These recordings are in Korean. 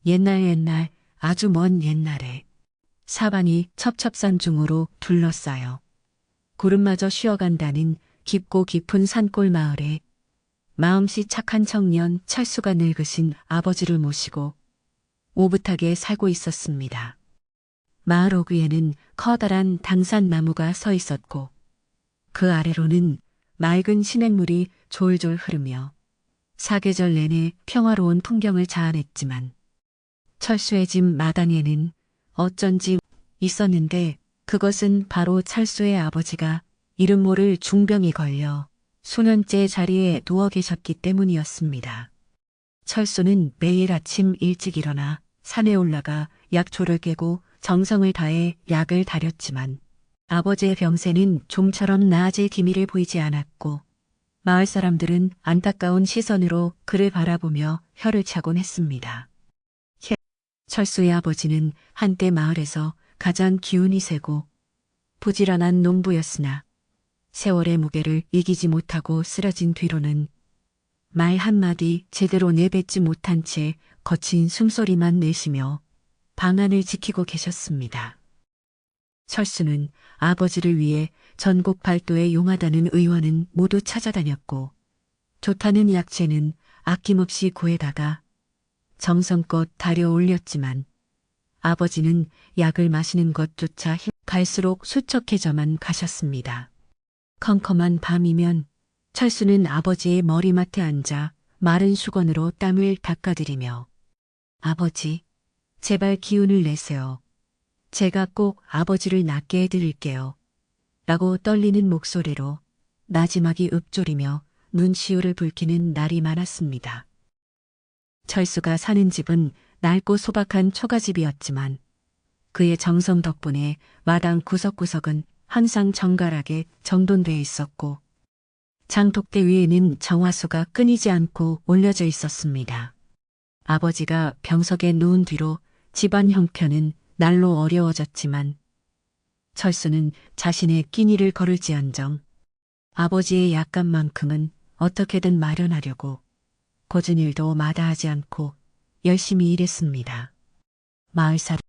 옛날 아주 먼 옛날에 사방이 첩첩산 중으로 둘러싸여 구름마저 쉬어간다는 깊고 깊은 산골 마을에 마음씨 착한 청년 철수가 늙으신 아버지를 모시고 오붓하게 살고 있었습니다. 마을 어귀에는 커다란 당산나무가 서 있었고 그 아래로는 맑은 시냇물이 졸졸 흐르며 사계절 내내 평화로운 풍경을 자아냈지만 철수의 집 마당에는 어쩐지 있었는데 그것은 바로 철수의 아버지가 이름 모를 중병이 걸려 수년째 자리에 누워 계셨기 때문이었습니다. 철수는 매일 아침 일찍 일어나 산에 올라가 약초를 깨고 정성을 다해 약을 다렸지만 아버지의 병세는 좀처럼 나아질 기미를 보이지 않았고 마을 사람들은 안타까운 시선으로 그를 바라보며 혀를 차곤 했습니다. 철수의 아버지는 한때 마을에서 가장 기운이 세고 부지런한 농부였으나 세월의 무게를 이기지 못하고 쓰러진 뒤로는 말 한마디 제대로 내뱉지 못한 채 거친 숨소리만 내쉬며 방안을 지키고 계셨습니다. 철수는 아버지를 위해 전국 발도에 용하다는 의원은 모두 찾아다녔고 좋다는 약재는 아낌없이 구해다가 정성껏 다려 올렸지만 아버지는 약을 마시는 것조차 갈수록 수척해져만 가셨습니다. 컴컴한 밤이면 철수는 아버지의 머리맡에 앉아 마른 수건으로 땀을 닦아드리며 아버지, 제발 기운을 내세요. 제가 꼭 아버지를 낫게 해드릴게요. 라고 떨리는 목소리로 나지막이 읊조리며 눈시울을 붉히는 날이 많았습니다. 철수가 사는 집은 낡고 소박한 초가집이었지만 그의 정성 덕분에 마당 구석구석은 항상 정갈하게 정돈되어 있었고 장독대 위에는 정화수가 끊이지 않고 올려져 있었습니다. 아버지가 병석에 누운 뒤로 집안 형편은 날로 어려워졌지만 철수는 자신의 끼니를 거를지언정 아버지의 약값만큼은 어떻게든 마련하려고 고진 일도 마다하지 않고 열심히 일했습니다. 마을 사람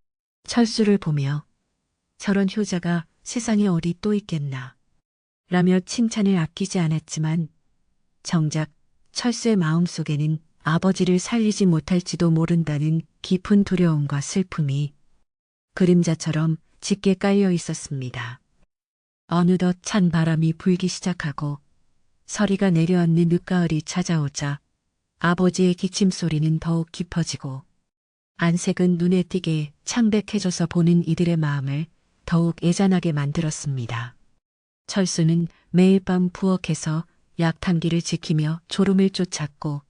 철수를 보며 저런 효자가 세상에 어디 또 있겠나 라며 칭찬을 아끼지 않았지만 정작 철수의 마음속에는 아버지를 살리지 못할지도 모른다는 깊은 두려움과 슬픔이 그림자처럼 짙게 깔려 있었습니다. 어느덧 찬 바람이 불기 시작하고 서리가 내려앉는 늦가을이 찾아오자 아버지의 기침소리는 더욱 깊어지고 안색은 눈에 띄게 창백해져서 보는 이들의 마음을 더욱 애잔하게 만들었습니다. 철수는 매일 밤 부엌에서 약탕기를 지키며 졸음을 쫓았고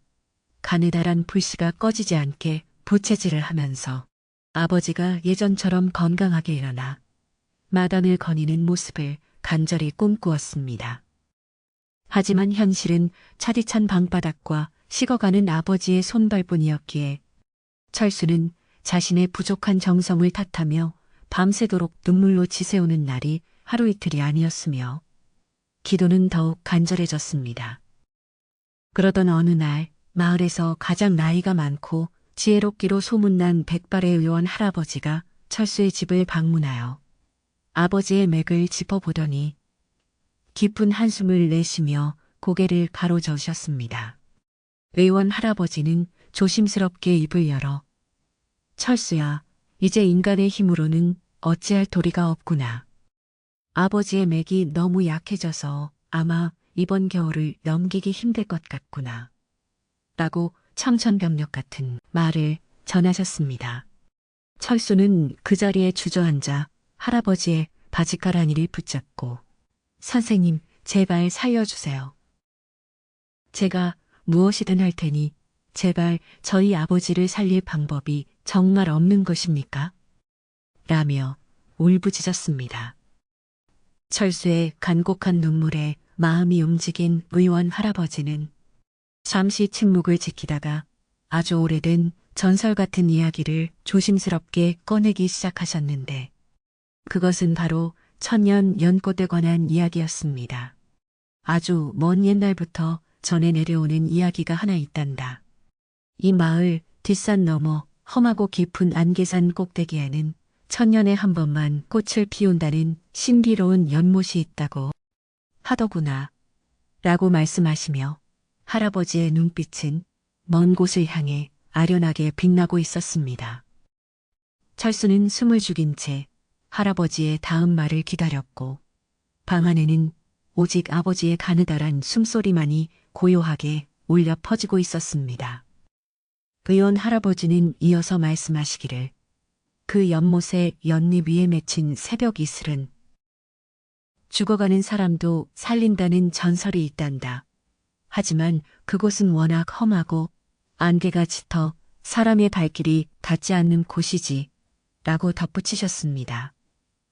가느다란 불씨가 꺼지지 않게 부채질을 하면서 아버지가 예전처럼 건강하게 일어나 마당을 거니는 모습을 간절히 꿈꾸었습니다. 하지만 현실은 차디찬 방바닥과 식어가는 아버지의 손발뿐이었기에 철수는 자신의 부족한 정성을 탓하며 밤새도록 눈물로 지새우는 날이 하루 이틀이 아니었으며 기도는 더욱 간절해졌습니다. 그러던 어느 날 마을에서 가장 나이가 많고 지혜롭기로 소문난 백발의 의원 할아버지가 철수의 집을 방문하여 아버지의 맥을 짚어보더니 깊은 한숨을 내쉬며 고개를 가로저으셨습니다. 의원 할아버지는 조심스럽게 입을 열어 철수야, 이제 인간의 힘으로는 어찌할 도리가 없구나. 아버지의 맥이 너무 약해져서 아마 이번 겨울을 넘기기 힘들 것 같구나. 라고 청천벽력 같은 말을 전하셨습니다. 철수는 그 자리에 주저앉아 할아버지의 바지가랑이를 붙잡고 선생님, 제발 살려주세요. 제가 무엇이든 할 테니 제발 저희 아버지를 살릴 방법이 정말 없는 것입니까? 라며 울부짖었습니다. 철수의 간곡한 눈물에 마음이 움직인 의원 할아버지는 잠시 침묵을 지키다가 아주 오래된 전설 같은 이야기를 조심스럽게 꺼내기 시작하셨는데 그것은 바로 천년 연꽃에 관한 이야기였습니다. 아주 먼 옛날부터 전해 내려오는 이야기가 하나 있단다. 이 마을 뒷산 너머 험하고 깊은 안개산 꼭대기에는 천년에 한 번만 꽃을 피운다는 신비로운 연못이 있다고 하더구나. 라고 말씀하시며 할아버지의 눈빛은 먼 곳을 향해 아련하게 빛나고 있었습니다. 철수는 숨을 죽인 채 할아버지의 다음 말을 기다렸고 방 안에는 오직 아버지의 가느다란 숨소리만이 고요하게 울려 퍼지고 있었습니다. 의원 할아버지는 이어서 말씀하시기를 그 연못의 연잎 위에 맺힌 새벽 이슬은 죽어가는 사람도 살린다는 전설이 있단다. 하지만 그곳은 워낙 험하고 안개가 짙어 사람의 발길이 닿지 않는 곳이지 라고 덧붙이셨습니다.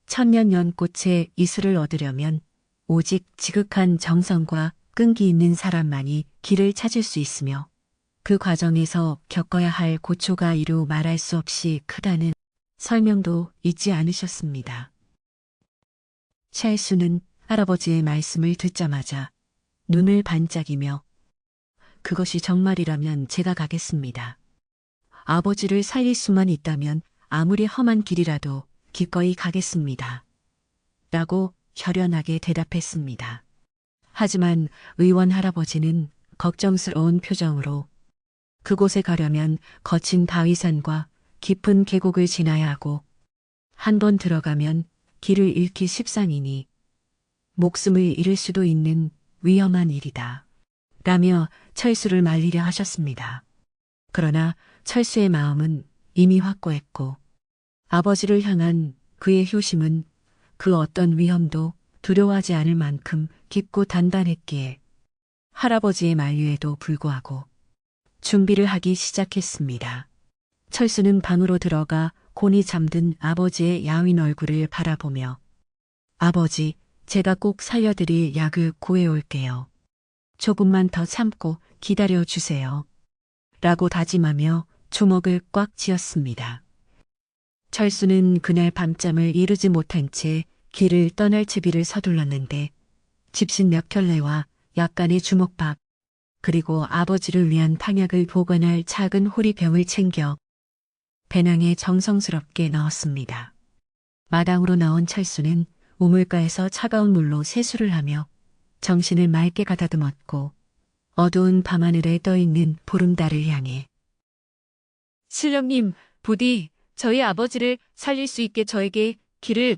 천년 연꽃의 이슬을 얻으려면 오직 지극한 정성과 끈기 있는 사람만이 길을 찾을 수 있으며 그 과정에서 겪어야 할 고초가 이루 말할 수 없이 크다는 설명도 잊지 않으셨습니다. 찰수는 할아버지의 말씀을 듣자마자 눈을 반짝이며 그것이 정말이라면 제가 가겠습니다. 아버지를 살릴 수만 있다면 아무리 험한 길이라도 기꺼이 가겠습니다. 라고 결연하게 대답했습니다. 하지만 의원 할아버지는 걱정스러운 표정으로 그곳에 가려면 거친 바위산과 깊은 계곡을 지나야 하고 한 번 들어가면 길을 잃기 십상이니 목숨을 잃을 수도 있는 위험한 일이다. 라며 철수를 말리려 하셨습니다. 그러나 철수의 마음은 이미 확고했고 아버지를 향한 그의 효심은 그 어떤 위험도 두려워하지 않을 만큼 깊고 단단했기에 할아버지의 만류에도 불구하고 준비를 하기 시작했습니다. 철수는 방으로 들어가 곤히 잠든 아버지의 야윈 얼굴을 바라보며 아버지, 제가 꼭 살려드릴 약을 구해올게요. 조금만 더 참고 기다려주세요. 라고 다짐하며 주먹을 꽉 쥐었습니다. 철수는 그날 밤잠을 이루지 못한 채 길을 떠날 채비를 서둘렀는데 집신 몇 켤레와 약간의 주먹밥 그리고 아버지를 위한 탕약을 보관할 작은 호리병을 챙겨 배낭에 정성스럽게 넣었습니다. 마당으로 나온 철수는 우물가에서 차가운 물로 세수를 하며 정신을 맑게 가다듬었고 어두운 밤하늘에 떠있는 보름달을 향해 신령님, 부디 저희 아버지를 살릴 수 있게 저에게 길을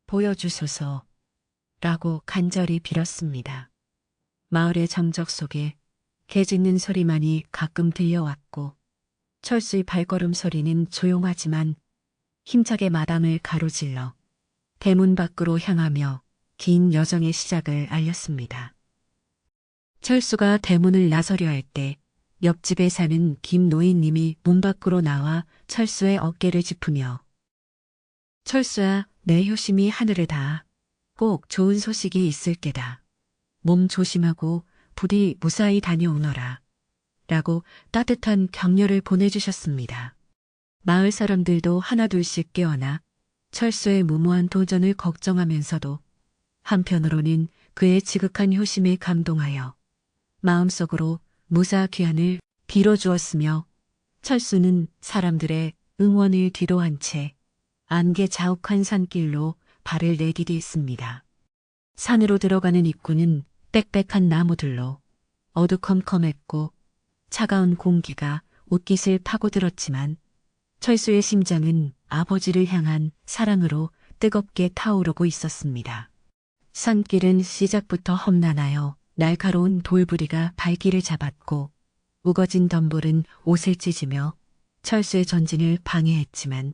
보여주소서 라고 간절히 빌었습니다. 마을의 정적 속에 개 짖는 소리만이 가끔 들려왔고 철수의 발걸음 소리는 조용하지만 힘차게 마당을 가로질러 대문 밖으로 향하며 긴 여정의 시작을 알렸습니다. 철수가 대문을 나서려 할 때 옆집에 사는 김 노인님이 문 밖으로 나와 철수의 어깨를 짚으며 철수야, 내 효심이 하늘을 닿아. 꼭 좋은 소식이 있을 게다. 몸 조심하고 부디 무사히 다녀오너라. 라고 따뜻한 격려를 보내주셨습니다. 마을 사람들도 하나둘씩 깨어나 철수의 무모한 도전을 걱정하면서도 한편으로는 그의 지극한 효심에 감동하여 마음속으로 무사 귀환을 빌어주었으며 철수는 사람들의 응원을 뒤로한 채 안개 자욱한 산길로 발을 내디뎠습니다. 산으로 들어가는 입구는 빽빽한 나무들로 어두컴컴했고 차가운 공기가 옷깃을 파고들었지만 철수의 심장은 아버지를 향한 사랑으로 뜨겁게 타오르고 있었습니다. 산길은 시작부터 험난하여 날카로운 돌부리가 발길을 잡았고 우거진 덤불은 옷을 찢으며 철수의 전진을 방해했지만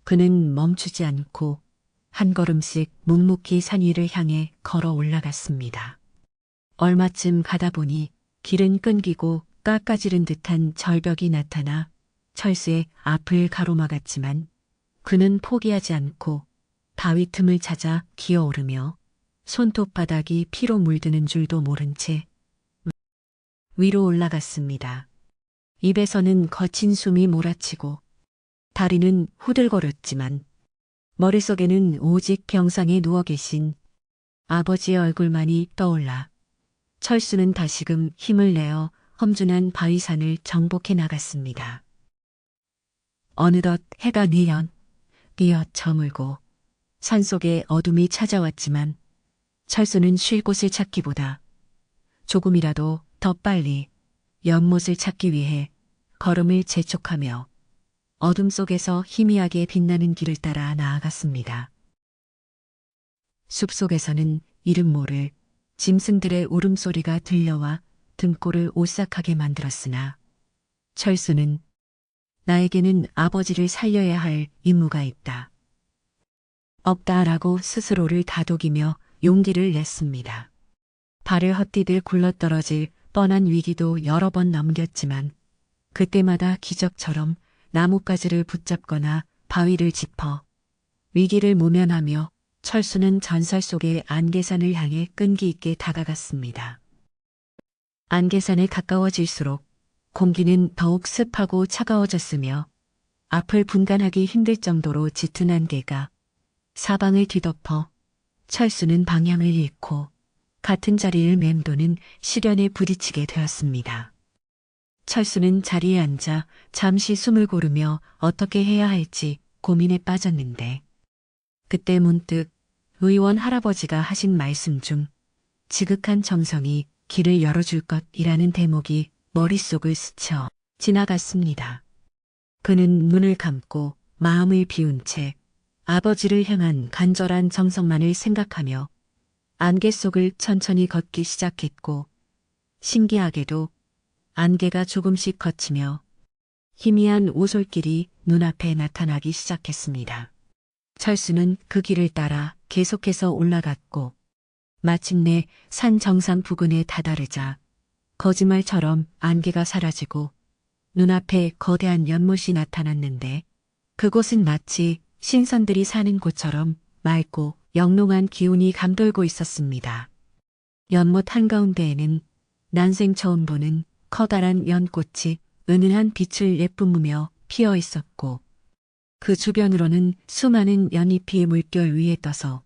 그는 멈추지 않고 한 걸음씩 묵묵히 산 위를 향해 걸어 올라갔습니다. 얼마쯤 가다 보니 길은 끊기고 깎아지른 듯한 절벽이 나타나 철수의 앞을 가로막았지만 그는 포기하지 않고 바위 틈을 찾아 기어오르며 손톱바닥이 피로 물드는 줄도 모른 채 위로 올라갔습니다. 입에서는 거친 숨이 몰아치고 다리는 후들거렸지만 머릿속에는 오직 병상에 누워 계신 아버지의 얼굴만이 떠올라 철수는 다시금 힘을 내어 험준한 바위산을 정복해 나갔습니다. 어느덧 해가 뉘엿 저물고 산속에 어둠이 찾아왔지만 철수는 쉴 곳을 찾기보다 조금이라도 더 빨리 연못을 찾기 위해 걸음을 재촉하며 어둠 속에서 희미하게 빛나는 길을 따라 나아갔습니다. 숲속에서는 이름 모를 짐승들의 울음소리가 들려와 등골을 오싹하게 만들었으나 철수는 나에게는 아버지를 살려야 할 임무가 있다. 없다라고 스스로를 다독이며 용기를 냈습니다. 발을 헛디딜 굴러떨어질 뻔한 위기도 여러 번 넘겼지만 그때마다 기적처럼 나뭇가지를 붙잡거나 바위를 짚어 위기를 모면하며 철수는 전설 속의 안개산을 향해 끈기 있게 다가갔습니다. 안개산에 가까워질수록 공기는 더욱 습하고 차가워졌으며 앞을 분간하기 힘들 정도로 짙은 안개가 사방을 뒤덮어 철수는 방향을 잃고 같은 자리를 맴도는 시련에 부딪히게 되었습니다. 철수는 자리에 앉아 잠시 숨을 고르며 어떻게 해야 할지 고민에 빠졌는데 그때 문득 의원 할아버지가 하신 말씀 중 지극한 정성이 길을 열어줄 것이라는 대목이 머릿속을 스쳐 지나갔습니다. 그는 눈을 감고 마음을 비운 채 아버지를 향한 간절한 정성만을 생각하며 안개 속을 천천히 걷기 시작했고 신기하게도 안개가 조금씩 걷히며 희미한 오솔길이 눈앞에 나타나기 시작했습니다. 철수는 그 길을 따라 계속해서 올라갔고 마침내 산 정상 부근에 다다르자 거짓말처럼 안개가 사라지고 눈앞에 거대한 연못이 나타났는데 그곳은 마치 신선들이 사는 곳처럼 맑고 영롱한 기운이 감돌고 있었습니다. 연못 한가운데에는 난생 처음 보는 커다란 연꽃이 은은한 빛을 내뿜으며 피어 있었고 그 주변으로는 수많은 연잎이 물결 위에 떠서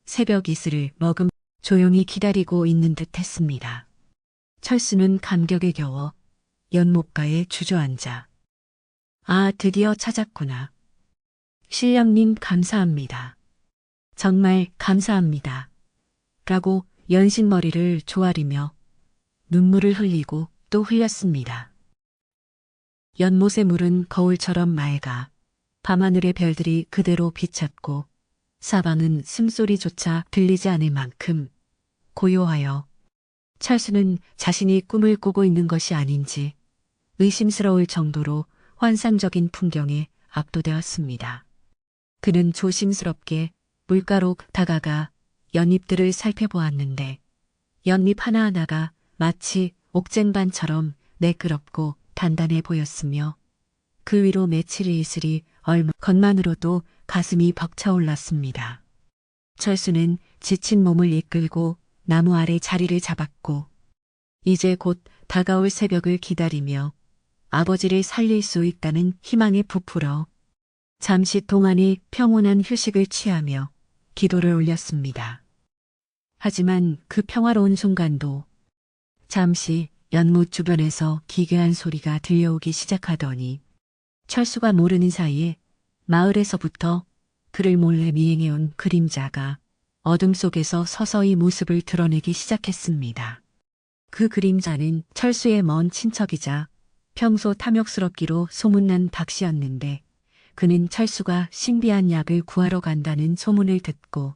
새벽 이슬을 머금 조용히 기다리고 있는 듯 했습니다. 철수는 감격에 겨워 연못가에 주저앉아 아, 드디어 찾았구나. 신령님 감사합니다. 정말 감사합니다. 라고 연신머리를 조아리며 눈물을 흘리고 또 흘렸습니다. 연못의 물은 거울처럼 맑아 밤하늘의 별들이 그대로 비쳤고 사방은 숨소리조차 들리지 않을 만큼 고요하여 철수는 자신이 꿈을 꾸고 있는 것이 아닌지 의심스러울 정도로 환상적인 풍경에 압도되었습니다. 그는 조심스럽게 물가로 다가가 연잎들을 살펴보았는데 연잎 하나하나가 마치 옥쟁반처럼 매끄럽고 단단해 보였으며 그 위로 맺힐 이슬이 얼마 것만으로도 가슴이 벅차올랐습니다. 철수는 지친 몸을 이끌고 나무 아래 자리를 잡았고 이제 곧 다가올 새벽을 기다리며 아버지를 살릴 수 있다는 희망에 부풀어 잠시 동안의 평온한 휴식을 취하며 기도를 올렸습니다. 하지만 그 평화로운 순간도 잠시 연못 주변에서 기괴한 소리가 들려오기 시작하더니 철수가 모르는 사이에 마을에서부터 그를 몰래 미행해온 그림자가 어둠 속에서 서서히 모습을 드러내기 시작했습니다. 그 그림자는 철수의 먼 친척이자 평소 탐욕스럽기로 소문난 박씨였는데 그는 철수가 신비한 약을 구하러 간다는 소문을 듣고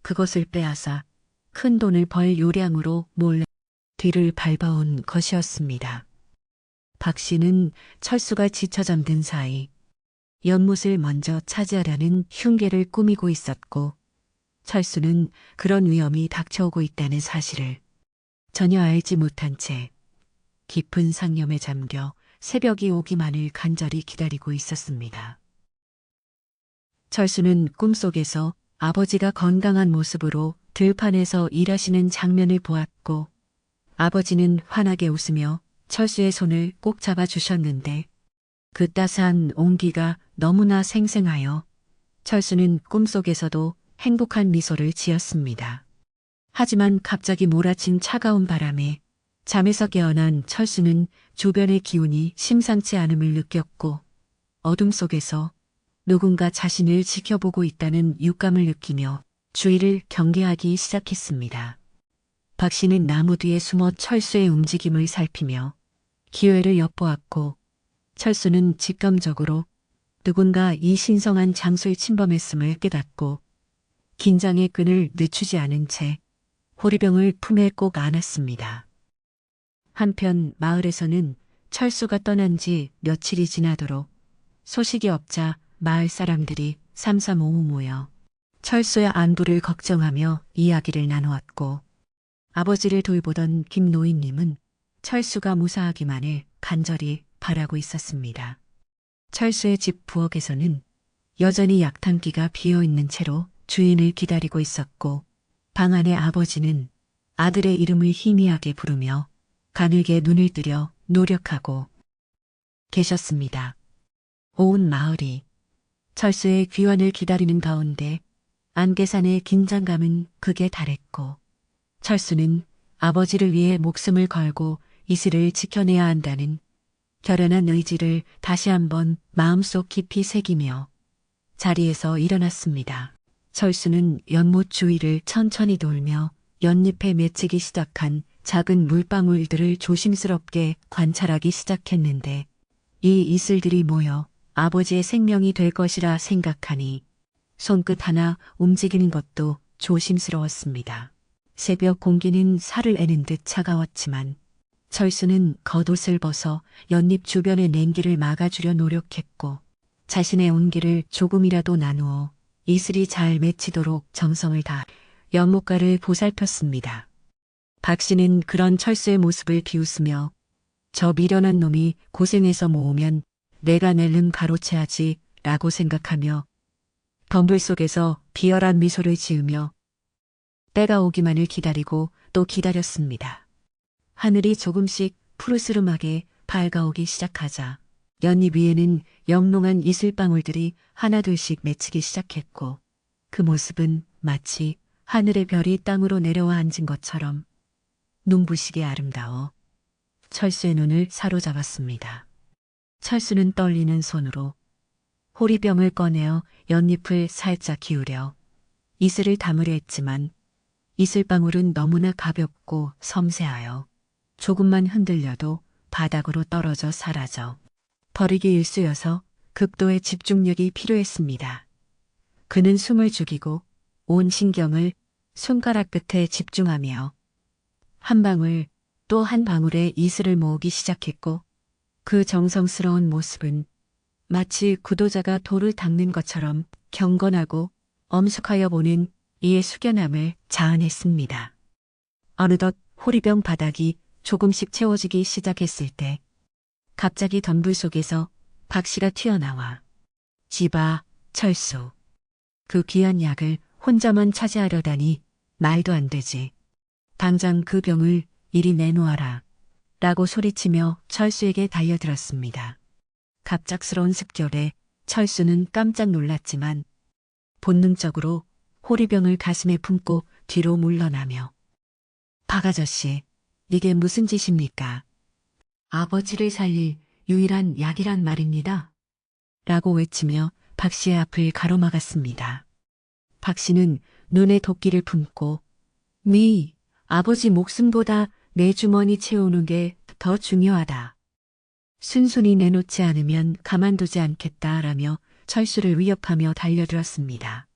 그것을 빼앗아 큰 돈을 벌 요량으로 몰래 뒤를 밟아온 것이었습니다. 박씨는 철수가 지쳐 잠든 사이 연못을 먼저 차지하려는 흉계를 꾸미고 있었고 철수는 그런 위험이 닥쳐오고 있다는 사실을 전혀 알지 못한 채 깊은 상념에 잠겨 새벽이 오기만을 간절히 기다리고 있었습니다. 철수는 꿈속에서 아버지가 건강한 모습으로 들판에서 일하시는 장면을 보았고 아버지는 환하게 웃으며 철수의 손을 꼭 잡아주셨는데 그 따스한 온기가 너무나 생생하여 철수는 꿈속에서도 행복한 미소를 지었습니다. 하지만 갑자기 몰아친 차가운 바람에 잠에서 깨어난 철수는 주변의 기운이 심상치 않음을 느꼈고 어둠 속에서 누군가 자신을 지켜보고 있다는 유감을 느끼며 주위를 경계하기 시작했습니다. 박 씨는 나무 뒤에 숨어 철수의 움직임을 살피며 기회를 엿보았고, 철수는 직감적으로 누군가 이 신성한 장소에 침범했음을 깨닫고 긴장의 끈을 늦추지 않은 채 호리병을 품에 꼭 안았습니다. 한편 마을에서는 철수가 떠난 지 며칠이 지나도록 소식이 없자 마을 사람들이 삼삼오오 모여 철수의 안부를 걱정하며 이야기를 나누었고, 아버지를 돌보던 김노인님은 철수가 무사하기만을 간절히 바라고 있었습니다. 철수의 집 부엌에서는 여전히 약탕기가 비어있는 채로 주인을 기다리고 있었고, 방 안의 아버지는 아들의 이름을 희미하게 부르며 가늘게 눈을 뜨려 노력하고 계셨습니다. 온 마을이 철수의 귀환을 기다리는 가운데 안계산의 긴장감은 극에 달했고, 철수는 아버지를 위해 목숨을 걸고 이슬을 지켜내야 한다는 결연한 의지를 다시 한번 마음속 깊이 새기며 자리에서 일어났습니다. 철수는 연못 주위를 천천히 돌며 연잎에 맺히기 시작한 작은 물방울들을 조심스럽게 관찰하기 시작했는데, 이 이슬들이 모여 아버지의 생명이 될 것이라 생각하니 손끝 하나 움직이는 것도 조심스러웠습니다. 새벽 공기는 살을 애는 듯 차가웠지만 철수는 겉옷을 벗어 연잎 주변의 냉기를 막아주려 노력했고, 자신의 온기를 조금이라도 나누어 이슬이 잘 맺히도록 정성을 다해 연못가를 보살폈습니다. 박 씨는 그런 철수의 모습을 비웃으며 저 미련한 놈이 고생해서 모으면 내가 낼름 가로채야지 라고 생각하며 덤불 속에서 비열한 미소를 지으며 때가 오기만을 기다리고 또 기다렸습니다. 하늘이 조금씩 푸르스름하게 밝아오기 시작하자 연잎 위에는 영롱한 이슬방울들이 하나둘씩 맺히기 시작했고, 그 모습은 마치 하늘의 별이 땅으로 내려와 앉은 것처럼 눈부시게 아름다워 철수의 눈을 사로잡았습니다. 철수는 떨리는 손으로 호리병을 꺼내어 연잎을 살짝 기울여 이슬을 담으려 했지만 이슬방울은 너무나 가볍고 섬세하여 조금만 흔들려도 바닥으로 떨어져 사라져 버리기 일쑤여서 극도의 집중력이 필요했습니다. 그는 숨을 죽이고 온 신경을 손가락 끝에 집중하며 한 방울 또 한 방울의 이슬을 모으기 시작했고, 그 정성스러운 모습은 마치 구도자가 돌을 닦는 것처럼 경건하고 엄숙하여 보는 이의 숙연함을 자아냈습니다. 어느덧 호리병 바닥이 조금씩 채워지기 시작했을 때 갑자기 덤불 속에서 박 씨가 튀어나와 지바, 철수, 그 귀한 약을 혼자만 차지하려다니 말도 안 되지. 당장 그 병을 이리 내놓아라 라고 소리치며 철수에게 달려들었습니다. 갑작스러운 습격에 철수는 깜짝 놀랐지만 본능적으로 호리병을 가슴에 품고 뒤로 물러나며 박 아저씨, 이게 무슨 짓입니까? 아버지를 살릴 유일한 약이란 말입니다. 라고 외치며 박 씨의 앞을 가로막았습니다. 박 씨는 눈에 도끼를 품고 아버지 목숨보다 내 주머니 채우는 게 더 중요하다. 순순히 내놓지 않으면 가만두지 않겠다라며 철수를 위협하며 달려들었습니다.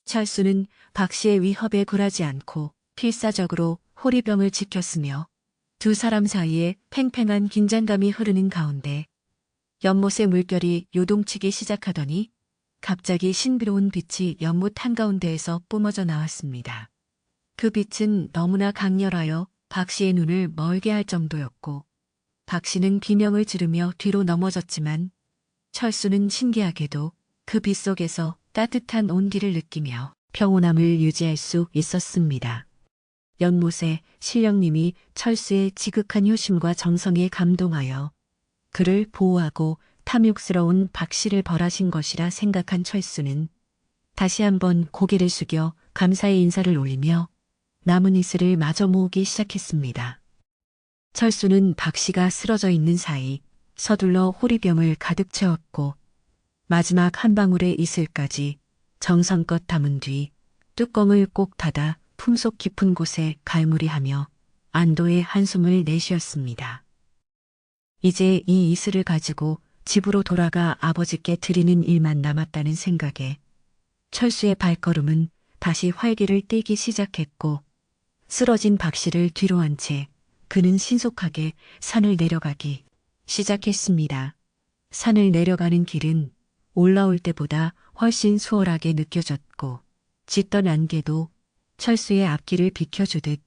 철수는 박 씨의 위협에 굴하지 않고 필사적으로 호리병을 지켰으며 두 사람 사이에 팽팽한 긴장감이 흐르는 가운데 연못의 물결이 요동치기 시작하더니 갑자기 신비로운 빛이 연못 한가운데에서 뿜어져 나왔습니다. 그 빛은 너무나 강렬하여 박 씨의 눈을 멀게 할 정도였고, 박 씨는 비명을 지르며 뒤로 넘어졌지만 철수는 신기하게도 그 빛 속에서 따뜻한 온기를 느끼며 평온함을 유지할 수 있었습니다. 연못의 신령님이 철수의 지극한 효심과 정성에 감동하여 그를 보호하고 탐욕스러운 박 씨를 벌하신 것이라 생각한 철수는 다시 한번 고개를 숙여 감사의 인사를 올리며 남은 이슬을 마저 모으기 시작했습니다. 철수는 박 씨가 쓰러져 있는 사이 서둘러 호리병을 가득 채웠고 마지막 한 방울의 이슬까지 정성껏 담은 뒤 뚜껑을 꼭 닫아 품속 깊은 곳에 갈무리하며 안도의 한숨을 내쉬었습니다. 이제 이 이슬을 가지고 집으로 돌아가 아버지께 드리는 일만 남았다는 생각에 철수의 발걸음은 다시 활기를 띠기 시작했고 쓰러진 박 씨를 뒤로 한 채 그는 신속하게 산을 내려가기 시작했습니다. 산을 내려가는 길은 올라올 때보다 훨씬 수월하게 느껴졌고 짙던 안개도 철수의 앞길을 비켜주듯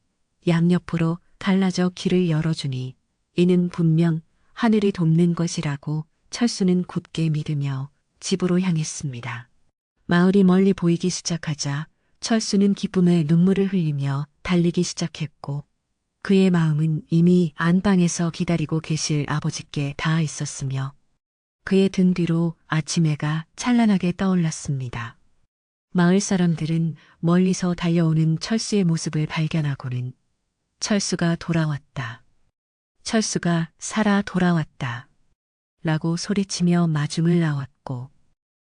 양옆으로 갈라져 길을 열어주니 이는 분명 하늘이 돕는 것이라고 철수는 굳게 믿으며 집으로 향했습니다. 마을이 멀리 보이기 시작하자 철수는 기쁨에 눈물을 흘리며 달리기 시작했고 그의 마음은 이미 안방에서 기다리고 계실 아버지께 닿아 있었으며 그의 등 뒤로 아침 해가 찬란하게 떠올랐습니다. 마을 사람들은 멀리서 달려오는 철수의 모습을 발견하고는 철수가 돌아왔다. 철수가 살아 돌아왔다. 라고 소리치며 마중을 나왔고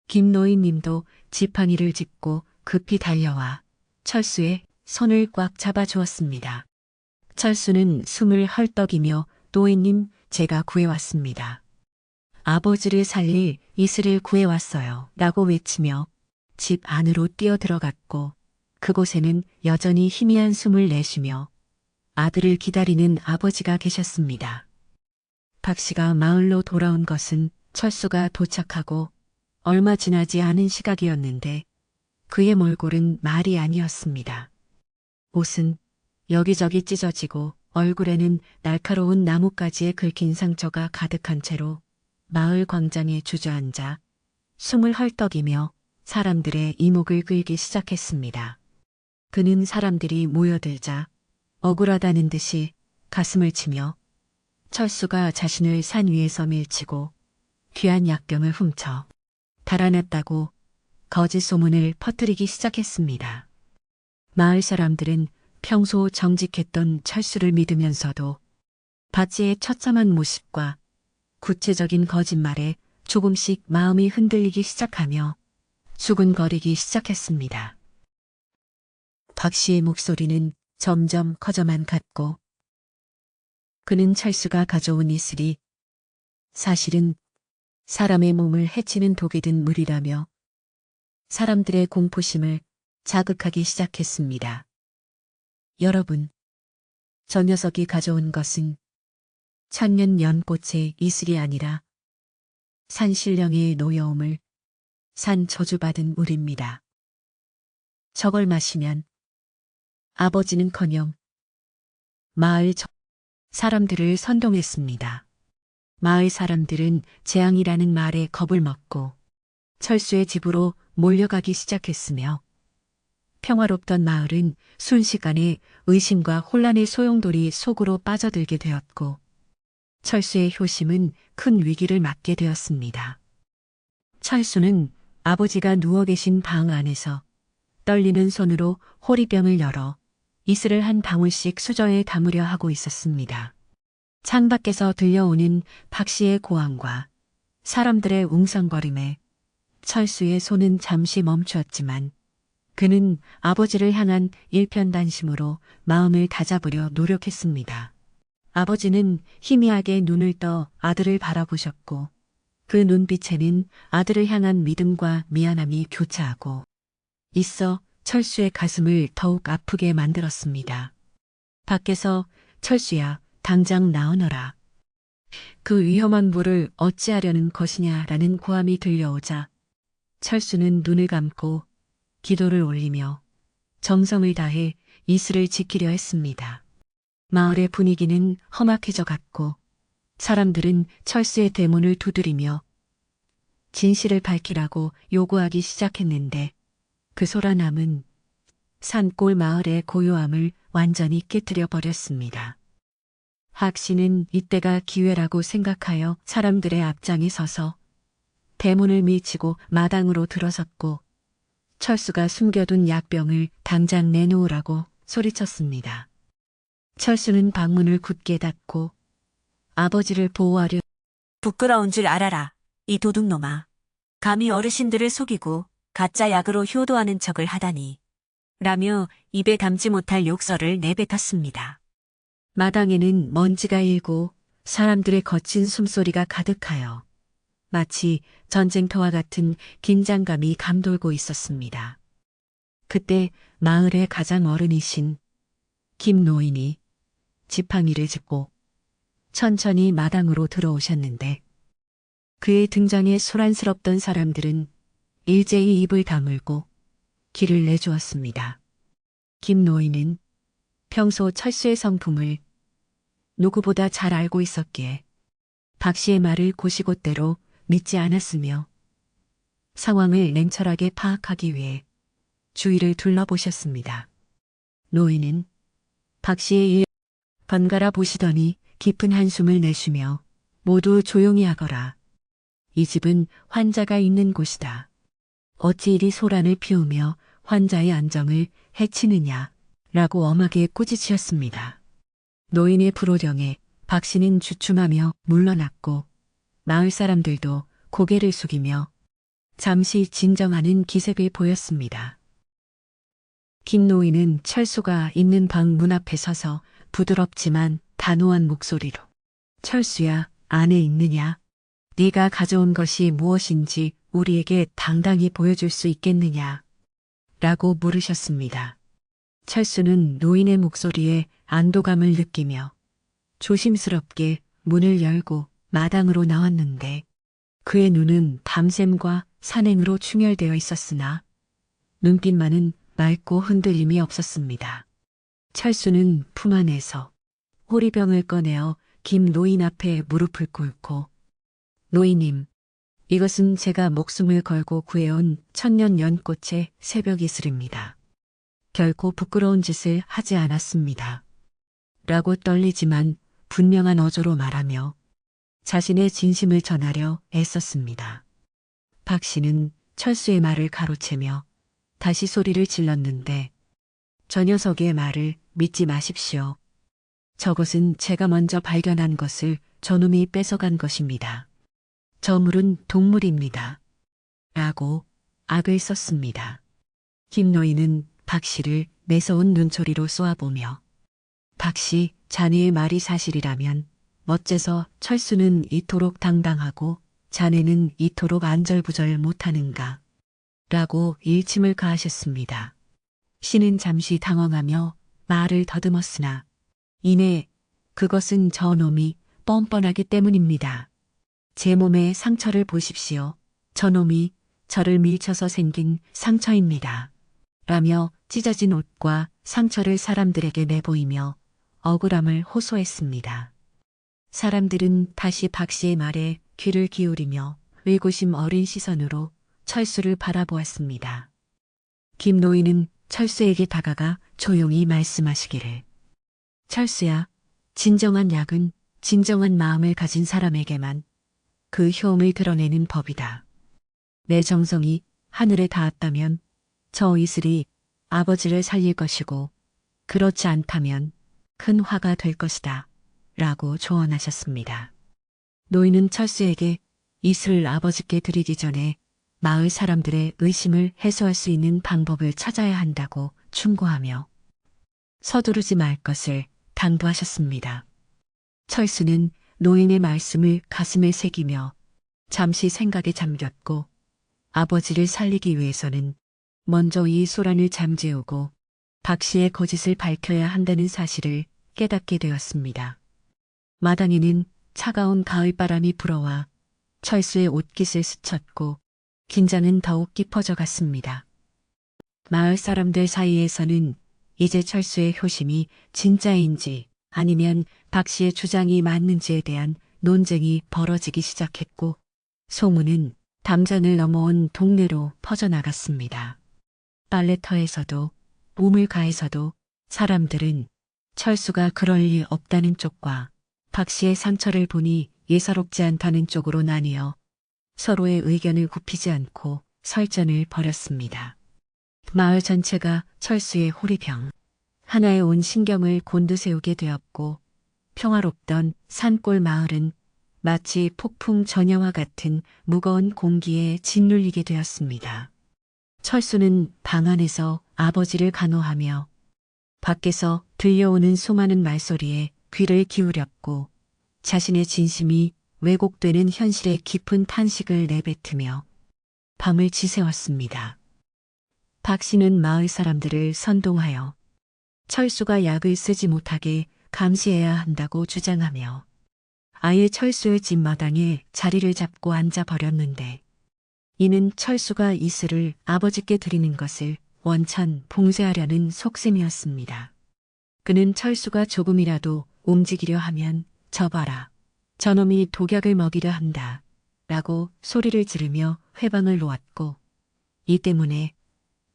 김노인님도 지팡이를 짚고 급히 달려와 철수의 손을 꽉 잡아주었습니다. 철수는 숨을 헐떡이며 노인님 제가 구해왔습니다. 아버지를 살릴 이슬을 구해왔어요. 라고 외치며 집 안으로 뛰어들어갔고 그곳에는 여전히 희미한 숨을 내쉬며 아들을 기다리는 아버지가 계셨습니다. 박 씨가 마을로 돌아온 것은 철수가 도착하고 얼마 지나지 않은 시각이었는데 그의 몰골은 말이 아니었습니다. 옷은 여기저기 찢어지고 얼굴에는 날카로운 나뭇가지에 긁힌 상처가 가득한 채로 마을 광장에 주저앉아 숨을 헐떡이며 사람들의 이목을 끌기 시작했습니다. 그는 사람들이 모여들자 억울하다는 듯이 가슴을 치며 철수가 자신을 산 위에서 밀치고 귀한 약병을 훔쳐 달아났다고 거짓 소문을 퍼뜨리기 시작했습니다. 마을 사람들은 평소 정직했던 철수를 믿으면서도 바지의 처참한 모습과 구체적인 거짓말에 조금씩 마음이 흔들리기 시작하며 수군거리기 시작했습니다. 박 씨의 목소리는 점점 커져만 갔고 그는 철수가 가져온 이슬이 사실은 사람의 몸을 해치는 독이 든 물이라며 사람들의 공포심을 자극하기 시작했습니다. 여러분, 저 녀석이 가져온 것은 천년 연꽃의 이슬이 아니라 산신령의 노여움을 산 저주받은 물입니다. 저걸 마시면 아버지는커녕 마을 사람들을 선동했습니다. 마을 사람들은 재앙이라는 말에 겁을 먹고 철수의 집으로 몰려가기 시작했으며 평화롭던 마을은 순식간에 의심과 혼란의 소용돌이 속으로 빠져들게 되었고 철수의 효심은 큰 위기를 맞게 되었습니다. 철수는 아버지가 누워 계신 방 안에서 떨리는 손으로 호리병을 열어 이슬을 한 방울씩 수저에 담으려 하고 있었습니다. 창밖에서 들려오는 박 씨의 고함과 사람들의 웅성거림에 철수의 손은 잠시 멈추었지만 그는 아버지를 향한 일편단심으로 마음을 다잡으려 노력했습니다. 아버지는 희미하게 눈을 떠 아들을 바라보셨고 그 눈빛에는 아들을 향한 믿음과 미안함이 교차하고 있어 철수의 가슴을 더욱 아프게 만들었습니다. 밖에서 철수야 당장 나오너라. 그 위험한 물을 어찌하려는 것이냐라는 고함이 들려오자 철수는 눈을 감고 기도를 올리며 정성을 다해 이슬을 지키려 했습니다. 마을의 분위기는 험악해져 갔고 사람들은 철수의 대문을 두드리며 진실을 밝히라고 요구하기 시작했는데 그 소란함은 산골 마을의 고요함을 완전히 깨뜨려 버렸습니다. 학 씨는 이때가 기회라고 생각하여 사람들의 앞장에 서서 대문을 밀치고 마당으로 들어섰고 철수가 숨겨둔 약병을 당장 내놓으라고 소리쳤습니다. 철수는 방문을 굳게 닫고 아버지를 보호하려 부끄러운 줄 알아라, 이 도둑놈아. 감히 어르신들을 속이고 가짜 약으로 효도하는 척을 하다니. 라며 입에 담지 못할 욕설을 내뱉었습니다. 마당에는 먼지가 일고 사람들의 거친 숨소리가 가득하여 마치 전쟁터와 같은 긴장감이 감돌고 있었습니다. 그때 마을의 가장 어른이신 김 노인이 지팡이를 짚고 천천히 마당으로 들어오셨는데 그의 등장에 소란스럽던 사람들은 일제히 입을 다물고 길을 내주었습니다. 김 노인은 평소 철수의 성품을 누구보다 잘 알고 있었기에 박 씨의 말을 곧이곧대로 믿지 않았으며 상황을 냉철하게 파악하기 위해 주위를 둘러보셨습니다. 노인은 박 씨의 일 번갈아 보시더니 깊은 한숨을 내쉬며 모두 조용히 하거라. 이 집은 환자가 있는 곳이다. 어찌 이리 소란을 피우며 환자의 안정을 해치느냐 라고 엄하게 꾸짖으셨습니다. 노인의 불호령에 박 씨는 주춤하며 물러났고 마을 사람들도 고개를 숙이며 잠시 진정하는 기색을 보였습니다. 김 노인은 철수가 있는 방 문 앞에 서서 부드럽지만 단호한 목소리로 철수야, 안에 있느냐? 네가 가져온 것이 무엇인지 우리에게 당당히 보여줄 수 있겠느냐? 라고 물으셨습니다. 철수는 노인의 목소리에 안도감을 느끼며 조심스럽게 문을 열고 마당으로 나왔는데 그의 눈은 밤샘과 산행으로 충혈되어 있었으나 눈빛만은 맑고 흔들림이 없었습니다. 철수는 품 안에서 호리병을 꺼내어 김 노인 앞에 무릎을 꿇고 노인님, 이것은 제가 목숨을 걸고 구해온 천년 연꽃의 새벽 이슬입니다. 결코 부끄러운 짓을 하지 않았습니다. 라고 떨리지만 분명한 어조로 말하며 자신의 진심을 전하려 애썼습니다. 박 씨는 철수의 말을 가로채며 다시 소리를 질렀는데 저 녀석의 말을 믿지 마십시오. 저것은 제가 먼저 발견한 것을 저놈이 뺏어간 것입니다. 저 물은 동물입니다. 라고 악을 썼습니다. 김 노인은 박 씨를 매서운 눈초리로 쏘아보며 박 씨, 자네의 말이 사실이라면 어째서 철수는 이토록 당당하고 자네는 이토록 안절부절 못하는가? 라고 일침을 가하셨습니다. 씨는 잠시 당황하며 말을 더듬었으나 이내 그것은 저놈이 뻔뻔하기 때문입니다. 제 몸의 상처를 보십시오. 저놈이 저를 밀쳐서 생긴 상처입니다. 라며 찢어진 옷과 상처를 사람들에게 내보이며 억울함을 호소했습니다. 사람들은 다시 박 씨의 말에 귀를 기울이며 의구심 어린 시선으로 철수를 바라보았습니다. 김 노인은 철수에게 다가가 조용히 말씀하시기를 철수야, 진정한 약은 진정한 마음을 가진 사람에게만 그 효험을 드러내는 법이다. 내 정성이 하늘에 닿았다면 저 이슬이 아버지를 살릴 것이고 그렇지 않다면 큰 화가 될 것이다. 라고 조언하셨습니다. 노인은 철수에게 이슬을 아버지께 드리기 전에 마을 사람들의 의심을 해소할 수 있는 방법을 찾아야 한다고 충고하며 서두르지 말 것을 당부하셨습니다. 철수는 노인의 말씀을 가슴에 새기며 잠시 생각에 잠겼고 아버지를 살리기 위해서는 먼저 이 소란을 잠재우고 박 씨의 거짓을 밝혀야 한다는 사실을 깨닫게 되었습니다. 마당에는 차가운 가을바람이 불어와 철수의 옷깃을 스쳤고 긴장은 더욱 깊어져 갔습니다. 마을 사람들 사이에서는 이제 철수의 효심이 진짜인지 아니면 박 씨의 주장이 맞는지에 대한 논쟁이 벌어지기 시작했고 소문은 담장을 넘어온 동네로 퍼져나갔습니다. 빨래터에서도 우물가에서도 사람들은 철수가 그럴 일 없다는 쪽과 박 씨의 상처를 보니 예사롭지 않다는 쪽으로 나뉘어 서로의 의견을 굽히지 않고 설전을 벌였습니다. 마을 전체가 철수의 호리병 하나에 온 신경을 곤두세우게 되었고 평화롭던 산골 마을은 마치 폭풍 전야와 같은 무거운 공기에 짓눌리게 되었습니다. 철수는 방 안에서 아버지를 간호하며 밖에서 들려오는 수많은 말소리에 귀를 기울였고 자신의 진심이 왜곡되는 현실에 깊은 탄식을 내뱉으며 밤을 지새웠습니다. 박 씨는 마을 사람들을 선동하여 철수가 약을 쓰지 못하게 감시해야 한다고 주장하며 아예 철수의 집 마당에 자리를 잡고 앉아 버렸는데 이는 철수가 이슬을 아버지께 드리는 것을 원천 봉쇄하려는 속셈이었습니다. 그는 철수가 조금이라도 움직이려 하면 저봐라, 저놈이 독약을 먹이려 한다 라고 소리를 지르며 회방을 놓았고 이 때문에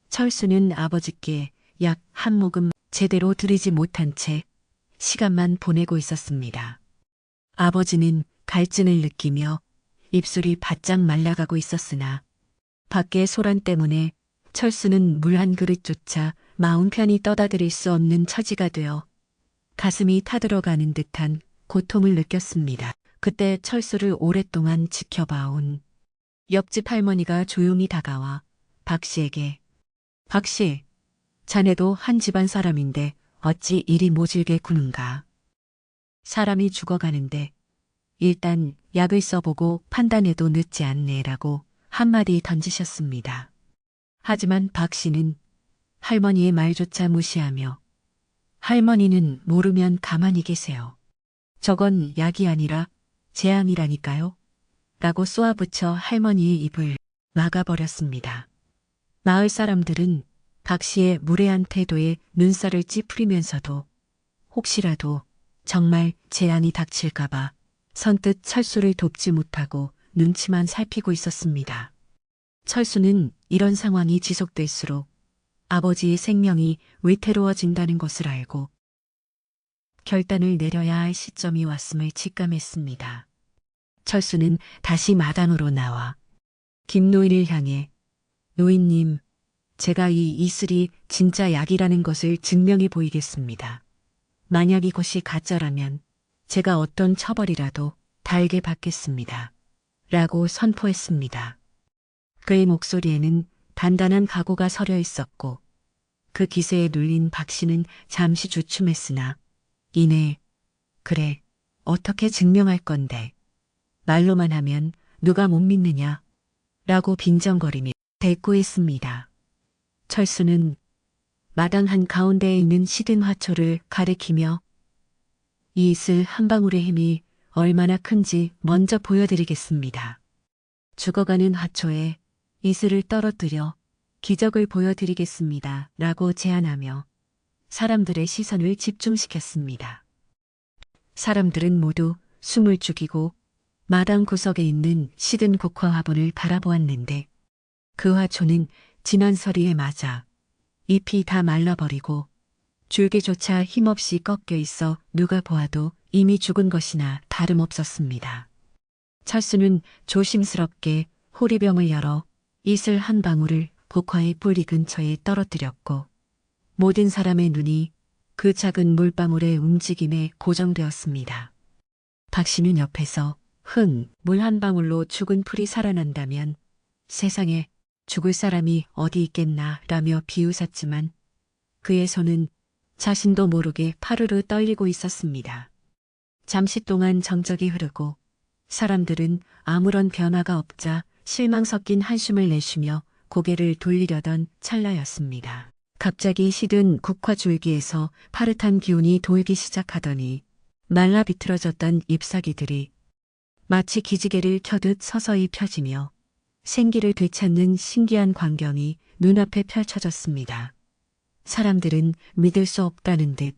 철수는 아버지께 약 한 모금 제대로 드리지 못한 채 시간만 보내고 있었습니다. 아버지는 갈증을 느끼며 입술이 바짝 말라가고 있었으나 밖의 소란 때문에 철수는 물 한 그릇조차 마음 편히 떠다 드릴 수 없는 처지가 되어 가슴이 타들어가는 듯한 고통을 느꼈습니다. 그때 철수를 오랫동안 지켜봐온 옆집 할머니가 조용히 다가와 박 씨에게 박 씨, 자네도 한 집안 사람인데 어찌 이리 모질게 구는가. 사람이 죽어가는데 일단 약을 써보고 판단해도 늦지 않네라고 한마디 던지셨습니다. 하지만 박 씨는 할머니의 말조차 무시하며 할머니는 모르면 가만히 계세요. 저건 약이 아니라 재앙이라니까요. 라고 쏘아붙여 할머니의 입을 막아버렸습니다. 마을 사람들은 박 씨의 무례한 태도에 눈살을 찌푸리면서도 혹시라도 정말 재앙이 닥칠까봐 선뜻 철수를 돕지 못하고 눈치만 살피고 있었습니다. 철수는 이런 상황이 지속될수록 아버지의 생명이 위태로워진다는 것을 알고 결단을 내려야 할 시점이 왔음을 직감했습니다. 철수는 다시 마당으로 나와 김노인을 향해 노인님, 제가 이 이슬이 진짜 약이라는 것을 증명해 보이겠습니다. 만약 이것이 가짜라면 제가 어떤 처벌이라도 달게 받겠습니다. 라고 선포했습니다. 그의 목소리에는 단단한 각오가 서려 있었고 그 기세에 눌린 박 씨는 잠시 주춤했으나 이내 그래, 어떻게 증명할 건데 말로만 하면 누가 못 믿느냐 라고 빈정거리며 대꾸했습니다. 철수는 마당 한가운데에 있는 시든 화초를 가리키며 이 이슬 한 방울의 힘이 얼마나 큰지 먼저 보여드리겠습니다. 죽어가는 화초에 이슬을 떨어뜨려 기적을 보여드리겠습니다. 라고 제안하며 사람들의 시선을 집중시켰습니다. 사람들은 모두 숨을 죽이고 마당 구석에 있는 시든 국화 화분을 바라보았는데 그 화초는 지난 서리에 맞아 잎이 다 말라버리고 줄기조차 힘없이 꺾여 있어 누가 보아도 이미 죽은 것이나 다름없었습니다. 철수는 조심스럽게 호리병을 열어 이슬 한 방울을 국화의 뿌리 근처에 떨어뜨렸고 모든 사람의 눈이 그 작은 물방울의 움직임에 고정되었습니다. 박 씨는 옆에서 물 한 방울로 죽은 풀이 살아난다면 세상에 죽을 사람이 어디 있겠나 라며 비웃었지만 그의 손은 자신도 모르게 파르르 떨리고 있었습니다. 잠시 동안 정적이 흐르고 사람들은 아무런 변화가 없자 실망 섞인 한숨을 내쉬며 고개를 돌리려던 찰나였습니다. 갑자기 시든 국화 줄기에서 파릇한 기운이 돌기 시작하더니 말라 비틀어졌던 잎사귀들이 마치 기지개를 켜듯 서서히 펴지며 생기를 되찾는 신기한 광경이 눈앞에 펼쳐졌습니다. 사람들은 믿을 수 없다는 듯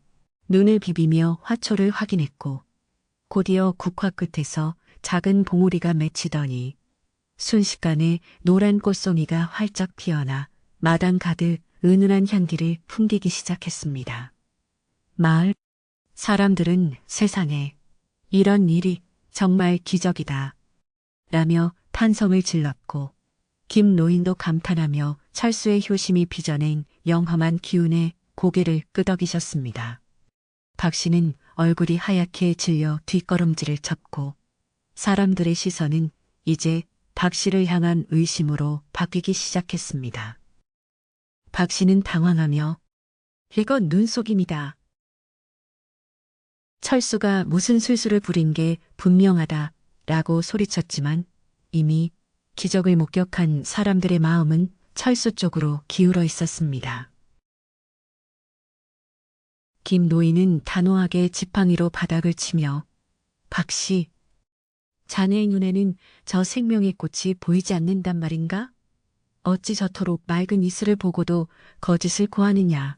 눈을 비비며 화초를 확인했고 곧이어 국화 끝에서 작은 봉우리가 맺히더니 순식간에 노란 꽃송이가 활짝 피어나 마당 가득 은은한 향기를 풍기기 시작했습니다. 마을 사람들은 세상에 이런 일이 정말 기적이다 라며 탄성을 질렀고 김 노인도 감탄하며 철수의 효심이 빚어낸 영험한 기운에 고개를 끄덕이셨습니다. 박 씨는 얼굴이 하얗게 질려 뒷걸음질을 쳤고 사람들의 시선은 이제 박 씨를 향한 의심으로 바뀌기 시작했습니다. 박 씨는 당황하며 이건 눈속임이다. 철수가 무슨 술수를 부린 게 분명하다 라고 소리쳤지만 이미 기적을 목격한 사람들의 마음은 철수 쪽으로 기울어 있었습니다. 김 노인은 단호하게 지팡이로 바닥을 치며 박 씨, 자네의 눈에는 저 생명의 꽃이 보이지 않는단 말인가? 어찌 저토록 맑은 이슬을 보고도 거짓을 고하느냐.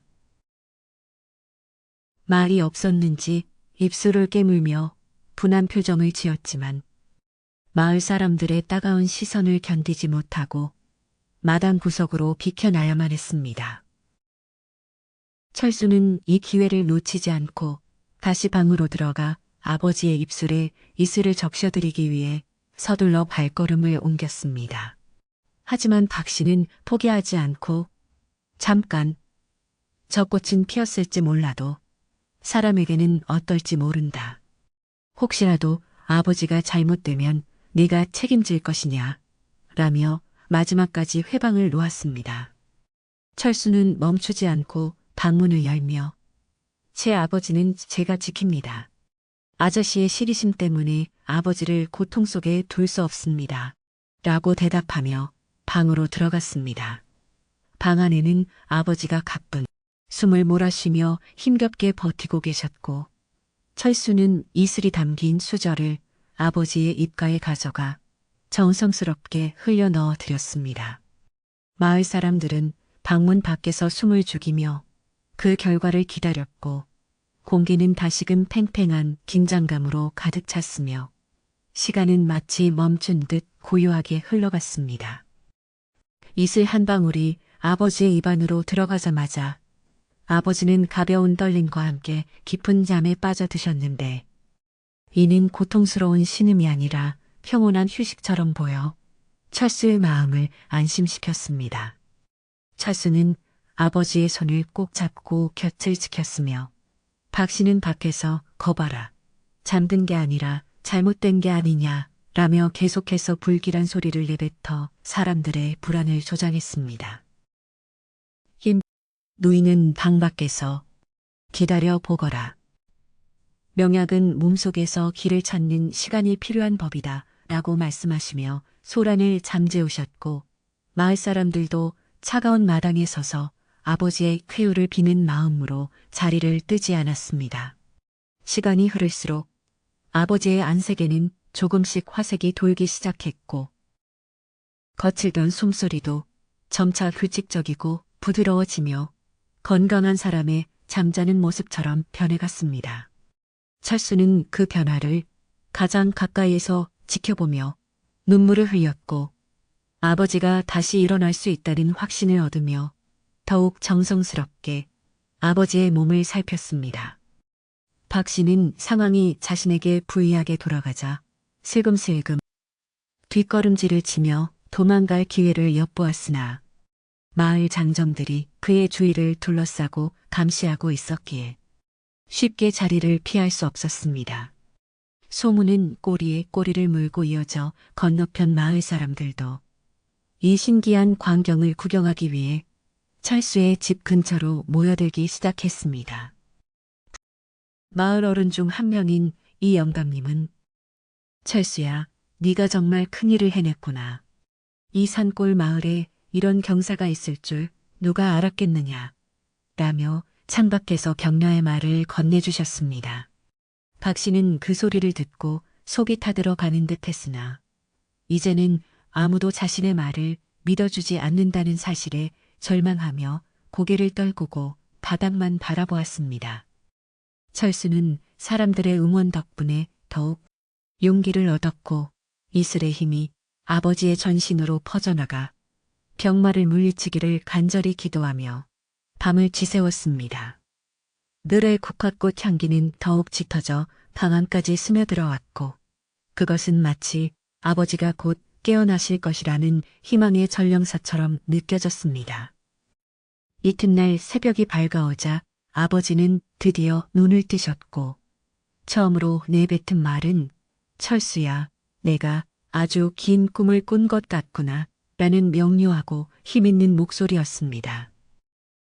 말이 없었는지 입술을 깨물며 분한 표정을 지었지만 마을 사람들의 따가운 시선을 견디지 못하고 마당 구석으로 비켜나야만 했습니다. 철수는 이 기회를 놓치지 않고 다시 방으로 들어가 아버지의 입술에 이슬을 적셔드리기 위해 서둘러 발걸음을 옮겼습니다. 하지만 박 씨는 포기하지 않고 잠깐, 저 꽃은 피었을지 몰라도 사람에게는 어떨지 모른다. 혹시라도 아버지가 잘못되면 네가 책임질 것이냐 라며 마지막까지 회방을 놓았습니다. 철수는 멈추지 않고 방문을 열며 제 아버지는 제가 지킵니다. 아저씨의 시리심 때문에 아버지를 고통 속에 둘 수 없습니다. 라고 대답하며 방으로 들어갔습니다. 방 안에는 아버지가 가쁜 숨을 몰아쉬며 힘겹게 버티고 계셨고 철수는 이슬이 담긴 수저를 아버지의 입가에 가져가 정성스럽게 흘려 넣어 드렸습니다. 마을 사람들은 방문 밖에서 숨을 죽이며 그 결과를 기다렸고 공기는 다시금 팽팽한 긴장감으로 가득 찼으며 시간은 마치 멈춘 듯 고요하게 흘러갔습니다. 이슬 한 방울이 아버지의 입 안으로 들어가자마자 아버지는 가벼운 떨림과 함께 깊은 잠에 빠져드셨는데 이는 고통스러운 신음이 아니라 평온한 휴식처럼 보여 철수의 마음을 안심시켰습니다. 철수는 아버지의 손을 꼭 잡고 곁을 지켰으며 박 씨는 밖에서 거봐라, 잠든 게 아니라 잘못된 게 아니냐 라며 계속해서 불길한 소리를 내뱉어 사람들의 불안을 조장했습니다. 김 노인은 방 밖에서 기다려 보거라. 명약은 몸속에서 길을 찾는 시간이 필요한 법이다 라고 말씀하시며 소란을 잠재우셨고 마을 사람들도 차가운 마당에 서서 아버지의 쾌유를 비는 마음으로 자리를 뜨지 않았습니다. 시간이 흐를수록 아버지의 안색에는 조금씩 화색이 돌기 시작했고 거칠던 숨소리도 점차 규칙적이고 부드러워지며 건강한 사람의 잠자는 모습처럼 변해갔습니다. 철수는 그 변화를 가장 가까이에서 지켜보며 눈물을 흘렸고 아버지가 다시 일어날 수 있다는 확신을 얻으며 더욱 정성스럽게 아버지의 몸을 살폈습니다. 박 씨는 상황이 자신에게 부이하게 돌아가자 슬금슬금 뒷걸음질을 치며 도망갈 기회를 엿보았으나 마을 장정들이 그의 주위를 둘러싸고 감시하고 있었기에 쉽게 자리를 피할 수 없었습니다. 소문은 꼬리에 꼬리를 물고 이어져 건너편 마을 사람들도 이 신기한 광경을 구경하기 위해 철수의 집 근처로 모여들기 시작했습니다. 마을 어른 중 한 명인 이 영감님은 철수야, 네가 정말 큰일을 해냈구나. 이 산골 마을에 이런 경사가 있을 줄 누가 알았겠느냐 라며 창밖에서 격려의 말을 건네주셨습니다. 박 씨는 그 소리를 듣고 속이 타들어 가는 듯 했으나 이제는 아무도 자신의 말을 믿어주지 않는다는 사실에 절망하며 고개를 떨구고 바닥만 바라보았습니다. 철수는 사람들의 응원 덕분에 더욱 용기를 얻었고 이슬의 힘이 아버지의 전신으로 퍼져나가 병마를 물리치기를 간절히 기도하며 밤을 지새웠습니다. 늘의 국화꽃 향기는 더욱 짙어져 방 안까지 스며들어왔고 그것은 마치 아버지가 곧 깨어나실 것이라는 희망의 전령사처럼 느껴졌습니다. 이튿날 새벽이 밝아오자 아버지는 드디어 눈을 뜨셨고 처음으로 내뱉은 말은 철수야, 내가 아주 긴 꿈을 꾼 것 같구나 라는 명료하고 힘있는 목소리였습니다.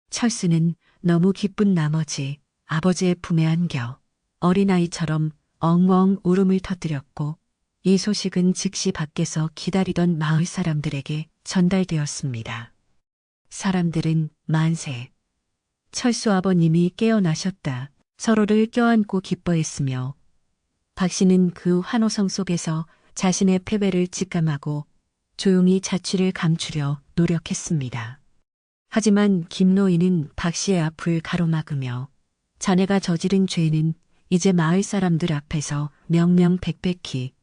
철수는 너무 기쁜 나머지 아버지의 품에 안겨 어린아이처럼 엉엉 울음을 터뜨렸고 이 소식은 즉시 밖에서 기다리던 마을 사람들에게 전달되었습니다. 사람들은 만세. 철수 아버님이 깨어나셨다. 서로를 껴안고 기뻐했으며 박 씨는 그 환호성 속에서 자신의 패배를 직감하고 조용히 자취를 감추려 노력했습니다. 하지만 김노인은 박 씨의 앞을 가로막으며 자네가 저지른 죄는 이제 마을 사람들 앞에서 명명백백히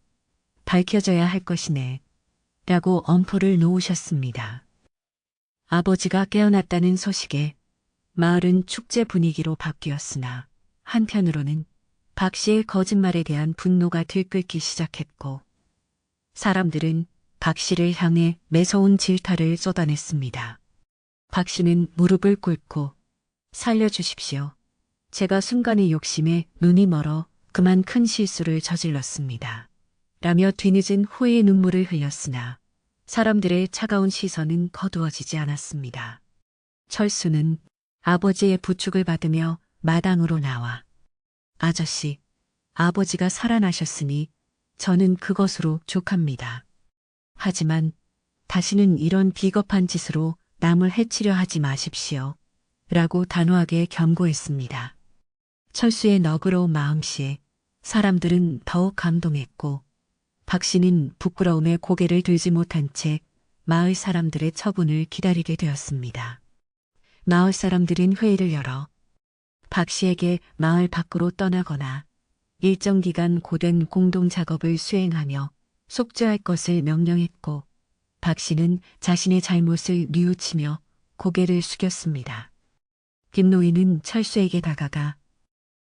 밝혀져야 할 것이네 라고 엄포를 놓으셨습니다. 아버지가 깨어났다는 소식에 마을은 축제 분위기로 바뀌었으나 한편으로는 박 씨의 거짓말에 대한 분노가 들끓기 시작했고 사람들은 박 씨를 향해 매서운 질타를 쏟아냈습니다. 박 씨는 무릎을 꿇고 살려주십시오. 제가 순간의 욕심에 눈이 멀어 그만 큰 실수를 저질렀습니다. 라며 뒤늦은 후회의 눈물을 흘렸으나 사람들의 차가운 시선은 거두어지지 않았습니다. 철수는 아버지의 부축을 받으며 마당으로 나와 아저씨, 아버지가 살아나셨으니 저는 그것으로 족합니다. 하지만 다시는 이런 비겁한 짓으로 남을 해치려 하지 마십시오. 라고 단호하게 경고했습니다. 철수의 너그러운 마음씨에 사람들은 더욱 감동했고 박 씨는 부끄러움에 고개를 들지 못한 채 마을 사람들의 처분을 기다리게 되었습니다. 마을 사람들은 회의를 열어 박 씨에게 마을 밖으로 떠나거나 일정 기간 고된 공동 작업을 수행하며 속죄할 것을 명령했고 박 씨는 자신의 잘못을 뉘우치며 고개를 숙였습니다. 김노인은 철수에게 다가가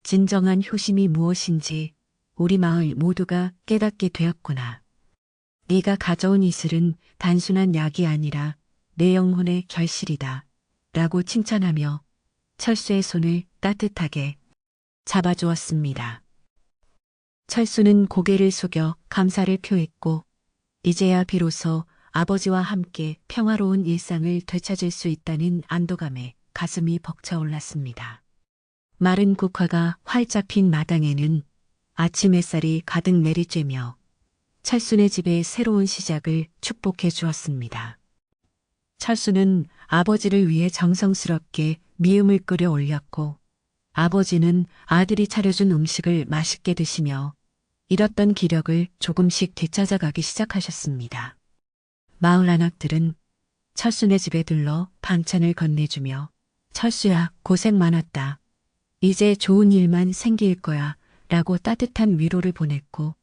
진정한 효심이 무엇인지 우리 마을 모두가 깨닫게 되었구나. 네가 가져온 이슬은 단순한 약이 아니라 내 영혼의 결실이다. 라고 칭찬하며 철수의 손을 따뜻하게 잡아주었습니다. 철수는 고개를 숙여 감사를 표했고 이제야 비로소 아버지와 함께 평화로운 일상을 되찾을 수 있다는 안도감에 가슴이 벅차올랐습니다. 마른 국화가 활짝 핀 마당에는 아침 햇살이 가득 내리쬐며 철수네 집의 새로운 시작을 축복해 주었습니다. 철수는 아버지를 위해 정성스럽게 미음을 끓여 올렸고 아버지는 아들이 차려준 음식을 맛있게 드시며 잃었던 기력을 조금씩 되찾아가기 시작하셨습니다. 마을 아낙들은 철수네 집에 들러 반찬을 건네주며 철수야 고생 많았다. 이제 좋은 일만 생길 거야 라고 따뜻한 위로를 보냈고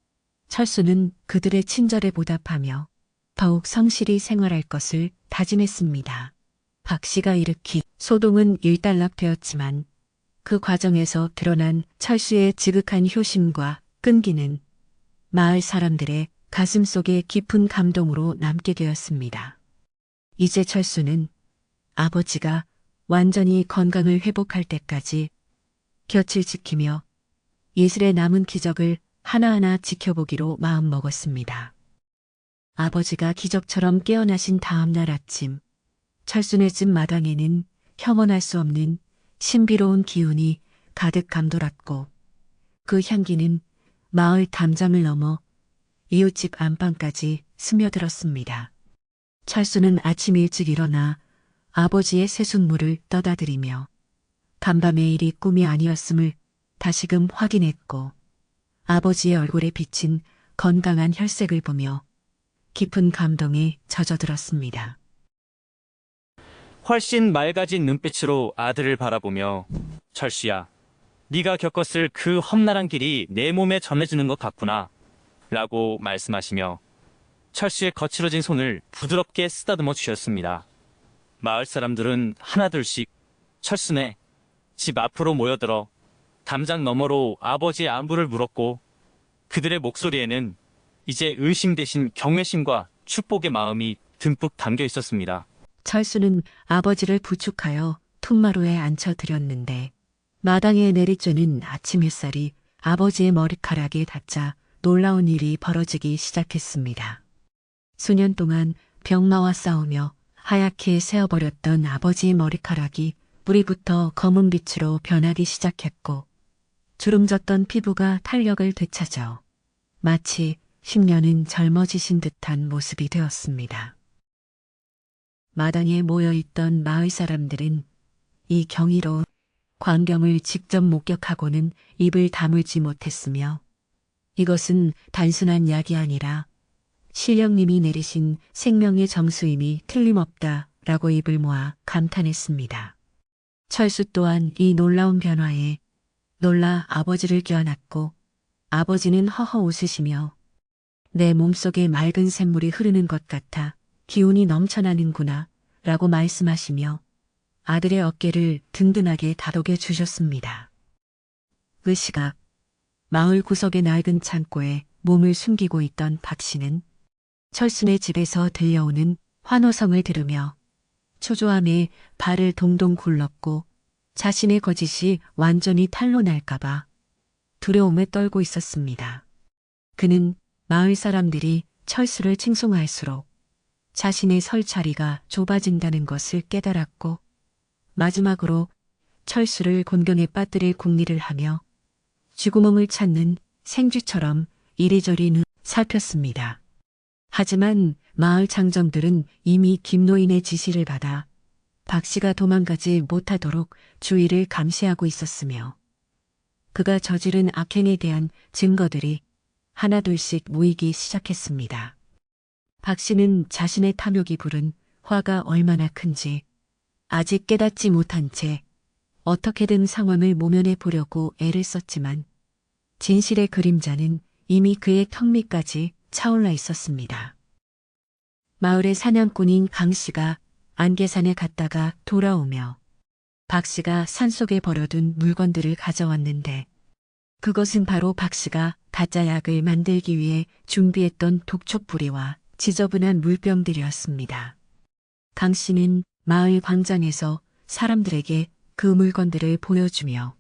철수는 그들의 친절에 보답하며 더욱 성실히 생활할 것을 다짐했습니다. 박 씨가 일으킨 소동은 일단락되었지만 그 과정에서 드러난 철수의 지극한 효심과 끈기는 마을 사람들의 가슴 속에 깊은 감동으로 남게 되었습니다. 이제 철수는 아버지가 완전히 건강을 회복할 때까지 곁을 지키며 예술의 남은 기적을 하나하나 지켜보기로 마음먹었습니다. 아버지가 기적처럼 깨어나신 다음 날 아침, 철수네 집 마당에는 혐오할 수 없는 신비로운 기운이 가득 감돌았고 그 향기는 마을 담장을 넘어 이웃집 안방까지 스며들었습니다. 철수는 아침 일찍 일어나 아버지의 새순물을 떠다드리며 간밤의 일이 꿈이 아니었음을 다시금 확인했고 아버지의 얼굴에 비친 건강한 혈색을 보며 깊은 감동에 젖어들었습니다. 훨씬 맑아진 눈빛으로 아들을 바라보며 철수야, 네가 겪었을 그 험난한 길이 내 몸에 전해지는 것 같구나 라고 말씀하시며 철수의 거칠어진 손을 부드럽게 쓰다듬어 주셨습니다. 마을 사람들은 하나둘씩 철수네 집 앞으로 모여들어 담장 너머로 아버지의 안부를 물었고 그들의 목소리에는 이제 의심 대신 경외심과 축복의 마음이 듬뿍 담겨 있었습니다. 철수는 아버지를 부축하여 통마루에 앉혀드렸는데 마당에 내리쬐는 아침 햇살이 아버지의 머리카락에 닿자 놀라운 일이 벌어지기 시작했습니다. 수년 동안 병마와 싸우며 하얗게 새어버렸던 아버지의 머리카락이 뿌리부터 검은 빛으로 변하기 시작했고 주름졌던 피부가 탄력을 되찾아 마치 10년은 젊어지신 듯한 모습이 되었습니다. 마당에 모여있던 마을 사람들은 이 경이로운 광경을 직접 목격하고는 입을 다물지 못했으며 이것은 단순한 약이 아니라 신령님이 내리신 생명의 정수임이 틀림없다라고 입을 모아 감탄했습니다. 철수 또한 이 놀라운 변화에 놀라 아버지를 껴안았고 아버지는 허허 웃으시며 내 몸속에 맑은 샘물이 흐르는 것 같아 기운이 넘쳐나는구나 라고 말씀하시며 아들의 어깨를 든든하게 다독여 주셨습니다. 그 시각 마을 구석의 낡은 창고에 몸을 숨기고 있던 박 씨는 철순의 집에서 들려오는 환호성을 들으며 초조함에 발을 동동 굴렀고 자신의 거짓이 완전히 탄로날까봐 두려움에 떨고 있었습니다. 그는 마을 사람들이 철수를 칭송할수록 자신의 설 자리가 좁아진다는 것을 깨달았고 마지막으로 철수를 곤경에 빠뜨릴 궁리를 하며 쥐구멍을 찾는 생쥐처럼 이리저리 살폈습니다. 하지만 마을 장정들은 이미 김노인의 지시를 받아 박 씨가 도망가지 못하도록 주의를 감시하고 있었으며 그가 저지른 악행에 대한 증거들이 하나둘씩 모이기 시작했습니다. 박 씨는 자신의 탐욕이 부른 화가 얼마나 큰지 아직 깨닫지 못한 채 어떻게든 상황을 모면해 보려고 애를 썼지만 진실의 그림자는 이미 그의 턱 밑까지 차올라 있었습니다. 마을의 사냥꾼인 강 씨가 안개산에 갔다가 돌아오며 박 씨가 산속에 버려둔 물건들을 가져왔는데 그것은 바로 박 씨가 가짜 약을 만들기 위해 준비했던 독촉뿌리와 지저분한 물병들이었습니다. 강 씨는 마을 광장에서 사람들에게 그 물건들을 보여주며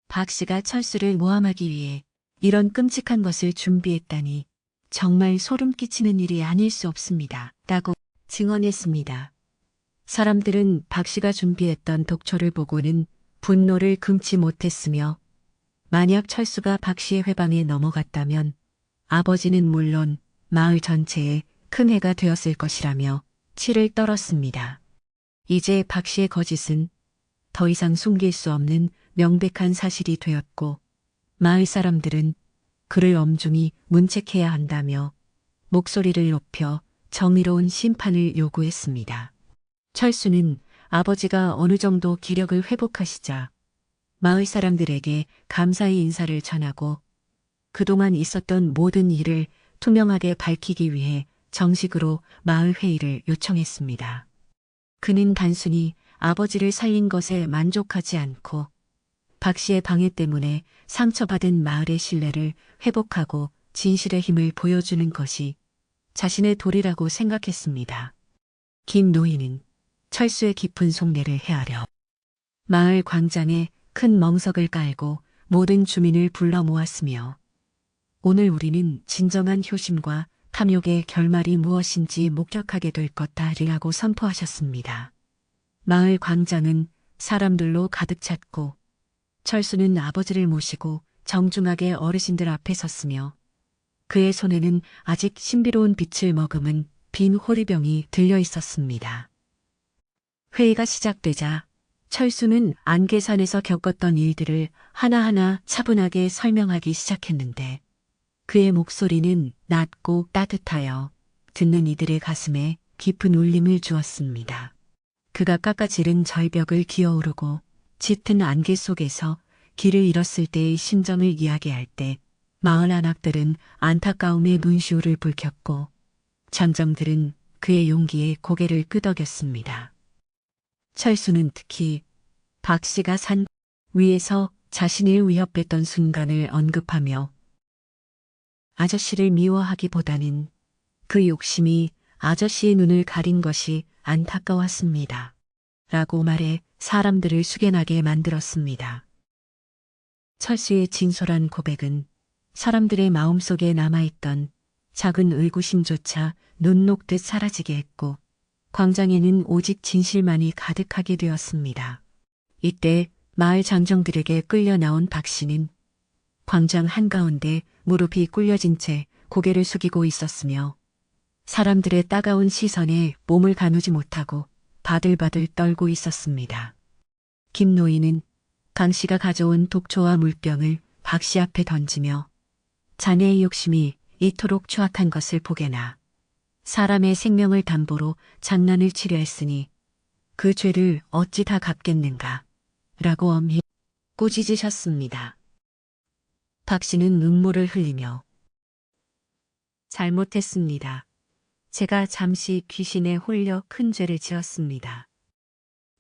박 씨가 철수를 모함하기 위해 이런 끔찍한 것을 준비했다니 정말 소름 끼치는 일이 아닐 수 없습니다. 라고 증언했습니다. 사람들은 박 씨가 준비했던 독초를 보고는 분노를 금치 못했으며 만약 철수가 박 씨의 회방에 넘어갔다면 아버지는 물론 마을 전체에 큰 해가 되었을 것이라며 치를 떨었습니다. 이제 박 씨의 거짓은 더 이상 숨길 수 없는 명백한 사실이 되었고 마을 사람들은 그를 엄중히 문책해야 한다며 목소리를 높여 정의로운 심판을 요구했습니다. 철수는 아버지가 어느 정도 기력을 회복하시자 마을 사람들에게 감사의 인사를 전하고 그동안 있었던 모든 일을 투명하게 밝히기 위해 정식으로 마을 회의를 요청했습니다. 그는 단순히 아버지를 살린 것에 만족하지 않고 박 씨의 방해 때문에 상처받은 마을의 신뢰를 회복하고 진실의 힘을 보여주는 것이 자신의 도리라고 생각했습니다. 김 노인은 철수의 깊은 속내를 헤아려 마을 광장에 큰 멍석을 깔고 모든 주민을 불러 모았으며 오늘 우리는 진정한 효심과 탐욕의 결말이 무엇인지 목격하게 될 것다라고 선포하셨습니다. 마을 광장은 사람들로 가득 찼고 철수는 아버지를 모시고 정중하게 어르신들 앞에 섰으며 그의 손에는 아직 신비로운 빛을 머금은 빈 호리병이 들려 있었습니다. 회의가 시작되자 철수는 안개산에서 겪었던 일들을 하나하나 차분하게 설명하기 시작했는데 그의 목소리는 낮고 따뜻하여 듣는 이들의 가슴에 깊은 울림을 주었습니다. 그가 깎아지른 절벽을 기어오르고 짙은 안개 속에서 길을 잃었을 때의 심정을 이야기할 때 마을 안악들은 안타까움의 눈시울을 붉혔고 장정들은 그의 용기에 고개를 끄덕였습니다. 철수는 특히 박 씨가 산 위에서 자신을 위협했던 순간을 언급하며 아저씨를 미워하기보다는 그 욕심이 아저씨의 눈을 가린 것이 안타까웠습니다. 라고 말해 사람들을 숙연하게 만들었습니다. 철수의 진솔한 고백은 사람들의 마음속에 남아있던 작은 의구심조차 눈 녹듯 사라지게 했고 광장에는 오직 진실만이 가득하게 되었습니다. 이때 마을 장정들에게 끌려 나온 박 씨는 광장 한가운데 무릎이 꿇려진 채 고개를 숙이고 있었으며 사람들의 따가운 시선에 몸을 가누지 못하고 바들바들 떨고 있었습니다. 김 노인은 강 씨가 가져온 독초와 물병을 박 씨 앞에 던지며 자네의 욕심이 이토록 추악한 것을 보게나 사람의 생명을 담보로 장난을 치려 했으니 그 죄를 어찌 다 갚겠는가 라고 엄히 꾸짖으셨습니다. 박 씨는 눈물을 흘리며 잘못했습니다. 제가 잠시 귀신에 홀려 큰 죄를 지었습니다.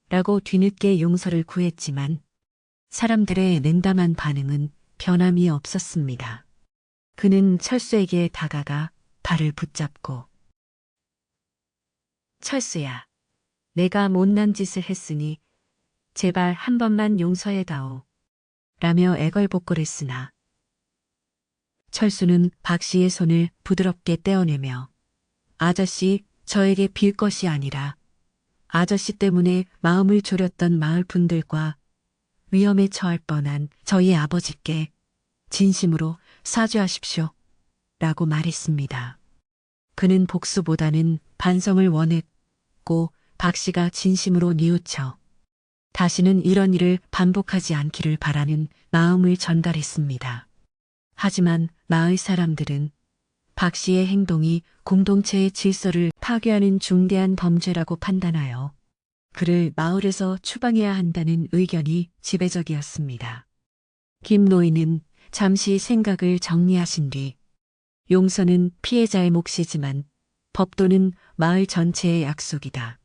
라고 뒤늦게 용서를 구했지만 사람들의 냉담한 반응은 변함이 없었습니다. 그는 철수에게 다가가 발을 붙잡고 철수야, 내가 못난 짓을 했으니 제발 한 번만 용서해다오. 라며 애걸복걸했으나 철수는 박 씨의 손을 부드럽게 떼어내며 아저씨, 저에게 빌 것이 아니라 아저씨 때문에 마음을 졸였던 마을 분들과 위험에 처할 뻔한 저희 아버지께 진심으로 사죄하십시오. 라고 말했습니다. 그는 복수보다는 반성을 원했고 박 씨가 진심으로 뉘우쳐 다시는 이런 일을 반복하지 않기를 바라는 마음을 전달했습니다. 하지만 마을 사람들은 박 씨의 행동이 공동체의 질서를 파괴하는 중대한 범죄라고 판단하여 그를 마을에서 추방해야 한다는 의견이 지배적이었습니다. 김 노인은 잠시 생각을 정리하신 뒤 용서는 피해자의 몫이지만 법도는 마을 전체의 약속이다.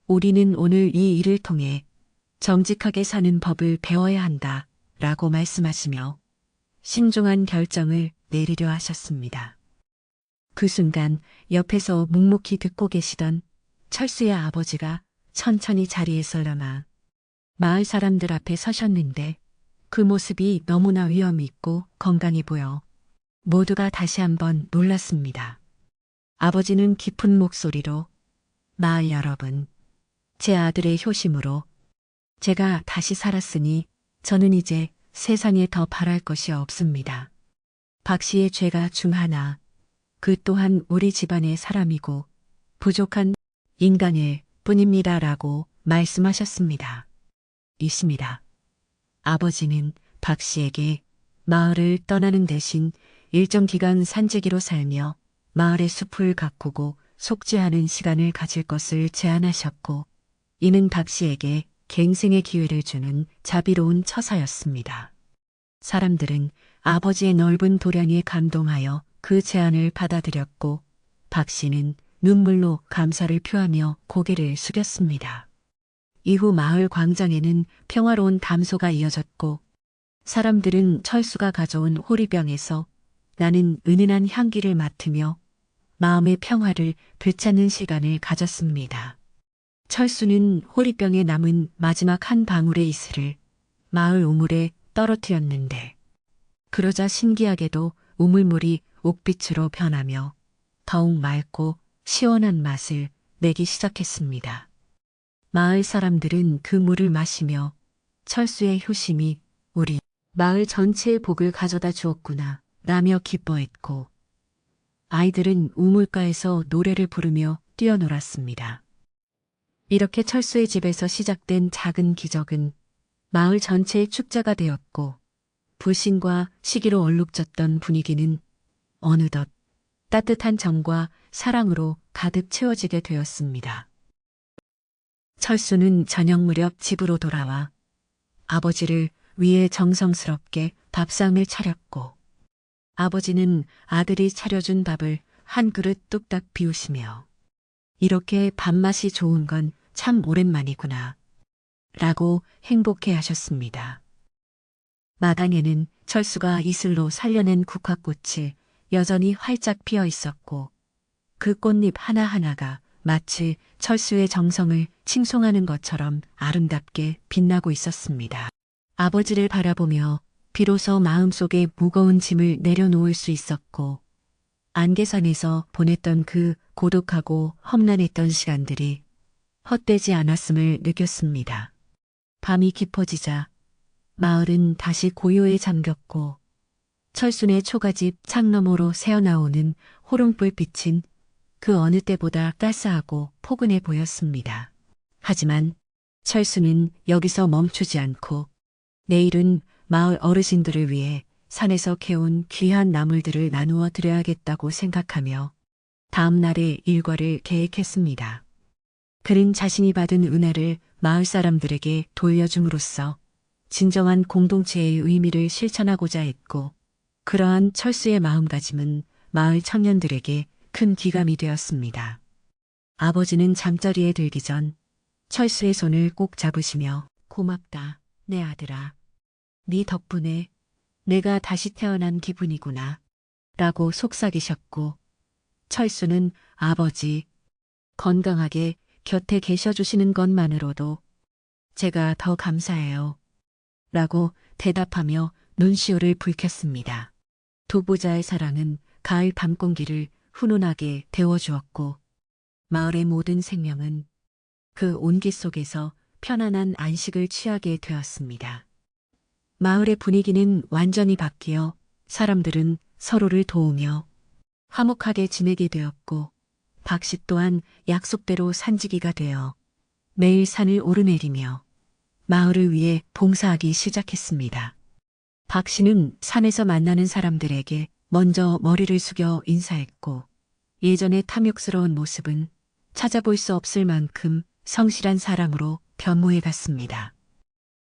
우리는 오늘 이 일을 통해 정직하게 사는 법을 배워야 한다. 라고 말씀하시며 신중한 결정을 내리려 하셨습니다. 그 순간 옆에서 묵묵히 듣고 계시던 철수의 아버지가 천천히 자리에서 일어나 마을 사람들 앞에 서셨는데 그 모습이 너무나 위험 있고 건강해 보여 모두가 다시 한번 놀랐습니다. 아버지는 깊은 목소리로 마을 여러분, 제 아들의 효심으로 제가 다시 살았으니 저는 이제 세상에 더 바랄 것이 없습니다. 박 씨의 죄가 중 하나, 그 또한 우리 집안의 사람이고 부족한 인간일 뿐입니다라고 말씀하셨습니다. 있습니다. 아버지는 박 씨에게 마을을 떠나는 대신 일정 기간 산재기로 살며 마을의 숲을 가꾸고 속죄하는 시간을 가질 것을 제안하셨고 이는 박 씨에게 갱생의 기회를 주는 자비로운 처사였습니다. 사람들은 아버지의 넓은 도량에 감동하여 그 제안을 받아들였고 박 씨는 눈물로 감사를 표하며 고개를 숙였습니다. 이후 마을 광장에는 평화로운 담소가 이어졌고 사람들은 철수가 가져온 호리병에서 나는 은은한 향기를 맡으며 마음의 평화를 되찾는 시간을 가졌습니다. 철수는 호리병에 남은 마지막 한 방울의 이슬을 마을 우물에 떨어뜨렸는데 그러자 신기하게도 우물물이 옥빛으로 변하며 더욱 맑고 시원한 맛을 내기 시작했습니다. 마을 사람들은 그 물을 마시며 철수의 효심이 우리 마을 전체의 복을 가져다 주었구나 라며 기뻐했고 아이들은 우물가에서 노래를 부르며 뛰어놀았습니다. 이렇게 철수의 집에서 시작된 작은 기적은 마을 전체의 축제가 되었고 불신과 시기로 얼룩졌던 분위기는 어느덧 따뜻한 정과 사랑으로 가득 채워지게 되었습니다. 철수는 저녁 무렵 집으로 돌아와 아버지를 위해 정성스럽게 밥상을 차렸고 아버지는 아들이 차려준 밥을 한 그릇 뚝딱 비우시며 이렇게 밥맛이 좋은 건 참 오랜만이구나 라고 행복해 하셨습니다. 마당에는 철수가 이슬로 살려낸 국화꽃이 여전히 활짝 피어 있었고 그 꽃잎 하나하나가 마치 철수의 정성을 칭송하는 것처럼 아름답게 빛나고 있었습니다. 아버지를 바라보며 비로소 마음속에 무거운 짐을 내려놓을 수 있었고 안개산에서 보냈던 그 고독하고 험난했던 시간들이 헛되지 않았음을 느꼈습니다. 밤이 깊어지자 마을은 다시 고요에 잠겼고 철순의 초가집 창너머로 새어나오는 호롱불 빛은 그 어느 때보다 따스하고 포근해 보였습니다. 하지만 철수는 여기서 멈추지 않고 내일은 마을 어르신들을 위해 산에서 캐온 귀한 나물들을 나누어 드려야겠다고 생각하며 다음 날의 일과를 계획했습니다. 그는 자신이 받은 은혜를 마을 사람들에게 돌려줌으로써 진정한 공동체의 의미를 실천하고자 했고 그러한 철수의 마음가짐은 마을 청년들에게 큰 기감이 되었습니다. 아버지는 잠자리에 들기 전 철수의 손을 꼭 잡으시며 고맙다, 내 아들아. 네 덕분에 내가 다시 태어난 기분이구나. 라고 속삭이셨고 철수는 아버지, 건강하게 곁에 계셔주시는 것만으로도 제가 더 감사해요. 라고 대답하며 눈시울을 붉혔습니다. 두 부자의 사랑은 가을 밤 공기를 훈훈하게 데워주었고 마을의 모든 생명은 그 온기 속에서 편안한 안식을 취하게 되었습니다. 마을의 분위기는 완전히 바뀌어 사람들은 서로를 도우며 화목하게 지내게 되었고 박씨 또한 약속대로 산지기가 되어 매일 산을 오르내리며 마을을 위해 봉사하기 시작했습니다. 박씨는 산에서 만나는 사람들에게 먼저 머리를 숙여 인사했고 예전의 탐욕스러운 모습은 찾아볼 수 없을 만큼 성실한 사람으로 변모해 갔습니다.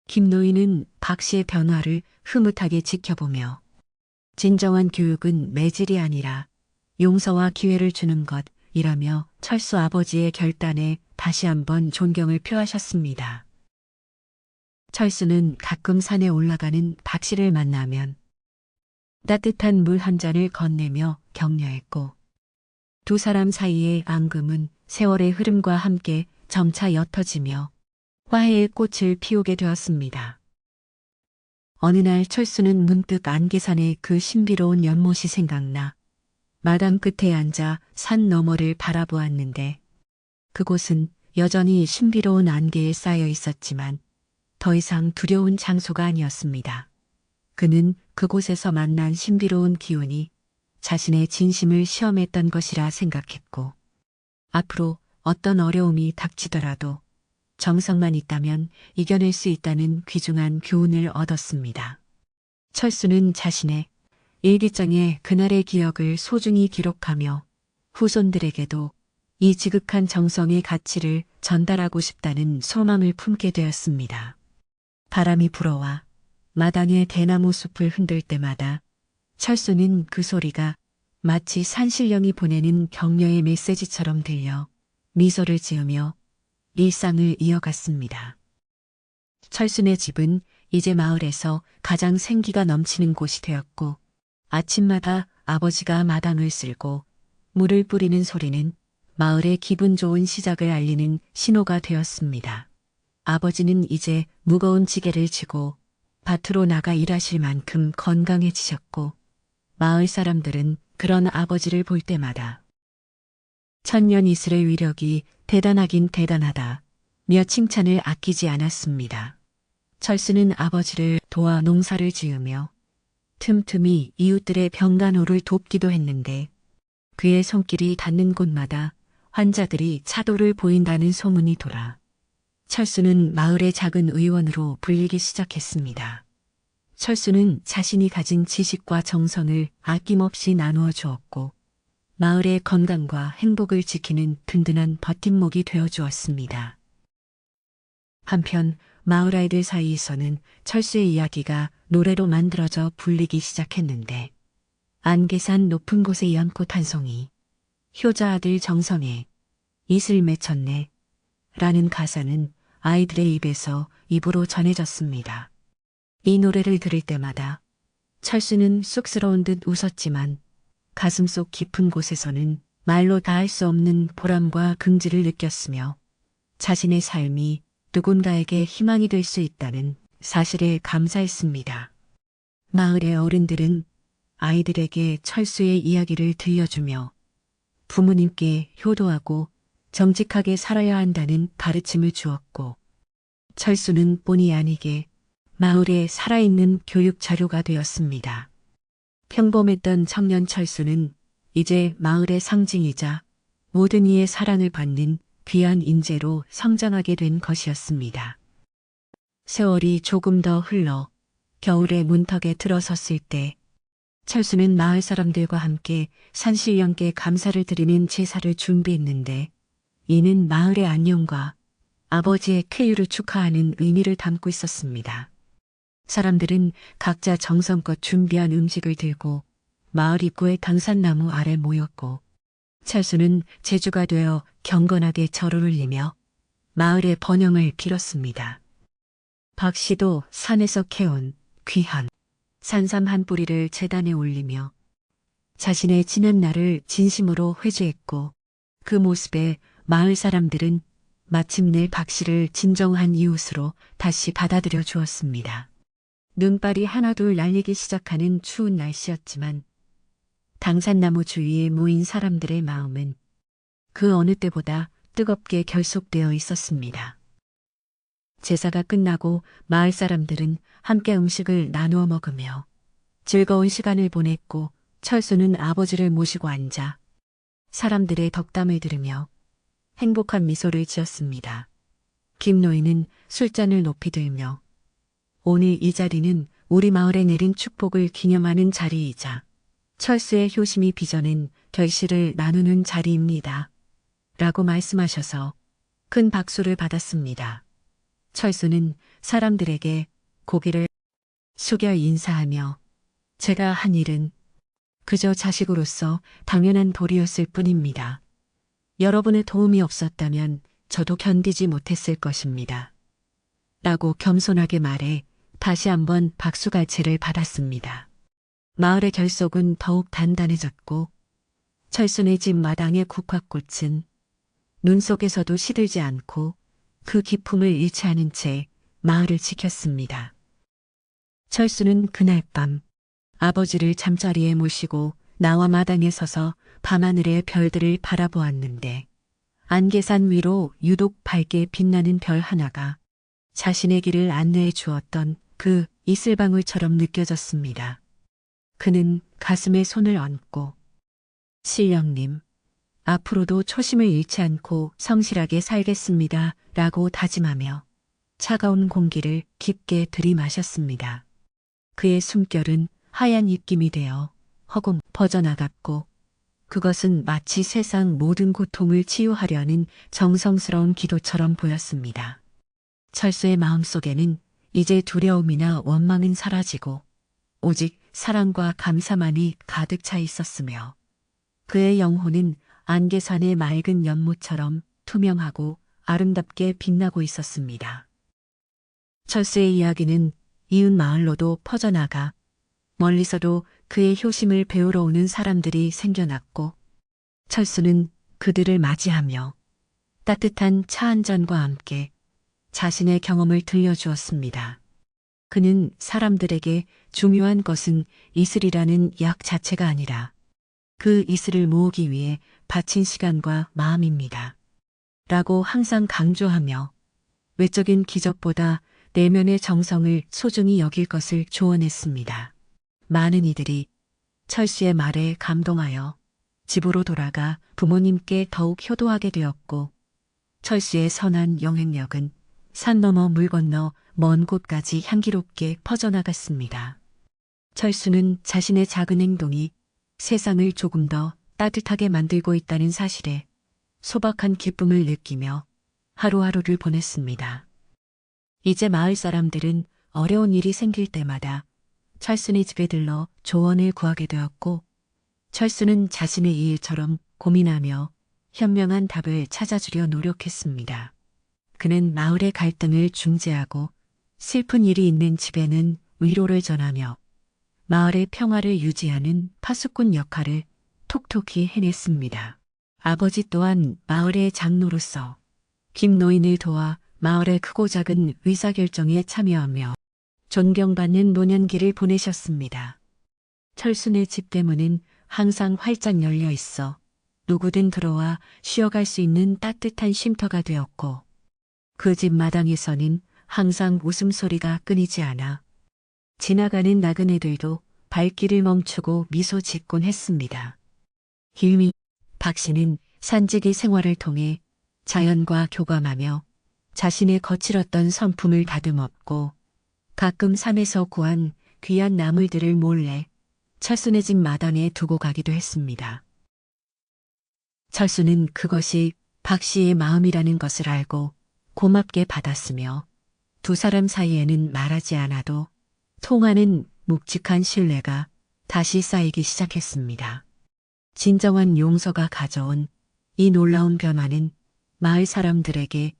김노인은 박씨의 변화를 흐뭇하게 지켜보며 진정한 교육은 매질이 아니라 용서와 기회를 주는 것이라며 철수 아버지의 결단에 다시 한번 존경을 표하셨습니다. 철수는 가끔 산에 올라가는 박씨를 만나면 따뜻한 물 한 잔을 건네며 격려했고 두 사람 사이의 앙금은 세월의 흐름과 함께 점차 옅어지며 화해의 꽃을 피우게 되었습니다. 어느 날 철수는 문득 안개산의 그 신비로운 연못이 생각나 마당 끝에 앉아 산 너머를 바라보았는데 그곳은 여전히 신비로운 안개에 쌓여 있었지만 더 이상 두려운 장소가 아니었습니다. 그는 그곳에서 만난 신비로운 기운이 자신의 진심을 시험했던 것이라 생각했고 앞으로 어떤 어려움이 닥치더라도 정성만 있다면 이겨낼 수 있다는 귀중한 교훈을 얻었습니다. 철수는 자신의 일기장에 그날의 기억을 소중히 기록하며 후손들에게도 이 지극한 정성의 가치를 전달하고 싶다는 소망을 품게 되었습니다. 바람이 불어와 마당의 대나무 숲을 흔들 때마다 철수는 그 소리가 마치 산신령이 보내는 격려의 메시지처럼 들려 미소를 지으며 일상을 이어갔습니다. 철순의 집은 이제 마을에서 가장 생기가 넘치는 곳이 되었고 아침마다 아버지가 마당을 쓸고 물을 뿌리는 소리는 마을의 기분 좋은 시작을 알리는 신호가 되었습니다. 아버지는 이제 무거운 지게를 지고 밭으로 나가 일하실 만큼 건강해지셨고 마을 사람들은 그런 아버지를 볼 때마다 천년 이슬의 위력이 대단하긴 대단하다 며 칭찬을 아끼지 않았습니다. 철수는 아버지를 도와 농사를 지으며 틈틈이 이웃들의 병간호를 돕기도 했는데 그의 손길이 닿는 곳마다 환자들이 차도를 보인다는 소문이 돌아 철수는 마을의 작은 의원으로 불리기 시작했습니다. 철수는 자신이 가진 지식과 정성을 아낌없이 나누어 주었고 마을의 건강과 행복을 지키는 든든한 버팀목이 되어 주었습니다. 한편 마을 아이들 사이에서는 철수의 이야기가 노래로 만들어져 불리기 시작했는데 안개산 높은 곳에 연꽃 한 송이 효자 아들 정성에 이슬 맺혔네 라는 가사는 아이들의 입에서 입으로 전해졌습니다. 이 노래를 들을 때마다 철수는 쑥스러운 듯 웃었지만 가슴속 깊은 곳에서는 말로 다할 수 없는 보람과 긍지를 느꼈으며 자신의 삶이 누군가에게 희망이 될 수 있다는 사실에 감사했습니다. 마을의 어른들은 아이들에게 철수의 이야기를 들려주며 부모님께 효도하고 정직하게 살아야 한다는 가르침을 주었고, 철수는 본의 아니게 마을에 살아있는 교육 자료가 되었습니다. 평범했던 청년 철수는 이제 마을의 상징이자 모든 이의 사랑을 받는 귀한 인재로 성장하게 된 것이었습니다. 세월이 조금 더 흘러 겨울의 문턱에 들어섰을 때 철수는 마을 사람들과 함께 산신령께 감사를 드리는 제사를 준비했는데, 이는 마을의 안녕과 아버지의 쾌유를 축하하는 의미를 담고 있었습니다. 사람들은 각자 정성껏 준비한 음식을 들고 마을 입구의 당산나무 아래 모였고, 철수는 제주가 되어 경건하게 절을 올리며 마을의 번영을 빌었습니다. 박 씨도 산에서 캐온 귀한 산삼 한 뿌리를 제단에 올리며 자신의 지난 날을 진심으로 회개했고, 그 모습에 마을 사람들은 마침내 박 씨를 진정한 이웃으로 다시 받아들여 주었습니다. 눈발이 하나둘 날리기 시작하는 추운 날씨였지만 당산나무 주위에 모인 사람들의 마음은 그 어느 때보다 뜨겁게 결속되어 있었습니다. 제사가 끝나고 마을 사람들은 함께 음식을 나누어 먹으며 즐거운 시간을 보냈고, 철수는 아버지를 모시고 앉아 사람들의 덕담을 들으며 행복한 미소를 지었습니다. 김노인은 술잔을 높이 들며 오늘 이 자리는 우리 마을에 내린 축복을 기념하는 자리이자 철수의 효심이 빚어낸 결실을 나누는 자리입니다. 라고 말씀하셔서 큰 박수를 받았습니다. 철수는 사람들에게 고개를 숙여 인사하며 제가 한 일은 그저 자식으로서 당연한 도리였을 뿐입니다. 여러분의 도움이 없었다면 저도 견디지 못했을 것입니다. 라고 겸손하게 말해 다시 한번 박수갈채를 받았습니다. 마을의 결속은 더욱 단단해졌고, 철순의 집 마당의 국화꽃은 눈 속에서도 시들지 않고 그 기품을 잃지 않은 채 마을을 지켰습니다. 철수는 그날 밤 아버지를 잠자리에 모시고 나와 마당에 서서 밤하늘의 별들을 바라보았는데, 안개산 위로 유독 밝게 빛나는 별 하나가 자신의 길을 안내해 주었던 그 이슬방울처럼 느껴졌습니다. 그는 가슴에 손을 얹고 신령님, 앞으로도 초심을 잃지 않고 성실하게 살겠습니다. 라고 다짐하며 차가운 공기를 깊게 들이마셨습니다. 그의 숨결은 하얀 입김이 되어 허공 퍼져나갔고, 그것은 마치 세상 모든 고통을 치유하려는 정성스러운 기도처럼 보였습니다. 철수의 마음속에는 이제 두려움이나 원망은 사라지고 오직 사랑과 감사만이 가득 차 있었으며, 그의 영혼은 안개산의 맑은 연못처럼 투명하고 아름답게 빛나고 있었습니다. 철수의 이야기는 이웃 마을로도 퍼져나가 멀리서도 그의 효심을 배우러 오는 사람들이 생겨났고, 철수는 그들을 맞이하며 따뜻한 차 한 잔과 함께 자신의 경험을 들려주었습니다. 그는 사람들에게 중요한 것은 이슬이라는 약 자체가 아니라 그 이슬을 모으기 위해 바친 시간과 마음입니다. 라고 항상 강조하며 외적인 기적보다 내면의 정성을 소중히 여길 것을 조언했습니다. 많은 이들이 철수의 말에 감동하여 집으로 돌아가 부모님께 더욱 효도하게 되었고, 철수의 선한 영향력은 산 너머 물 건너 먼 곳까지 향기롭게 퍼져나갔습니다. 철수는 자신의 작은 행동이 세상을 조금 더 따뜻하게 만들고 있다는 사실에 소박한 기쁨을 느끼며 하루하루를 보냈습니다. 이제 마을 사람들은 어려운 일이 생길 때마다 철순의 집에 들러 조언을 구하게 되었고, 철수는 자신의 일처럼 고민하며 현명한 답을 찾아주려 노력했습니다. 그는 마을의 갈등을 중재하고 슬픈 일이 있는 집에는 위로를 전하며 마을의 평화를 유지하는 파수꾼 역할을 톡톡히 해냈습니다. 아버지 또한 마을의 장로로서 김노인을 도와 마을의 크고 작은 의사결정에 참여하며 존경받는 노년기를 보내셨습니다. 철순의 집 대문은 항상 활짝 열려 있어 누구든 들어와 쉬어갈 수 있는 따뜻한 쉼터가 되었고 그 집 마당에서는 항상 웃음소리가 끊이지 않아 지나가는 나그네들도 발길을 멈추고 미소 짓곤 했습니다. hilmi 박 씨는 산지기 생활을 통해 자연과 교감하며 자신의 거칠었던 성품을 다듬었고 가끔 산에서 구한 귀한 나물들을 몰래 철순의 집 마당에 두고 가기도 했습니다. 철수는 그것이 박 씨의 마음이라는 것을 알고 고맙게 받았으며 두 사람 사이에는 말하지 않아도 통하는 묵직한 신뢰가 다시 쌓이기 시작했습니다. 진정한 용서가 가져온 이 놀라운 변화는 마을 사람들에게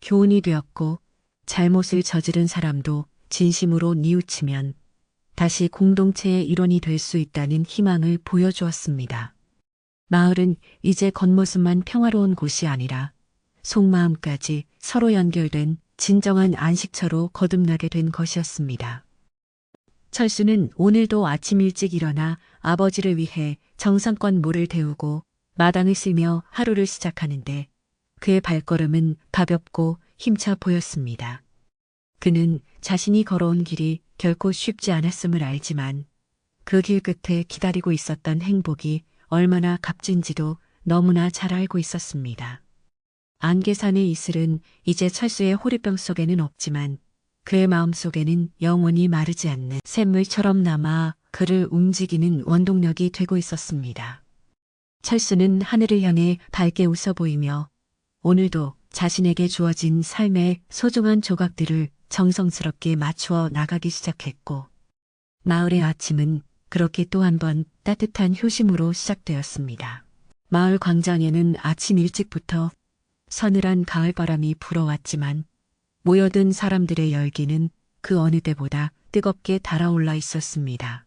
교훈이 되었고 잘못을 저지른 사람도 진심으로 뉘우치면 다시 공동체의 일원이 될 수 있다는 희망을 보여주었습니다. 마을은 이제 겉모습만 평화로운 곳이 아니라 속마음까지 서로 연결된 진정한 안식처로 거듭나게 된 것이었습니다. 철수는 오늘도 아침 일찍 일어나 아버지를 위해 정성껏 물을 데우고 마당을 쓸며 하루를 시작하는데 그의 발걸음은 가볍고 힘차 보였습니다. 그는 자신이 걸어온 길이 결코 쉽지 않았음을 알지만 그 길 끝에 기다리고 있었던 행복이 얼마나 값진지도 너무나 잘 알고 있었습니다. 안개산의 이슬은 이제 철수의 호리병 속에는 없지만 그의 마음속에는 영원히 마르지 않는 샘물처럼 남아 그를 움직이는 원동력이 되고 있었습니다. 철수는 하늘을 향해 밝게 웃어 보이며 오늘도 자신에게 주어진 삶의 소중한 조각들을 정성스럽게 맞추어 나가기 시작했고 마을의 아침은 그렇게 또 한 번 따뜻한 효심으로 시작되었습니다. 마을 광장에는 아침 일찍부터 서늘한 가을바람이 불어왔지만 모여든 사람들의 열기는 그 어느 때보다 뜨겁게 달아올라 있었습니다.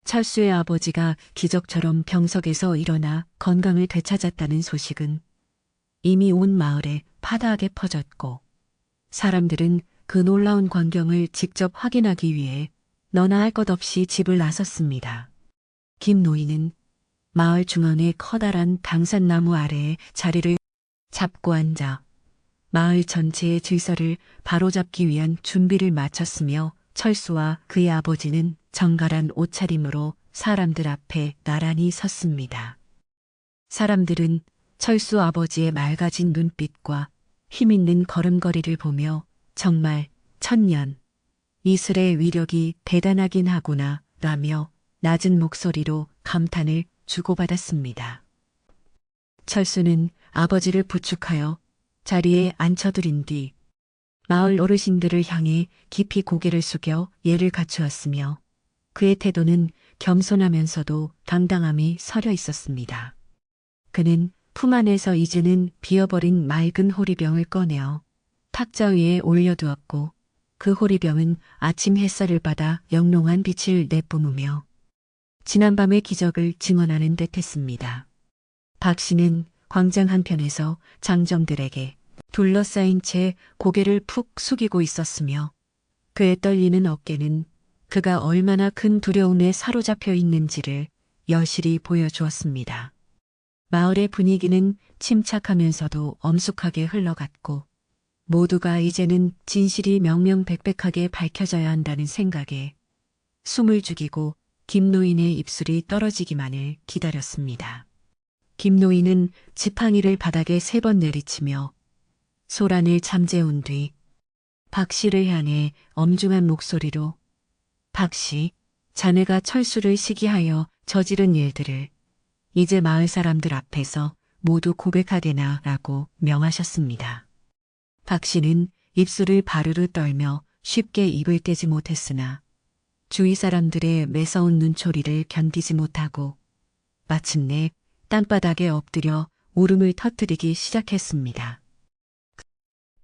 철수의 아버지가 기적처럼 병석에서 일어나 건강을 되찾았다는 소식은 이미 온 마을에 파다하게 퍼졌고 사람들은 그 놀라운 광경을 직접 확인하기 위해 너나 할 것 없이 집을 나섰습니다. 김 노인은 마을 중앙의 커다란 당산나무 아래에 자리를 잡고 앉아 마을 전체의 질서를 바로잡기 위한 준비를 마쳤으며 철수와 그의 아버지는 정갈한 옷차림으로 사람들 앞에 나란히 섰습니다. 사람들은 철수 아버지의 맑아진 눈빛과 힘있는 걸음걸이를 보며 정말 천년, 이슬의 위력이 대단하긴 하구나 라며 낮은 목소리로 감탄을 주고받았습니다. 철수는 아버지를 부축하여 자리에 앉혀드린 뒤 마을 어르신들을 향해 깊이 고개를 숙여 예를 갖추었으며 그의 태도는 겸손하면서도 당당함이 서려 있었습니다. 그는 품 안에서 이제는 비어버린 맑은 호리병을 꺼내어 탁자 위에 올려두었고 그 호리병은 아침 햇살을 받아 영롱한 빛을 내뿜으며 지난밤의 기적을 증언하는 듯했습니다. 박 씨는 광장 한편에서 장정들에게 둘러싸인 채 고개를 푹 숙이고 있었으며 그의 떨리는 어깨는 그가 얼마나 큰 두려움에 사로잡혀 있는지를 여실히 보여주었습니다. 마을의 분위기는 침착하면서도 엄숙하게 흘러갔고 모두가 이제는 진실이 명명백백하게 밝혀져야 한다는 생각에 숨을 죽이고 김노인의 입술이 떨어지기만을 기다렸습니다. 김노인은 지팡이를 바닥에 3번 내리치며 소란을 잠재운 뒤 박 씨를 향해 엄중한 목소리로 박 씨, 자네가 철수를 시기하여 저지른 일들을 이제 마을 사람들 앞에서 모두 고백하게나 라고 명하셨습니다. 박 씨는 입술을 바르르 떨며 쉽게 입을 떼지 못했으나 주위 사람들의 매서운 눈초리를 견디지 못하고 마침내 땅바닥에 엎드려 울음을 터뜨리기 시작했습니다.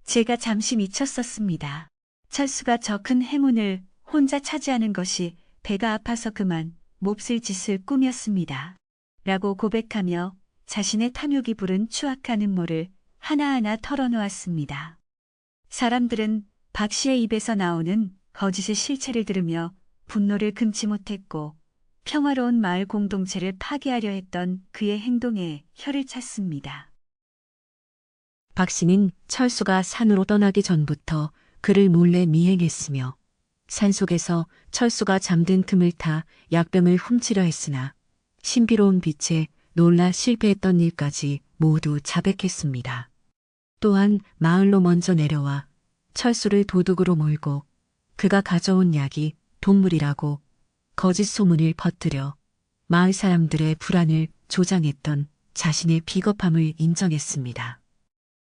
제가 잠시 미쳤었습니다. 철수가 저 큰 행운을 혼자 차지하는 것이 배가 아파서 그만 몹쓸 짓을 꾸몄습니다. 라고 고백하며 자신의 탐욕이 부른 추악한 음모를 하나하나 털어놓았습니다. 사람들은 박 씨의 입에서 나오는 거짓의 실체를 들으며 분노를 금치 못했고 평화로운 마을 공동체를 파괴하려 했던 그의 행동에 혀를 찼습니다. 박 씨는 철수가 산으로 떠나기 전부터 그를 몰래 미행했으며 산속에서 철수가 잠든 틈을 타 약병을 훔치려 했으나 신비로운 빛에 놀라 실패했던 일까지 모두 자백했습니다. 또한 마을로 먼저 내려와 철수를 도둑으로 몰고 그가 가져온 약이 동물이라고 거짓 소문을 퍼뜨려 마을 사람들의 불안을 조장했던 자신의 비겁함을 인정했습니다.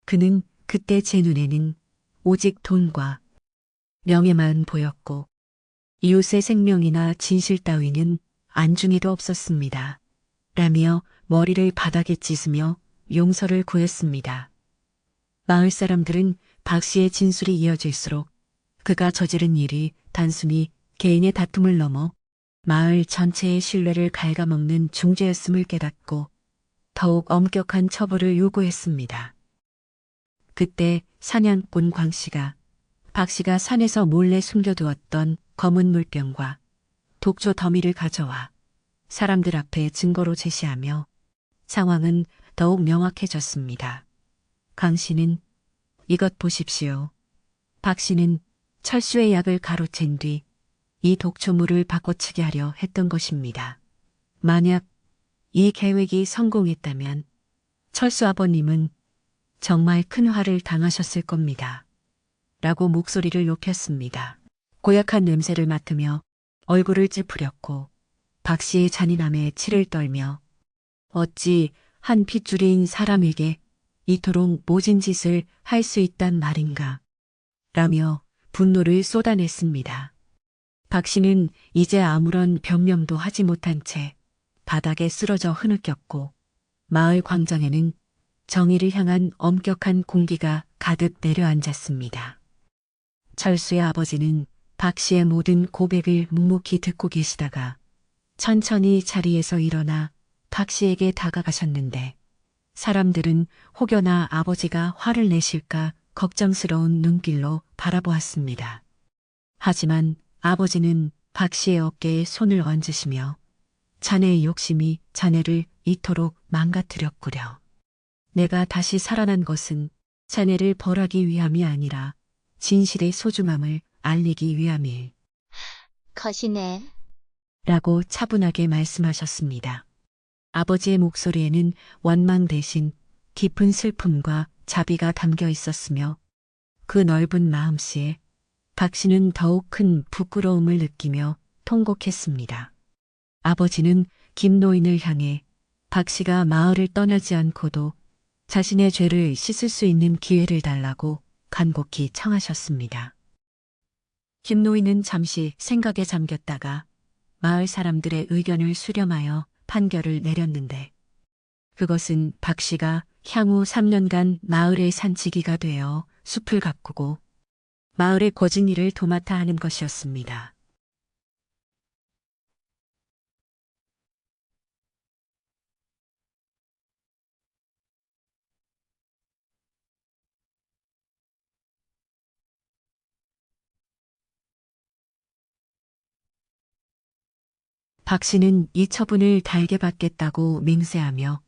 그는 그때 제 눈에는 오직 돈과 명예만 보였고 이웃의 생명이나 진실 따위는 안중에도 없었습니다. 라며 머리를 바닥에 찢으며 용서를 구했습니다. 마을 사람들은 박 씨의 진술이 이어질수록 그가 저지른 일이 단순히 개인의 다툼을 넘어 마을 전체의 신뢰를 갉아먹는 중죄였음을 깨닫고 더욱 엄격한 처벌을 요구했습니다. 그때 사냥꾼 광 씨가 박 씨가 산에서 몰래 숨겨두었던 검은 물병과 독초 더미를 가져와 사람들 앞에 증거로 제시하며 상황은 더욱 명확해졌습니다. 강 씨는 이것 보십시오. 박 씨는 철수의 약을 가로챈 뒤 이 독초물을 바꿔치게 하려 했던 것입니다. 만약 이 계획이 성공했다면 철수 아버님은 정말 큰 화를 당하셨을 겁니다. 라고 목소리를 높였습니다. 고약한 냄새를 맡으며 얼굴을 찌푸렸고 박 씨의 잔인함에 치를 떨며 어찌 한 핏줄인 사람에게 이토록 모진 짓을 할 수 있단 말인가 라며 분노를 쏟아냈습니다. 박 씨는 이제 아무런 변명도 하지 못한 채 바닥에 쓰러져 흐느꼈고 마을 광장에는 정의를 향한 엄격한 공기가 가득 내려앉았습니다. 철수의 아버지는 박 씨의 모든 고백을 묵묵히 듣고 계시다가 천천히 자리에서 일어나 박 씨에게 다가가셨는데 사람들은 혹여나 아버지가 화를 내실까 걱정스러운 눈길로 바라보았습니다. 하지만 아버지는 박 씨의 어깨에 손을 얹으시며 자네의 욕심이 자네를 이토록 망가뜨렸구려. 내가 다시 살아난 것은 자네를 벌하기 위함이 아니라 진실의 소중함을 알리기 위함일. 거시네. 라고 차분하게 말씀하셨습니다. 아버지의 목소리에는 원망 대신 깊은 슬픔과 자비가 담겨 있었으며 그 넓은 마음씨에 박 씨는 더욱 큰 부끄러움을 느끼며 통곡했습니다. 아버지는 김 노인을 향해 박 씨가 마을을 떠나지 않고도 자신의 죄를 씻을 수 있는 기회를 달라고 간곡히 청하셨습니다. 김 노인은 잠시 생각에 잠겼다가 마을 사람들의 의견을 수렴하여 판결을 내렸는데 그것은 박 씨가 향후 3년간 마을의 산지기가 되어 숲을 가꾸고 마을의 거진 일을 도맡아 하는 것이었습니다. 박 씨는 이 처분을 달게 받겠다고 맹세하며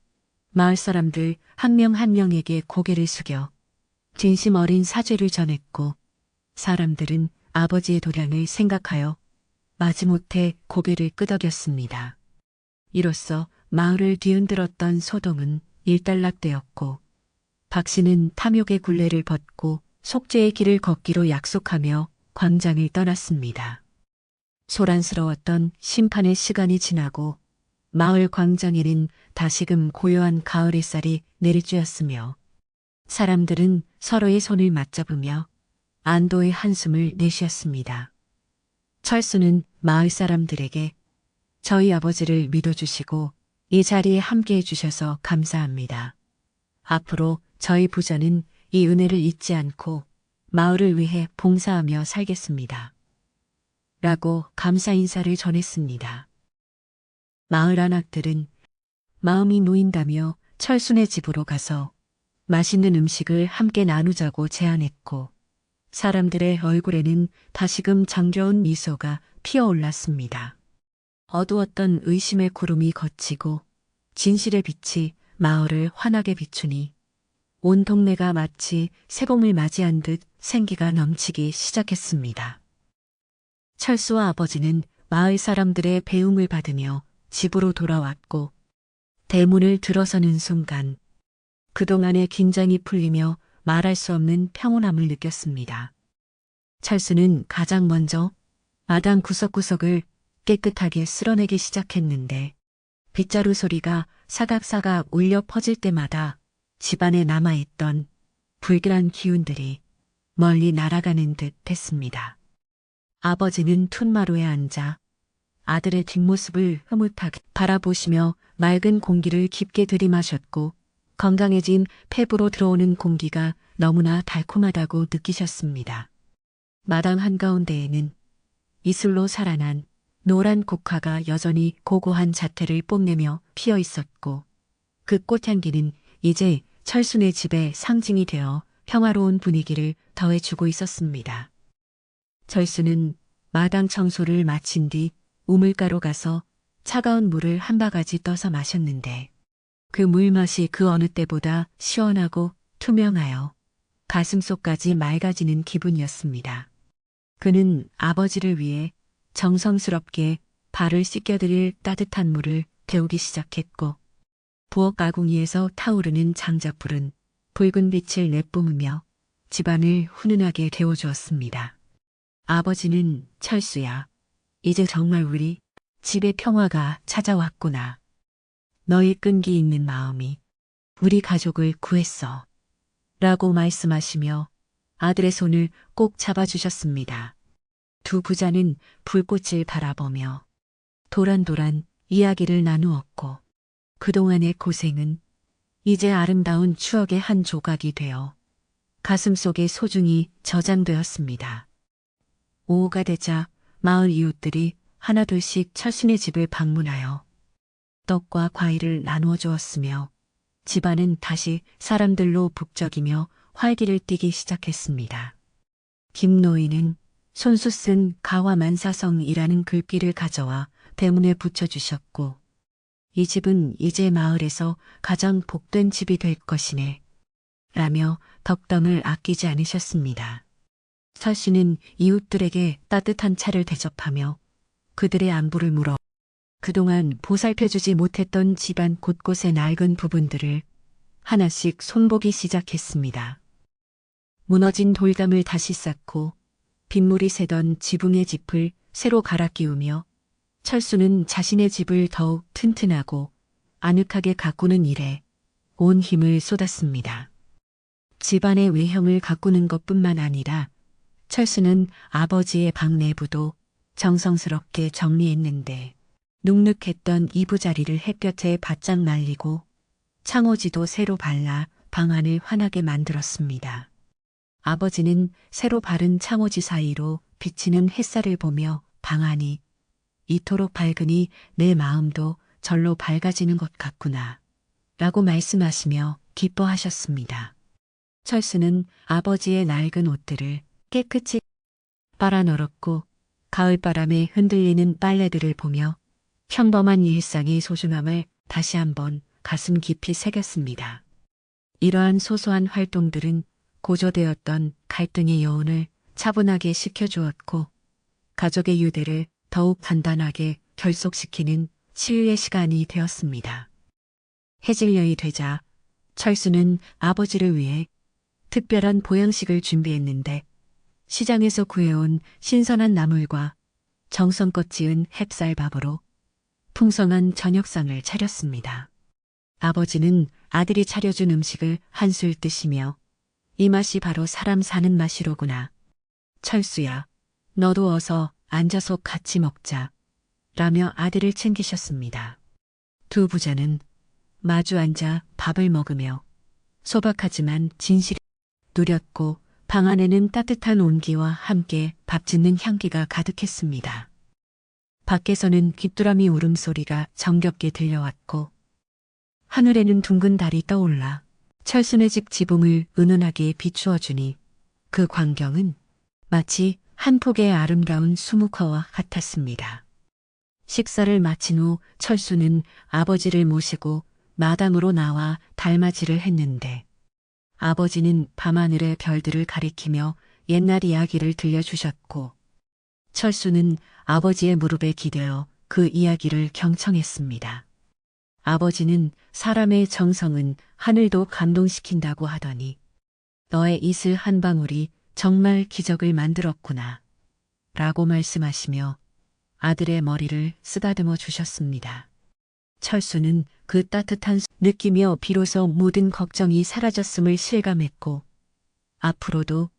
마을 사람들 한 명 한 명에게 고개를 숙여 진심 어린 사죄를 전했고 사람들은 아버지의 도량을 생각하여 마지못해 고개를 끄덕였습니다. 이로써 마을을 뒤흔들었던 소동은 일단락되었고 박 씨는 탐욕의 굴레를 벗고 속죄의 길을 걷기로 약속하며 광장을 떠났습니다. 소란스러웠던 심판의 시간이 지나고 마을 광장에는 다시금 고요한 가을 햇살이 내리쬐었으며 사람들은 서로의 손을 맞잡으며 안도의 한숨을 내쉬었습니다. 철수는 마을 사람들에게 저희 아버지를 믿어주시고 이 자리에 함께해 주셔서 감사합니다. 앞으로 저희 부자는 이 은혜를 잊지 않고 마을을 위해 봉사하며 살겠습니다. 라고 감사 인사를 전했습니다. 마을 안악들은 마음이 놓인다며 철순의 집으로 가서 맛있는 음식을 함께 나누자고 제안했고 사람들의 얼굴에는 다시금 정겨운 미소가 피어올랐습니다. 어두웠던 의심의 구름이 걷히고 진실의 빛이 마을을 환하게 비추니 온 동네가 마치 새봄을 맞이한 듯 생기가 넘치기 시작했습니다. 철수와 아버지는 마을 사람들의 배웅을 받으며 집으로 돌아왔고 대문을 들어서는 순간 그동안의 긴장이 풀리며 말할 수 없는 평온함을 느꼈습니다. 철수는 가장 먼저 마당 구석구석을 깨끗하게 쓸어내기 시작했는데 빗자루 소리가 사각사각 울려 퍼질 때마다 집안에 남아있던 불길한 기운들이 멀리 날아가는 듯 했습니다. 아버지는 툇마루에 앉아 아들의 뒷모습을 흐뭇하게 바라보시며 맑은 공기를 깊게 들이마셨고 건강해진 폐부로 들어오는 공기가 너무나 달콤하다고 느끼셨습니다. 마당 한가운데에는 이슬로 살아난 노란 국화가 여전히 고고한 자태를 뽐내며 피어 있었고 그 꽃향기는 이제 철순의 집의 상징이 되어 평화로운 분위기를 더해주고 있었습니다. 철수는 마당 청소를 마친 뒤 우물가로 가서 차가운 물을 한 바가지 떠서 마셨는데 그 물맛이 그 어느 때보다 시원하고 투명하여 가슴속까지 맑아지는 기분이었습니다. 그는 아버지를 위해 정성스럽게 발을 씻겨드릴 따뜻한 물을 데우기 시작했고 부엌 아궁이에서 타오르는 장작불은 붉은 빛을 내뿜으며 집안을 훈훈하게 데워주었습니다. 아버지는 철수야, 이제 정말 우리 집에 평화가 찾아왔구나. 너의 끈기 있는 마음이 우리 가족을 구했어. 라고 말씀하시며 아들의 손을 꼭 잡아주셨습니다. 두 부자는 불꽃을 바라보며 도란도란 이야기를 나누었고 그동안의 고생은 이제 아름다운 추억의 한 조각이 되어 가슴속에 소중히 저장되었습니다. 오후가 되자 마을 이웃들이 하나둘씩 철순의 집을 방문하여 떡과 과일을 나누어 주었으며 집안은 다시 사람들로 북적이며 활기를 띠기 시작했습니다. 김노인은 손수 쓴 가와만사성이라는 글귀를 가져와 대문에 붙여주셨고 이 집은 이제 마을에서 가장 복된 집이 될 것이네 라며 덕담을 아끼지 않으셨습니다. 철수는 이웃들에게 따뜻한 차를 대접하며 그들의 안부를 물어 그동안 보살펴주지 못했던 집안 곳곳의 낡은 부분들을 하나씩 손보기 시작했습니다. 무너진 돌담을 다시 쌓고 빗물이 새던 지붕의 짚을 새로 갈아 끼우며 철수는 자신의 집을 더욱 튼튼하고 아늑하게 가꾸는 일에 온 힘을 쏟았습니다. 집안의 외형을 가꾸는 것뿐만 아니라 철수는 아버지의 방 내부도 정성스럽게 정리했는데 눅눅했던 이부자리를 햇볕에 바짝 말리고 창호지도 새로 발라 방 안을 환하게 만들었습니다. 아버지는 새로 바른 창호지 사이로 비치는 햇살을 보며 방 안이 이토록 밝으니 내 마음도 절로 밝아지는 것 같구나 라고 말씀하시며 기뻐하셨습니다. 철수는 아버지의 낡은 옷들을 깨끗이 빨아 널었고 가을바람에 흔들리는 빨래들을 보며 평범한 일상의 소중함을 다시 한번 가슴 깊이 새겼습니다. 이러한 소소한 활동들은 고조되었던 갈등의 여운을 차분하게 식혀주었고 가족의 유대를 더욱 단단하게 결속시키는 치유의 시간이 되었습니다. 해질녘이 되자 철수는 아버지를 위해 특별한 보양식을 준비했는데 시장에서 구해온 신선한 나물과 정성껏 지은 햅쌀밥으로 풍성한 저녁상을 차렸습니다. 아버지는 아들이 차려준 음식을 한술 드시며 이 맛이 바로 사람 사는 맛이로구나. 철수야, 너도 어서 앉아서 같이 먹자. 라며 아들을 챙기셨습니다. 두 부자는 마주 앉아 밥을 먹으며 소박하지만 진실이 누렸고 방 안에는 따뜻한 온기와 함께 밥 짓는 향기가 가득했습니다. 밖에서는 귀뚜라미 울음소리가 정겹게 들려왔고 하늘에는 둥근 달이 떠올라 철순의 집 지붕을 은은하게 비추어주니 그 광경은 마치 한 폭의 아름다운 수묵화와 같았습니다. 식사를 마친 후 철수는 아버지를 모시고 마당으로 나와 달맞이를 했는데 아버지는 밤하늘의 별들을 가리키며 옛날 이야기를 들려주셨고 철수는 아버지의 무릎에 기대어 그 이야기를 경청했습니다. 아버지는 사람의 정성은 하늘도 감동시킨다고 하더니 너의 이슬 한 방울이 정말 기적을 만들었구나 라고 말씀하시며 아들의 머리를 쓰다듬어 주셨습니다. 철수는 그 따뜻한 느끼며 비로소 모든 걱정이 사라졌음을 실감했고 앞으로도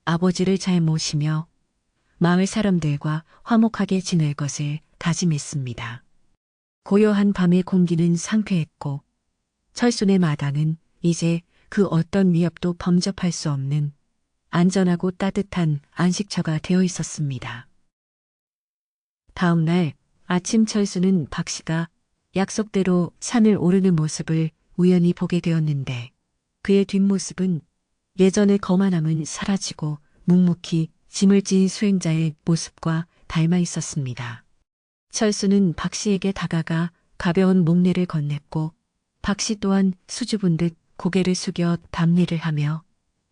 아버지를 잘 모시며 마을 사람들과 화목하게 지낼 것을 다짐했습니다. 고요한 밤의 공기는 상쾌했고 철순의 마당은 이제 그 어떤 위협도 범접할 수 없는 안전하고 따뜻한 안식처가 되어 있었습니다. 다음 날 아침 철수는 박씨가 약속대로 산을 오르는 모습을 우연히 보게 되었는데 그의 뒷모습은 예전의 거만함은 사라지고 묵묵히 짐을 진 수행자의 모습과 닮아 있었습니다. 철수는 박씨에게 다가가 가벼운 목례를 건넸고 박씨 또한 수줍은 듯 고개를 숙여 답례를 하며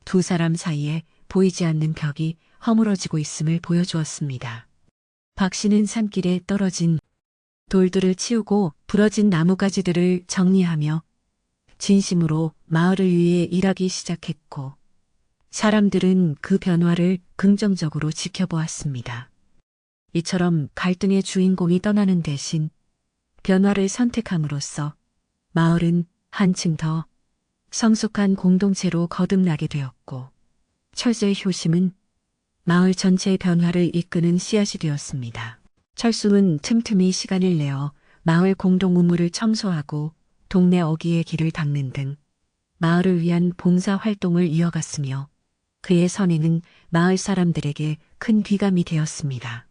두 사람 사이에 보이지 않는 벽이 허물어지고 있음을 보여주었습니다. 박씨는 산길에 떨어진 돌들을 치우고 부러진 나무가지들을 정리하며 진심으로 마을을 위해 일하기 시작했고 사람들은 그 변화를 긍정적으로 지켜보았습니다. 이처럼 갈등의 주인공이 떠나는 대신 변화를 선택함으로써 마을은 한층 더 성숙한 공동체로 거듭나게 되었고 철수의 효심은 마을 전체의 변화를 이끄는 씨앗이 되었습니다. 철수는 틈틈이 시간을 내어 마을 공동 우물을 청소하고 동네 어귀의 길을 닦는 등 마을을 위한 봉사 활동을 이어갔으며 그의 선행은 마을 사람들에게 큰 귀감이 되었습니다.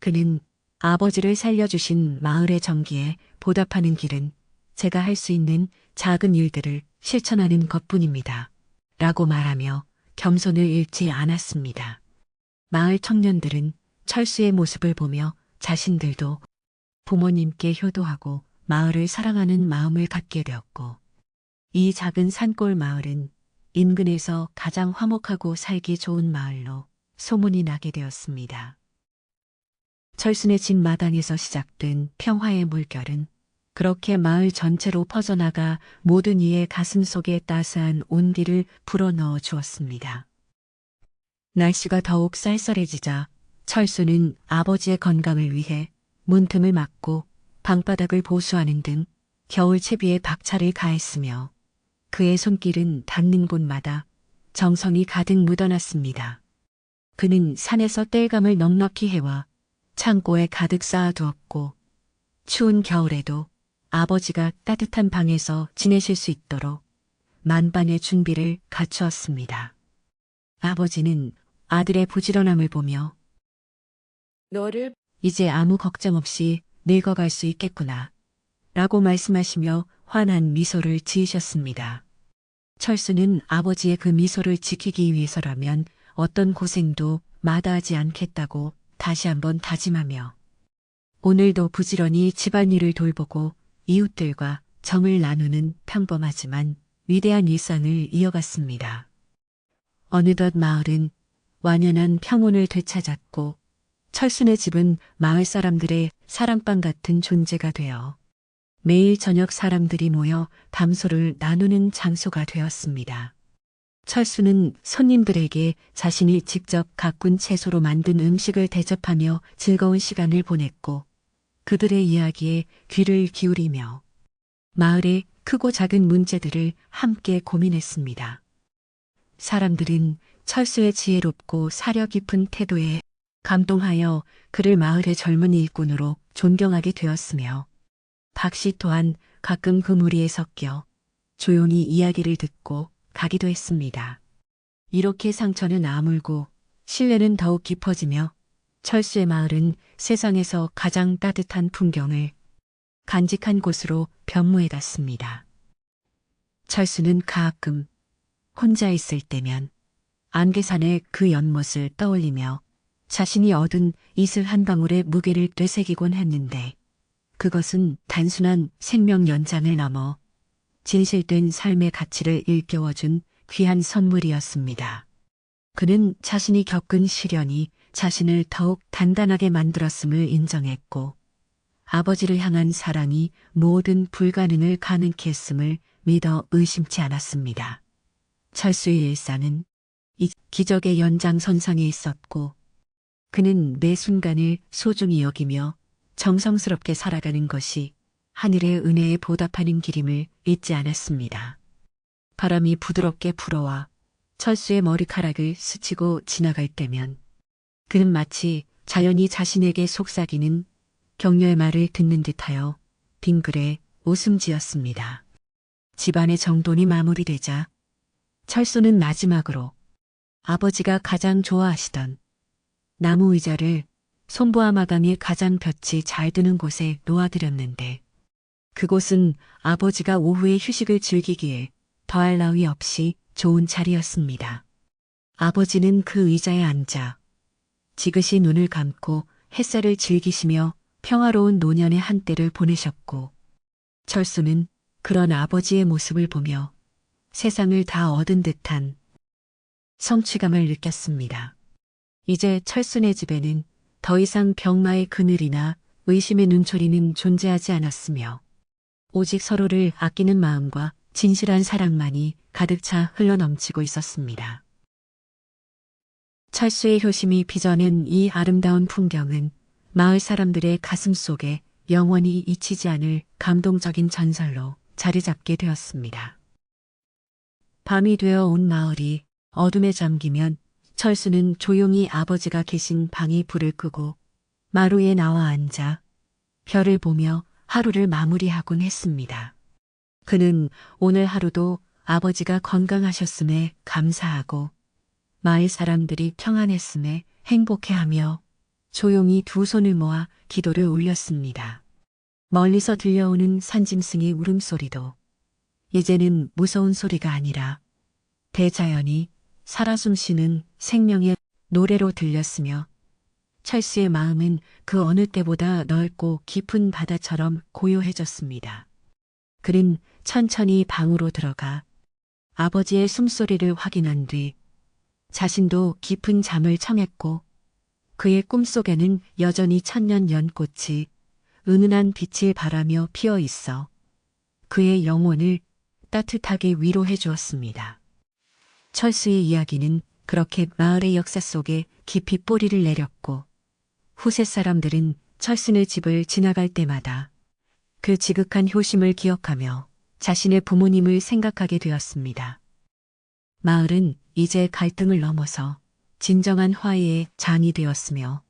그는 아버지를 살려주신 마을의 정기에 보답하는 길은 제가 할 수 있는 작은 일들을 실천하는 것뿐입니다. 라고 말하며 겸손을 잃지 않았습니다. 마을 청년들은 철수의 모습을 보며 자신들도 부모님께 효도하고 마을을 사랑하는 마음을 갖게 되었고 이 작은 산골 마을은 인근에서 가장 화목하고 살기 좋은 마을로 소문이 나게 되었습니다. 철순의 집 마당에서 시작된 평화의 물결은 그렇게 마을 전체로 퍼져나가 모든 이의 가슴 속에 따스한 온기를 불어넣어 주었습니다. 날씨가 더욱 쌀쌀해지자 철수는 아버지의 건강을 위해 문틈을 막고 방바닥을 보수하는 등 겨울 채비에 박차를 가했으며 그의 손길은 닿는 곳마다 정성이 가득 묻어났습니다. 그는 산에서 땔감을 넉넉히 해와 창고에 가득 쌓아두었고 추운 겨울에도 아버지가 따뜻한 방에서 지내실 수 있도록 만반의 준비를 갖추었습니다. 아버지는 아들의 부지런함을 보며 너를 이제 아무 걱정 없이 늙어갈 수 있겠구나 라고 말씀하시며 환한 미소를 지으셨습니다. 철수는 아버지의 그 미소를 지키기 위해서라면 어떤 고생도 마다하지 않겠다고 다시 한번 다짐하며 오늘도 부지런히 집안일을 돌보고 이웃들과 정을 나누는 평범하지만 위대한 일상을 이어갔습니다. 어느덧 마을은 완연한 평온을 되찾았고 철순의 집은 마을 사람들의 사랑방 같은 존재가 되어 매일 저녁 사람들이 모여 담소를 나누는 장소가 되었습니다. 철수는 손님들에게 자신이 직접 가꾼 채소로 만든 음식을 대접하며 즐거운 시간을 보냈고 그들의 이야기에 귀를 기울이며 마을의 크고 작은 문제들을 함께 고민했습니다. 사람들은 철수의 지혜롭고 사려 깊은 태도에 감동하여 그를 마을의 젊은 일꾼으로 존경하게 되었으며 박씨 또한 가끔 그 무리에 섞여 조용히 이야기를 듣고 가기도 했습니다. 이렇게 상처는 아물고 신뢰는 더욱 깊어지며 철수의 마을은 세상에서 가장 따뜻한 풍경을 간직한 곳으로 변모해갔습니다. 철수는 가끔 혼자 있을 때면 안개산의 그 연못을 떠올리며 자신이 얻은 이슬 한 방울의 무게를 되새기곤 했는데 그것은 단순한 생명 연장을 넘어 진실된 삶의 가치를 일깨워준 귀한 선물이었습니다. 그는 자신이 겪은 시련이 자신을 더욱 단단하게 만들었음을 인정했고 아버지를 향한 사랑이 모든 불가능을 가능케 했음을 믿어 의심치 않았습니다. 철수의 일상은 이 기적의 연장선상에 있었고 그는 매 순간을 소중히 여기며 정성스럽게 살아가는 것이 하늘의 은혜에 보답하는 길임을 잊지 않았습니다. 바람이 부드럽게 불어와 철수의 머리카락을 스치고 지나갈 때면 그는 마치 자연이 자신에게 속삭이는 격려의 말을 듣는 듯하여 빙그레 웃음 지었습니다. 집안의 정돈이 마무리되자 철수는 마지막으로 아버지가 가장 좋아하시던 나무 의자를 손보아 마당이 가장 볕이 잘 드는 곳에 놓아드렸는데 그곳은 아버지가 오후에 휴식을 즐기기에 더할 나위 없이 좋은 자리였습니다. 아버지는 그 의자에 앉아 지그시 눈을 감고 햇살을 즐기시며 평화로운 노년의 한때를 보내셨고 철수는 그런 아버지의 모습을 보며 세상을 다 얻은 듯한 성취감을 느꼈습니다. 이제 철수네 집에는 더 이상 병마의 그늘이나 의심의 눈초리는 존재하지 않았으며 오직 서로를 아끼는 마음과 진실한 사랑만이 가득 차 흘러넘치고 있었습니다. 철수의 효심이 빚어낸 이 아름다운 풍경은 마을 사람들의 가슴 속에 영원히 잊히지 않을 감동적인 전설로 자리 잡게 되었습니다. 밤이 되어 온 마을이 어둠에 잠기면 철수는 조용히 아버지가 계신 방에 불을 끄고 마루에 나와 앉아 별을 보며 하루를 마무리하곤 했습니다. 그는 오늘 하루도 아버지가 건강하셨음에 감사하고 마을 사람들이 평안했음에 행복해하며 조용히 두 손을 모아 기도를 올렸습니다. 멀리서 들려오는 산짐승의 울음소리도 이제는 무서운 소리가 아니라 대자연이 살아 숨쉬는 생명의 노래로 들렸으며 철수의 마음은 그 어느 때보다 넓고 깊은 바다처럼 고요해졌습니다. 그는 천천히 방으로 들어가 아버지의 숨소리를 확인한 뒤 자신도 깊은 잠을 청했고 그의 꿈속에는 여전히 천년 연꽃이 은은한 빛을 발하며 피어 있어 그의 영혼을 따뜻하게 위로해 주었습니다. 철수의 이야기는 그렇게 마을의 역사 속에 깊이 뿌리를 내렸고 후세 사람들은 철수네 집을 지나갈 때마다 그 지극한 효심을 기억하며 자신의 부모님을 생각하게 되었습니다. 마을은 이제 갈등을 넘어서 진정한 화해의 장이 되었으며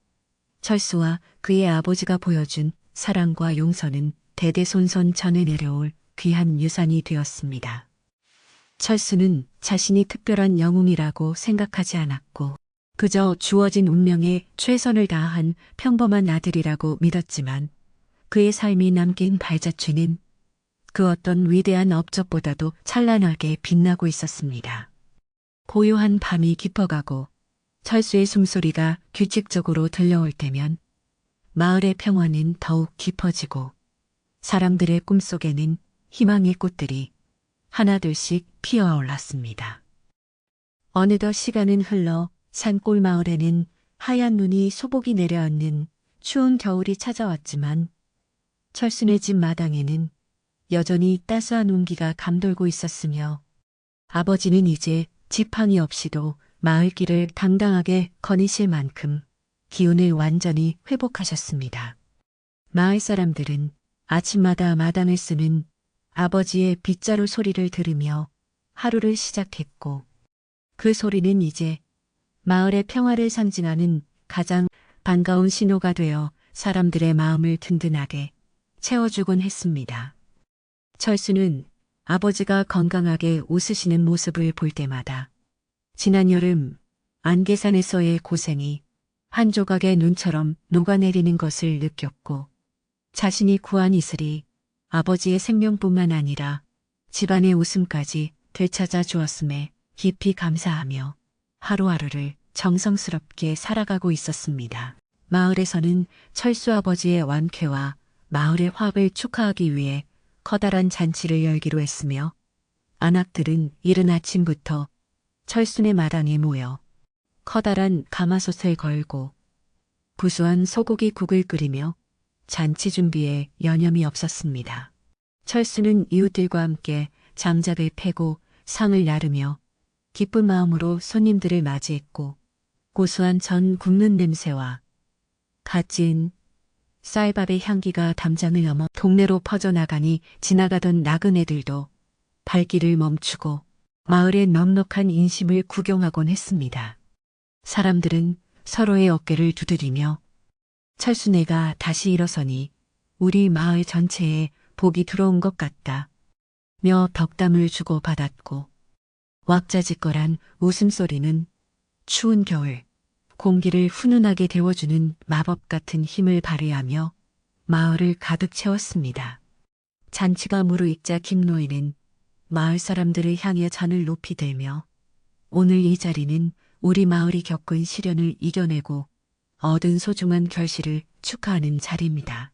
철수와 그의 아버지가 보여준 사랑과 용서는 대대손손 전해 내려올 귀한 유산이 되었습니다. 철수는 자신이 특별한 영웅이라고 생각하지 않았고 그저 주어진 운명에 최선을 다한 평범한 아들이라고 믿었지만 그의 삶이 남긴 발자취는 그 어떤 위대한 업적보다도 찬란하게 빛나고 있었습니다. 고요한 밤이 깊어가고 철수의 숨소리가 규칙적으로 들려올 때면 마을의 평화는 더욱 깊어지고 사람들의 꿈속에는 희망의 꽃들이 하나둘씩 피어올랐습니다. 어느덧 시간은 흘러 산골 마을에는 하얀 눈이 소복이 내려앉는 추운 겨울이 찾아왔지만 철수네 집 마당에는 여전히 따스한 온기가 감돌고 있었으며 아버지는 이제 지팡이 없이도 마을길을 당당하게 거니실 만큼 기운을 완전히 회복하셨습니다. 마을 사람들은 아침마다 마당을 쓰는 아버지의 빗자루 소리를 들으며 하루를 시작했고 그 소리는 이제 마을의 평화를 상징하는 가장 반가운 신호가 되어 사람들의 마음을 든든하게 채워주곤 했습니다. 철수는 아버지가 건강하게 웃으시는 모습을 볼 때마다 지난 여름 안개산에서의 고생이 한 조각의 눈처럼 녹아내리는 것을 느꼈고 자신이 구한 이슬이 아버지의 생명뿐만 아니라 집안의 웃음까지 되찾아 주었음에 깊이 감사하며 하루하루를 정성스럽게 살아가고 있었습니다. 마을에서는 철수 아버지의 완쾌와 마을의 화합을 축하하기 위해 커다란 잔치를 열기로 했으며 안악들은 이른 아침부터 철순의 마당에 모여 커다란 가마솥을 걸고 구수한 소고기 국을 끓이며 잔치 준비에 여념이 없었습니다. 철수는 이웃들과 함께 장작을 패고 상을 나르며 기쁜 마음으로 손님들을 맞이했고 고소한 전 굽는 냄새와 갓 지은 쌀밥의 향기가 담장을 넘어 동네로 퍼져나가니 지나가던 나그네들도 발길을 멈추고 마을의 넉넉한 인심을 구경하곤 했습니다. 사람들은 서로의 어깨를 두드리며 철수네가 다시 일어서니 우리 마을 전체에 복이 들어온 것 같다 며 덕담을 주고받았고 왁자지껄한 웃음소리는 추운 겨울 공기를 훈훈하게 데워주는 마법 같은 힘을 발휘하며 마을을 가득 채웠습니다. 잔치가 무르익자 김노인은 마을 사람들을 향해 잔을 높이 들며 오늘 이 자리는 우리 마을이 겪은 시련을 이겨내고 얻은 소중한 결실을 축하하는 자리입니다.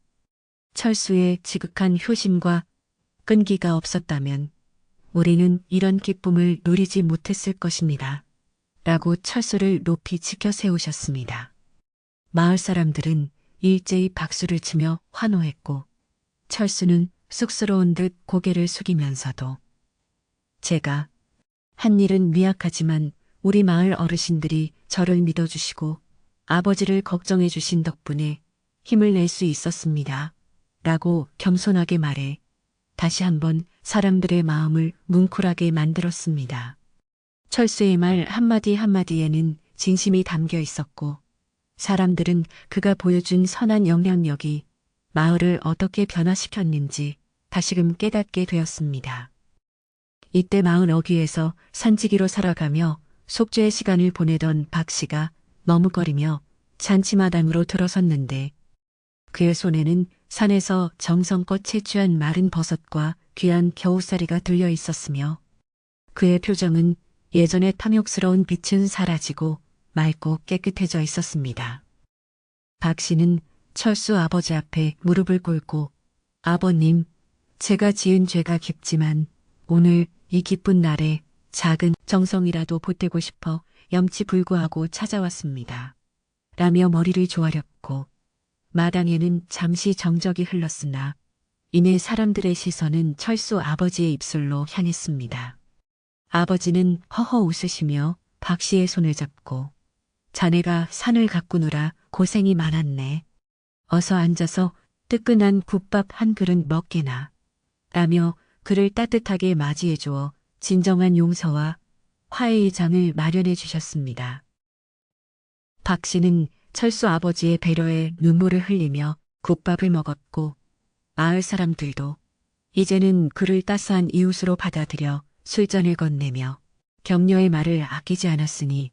철수의 지극한 효심과 끈기가 없었다면 우리는 이런 기쁨을 누리지 못했을 것입니다. 라고 철수를 높이 지켜 세우셨습니다. 마을 사람들은 일제히 박수를 치며 환호했고 철수는 쑥스러운 듯 고개를 숙이면서도 제가 한 일은 미약하지만 우리 마을 어르신들이 저를 믿어주시고 아버지를 걱정해 주신 덕분에 힘을 낼 수 있었습니다. 라고 겸손하게 말해 다시 한번 사람들의 마음을 뭉클하게 만들었습니다. 철수의 말 한마디 한마디에는 진심이 담겨 있었고 사람들은 그가 보여준 선한 영향력이 마을을 어떻게 변화시켰는지 다시금 깨닫게 되었습니다. 이때 마을 어귀에서 산지기로 살아가며 속죄의 시간을 보내던 박 씨가 머뭇거리며 잔치마당으로 들어섰는데 그의 손에는 산에서 정성껏 채취한 마른 버섯과 귀한 겨우살이가 들려 있었으며 그의 표정은 예전의 탐욕스러운 빛은 사라지고 맑고 깨끗해져 있었습니다. 박 씨는 철수 아버지 앞에 무릎을 꿇고 아버님, 제가 지은 죄가 깊지만 오늘 이 기쁜 날에 작은 정성이라도 보태고 싶어 염치불구하고 찾아왔습니다. 라며 머리를 조아렸고 마당에는 잠시 정적이 흘렀으나 이내 사람들의 시선은 철수 아버지의 입술로 향했습니다. 아버지는 허허 웃으시며 박 씨의 손을 잡고 자네가 산을 가꾸느라 고생이 많았네. 어서 앉아서 뜨끈한 국밥 한 그릇 먹게나. 라며 그를 따뜻하게 맞이해 주어 진정한 용서와 화해의 장을 마련해 주셨습니다. 박 씨는 철수 아버지의 배려에 눈물을 흘리며 국밥을 먹었고 마을 사람들도 이제는 그를 따스한 이웃으로 받아들여 술잔을 건네며 격려의 말을 아끼지 않았으니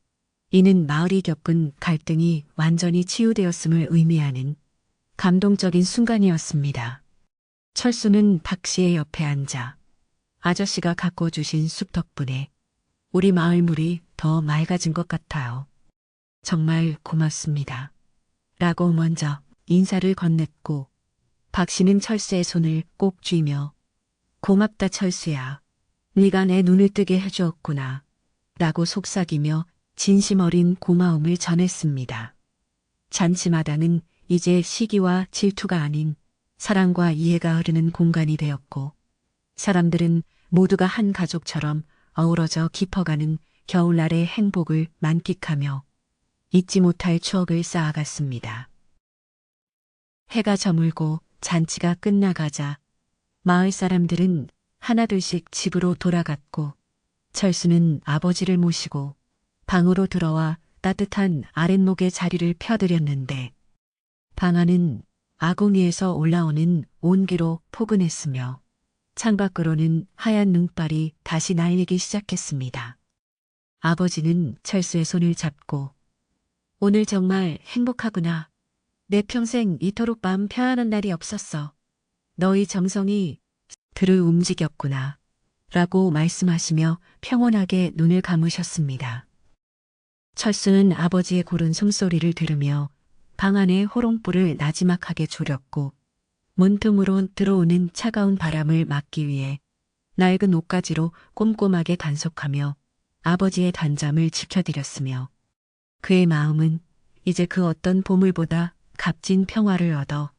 이는 마을이 겪은 갈등이 완전히 치유되었음을 의미하는 감동적인 순간이었습니다. 철수는 박 씨의 옆에 앉아 아저씨가 가꿔주신 숲 덕분에 우리 마을 물이 더 맑아진 것 같아요. 정말 고맙습니다. 라고 먼저 인사를 건넸고 박 씨는 철수의 손을 꼭 쥐며 고맙다 철수야. 네가 내 눈을 뜨게 해주었구나. 라고 속삭이며 진심 어린 고마움을 전했습니다. 잔치마당은 이제 시기와 질투가 아닌 사랑과 이해가 흐르는 공간이 되었고 사람들은 모두가 한 가족처럼 어우러져 깊어가는 겨울날의 행복을 만끽하며 잊지 못할 추억을 쌓아갔습니다. 해가 저물고 잔치가 끝나가자 마을 사람들은 하나둘씩 집으로 돌아갔고 철수는 아버지를 모시고 방으로 들어와 따뜻한 아랫목에 자리를 펴드렸는데 방 안은 아궁이에서 올라오는 온기로 포근했으며 창밖으로는 하얀 눈발이 다시 날리기 시작했습니다. 아버지는 철수의 손을 잡고 오늘 정말 행복하구나. 내 평생 이토록 마음 편안한 날이 없었어. 너희 정성이 들을 움직였구나. 라고 말씀하시며 평온하게 눈을 감으셨습니다. 철수는 아버지의 고른 숨소리를 들으며 방 안에 호롱불을 나지막하게 졸였고 문틈으로 들어오는 차가운 바람을 막기 위해 낡은 옷가지로 꼼꼼하게 단속하며 아버지의 단잠을 지켜드렸으며 그의 마음은 이제 그 어떤 보물보다 값진 평화를 얻어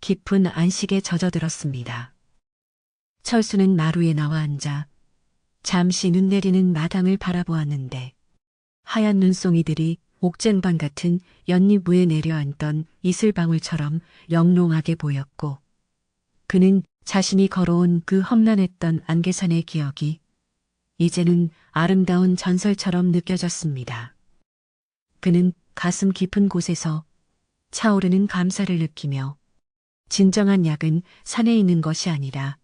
깊은 안식에 젖어들었습니다. 철수는 마루에 나와 앉아 잠시 눈 내리는 마당을 바라보았는데 하얀 눈송이들이 옥쟁반 같은 연잎 위에 내려앉던 이슬방울처럼 영롱하게 보였고 그는 자신이 걸어온 그 험난했던 안개산의 기억이 이제는 아름다운 전설처럼 느껴졌습니다. 그는 가슴 깊은 곳에서 차오르는 감사를 느끼며 진정한 약은 산에 있는 것이 아니라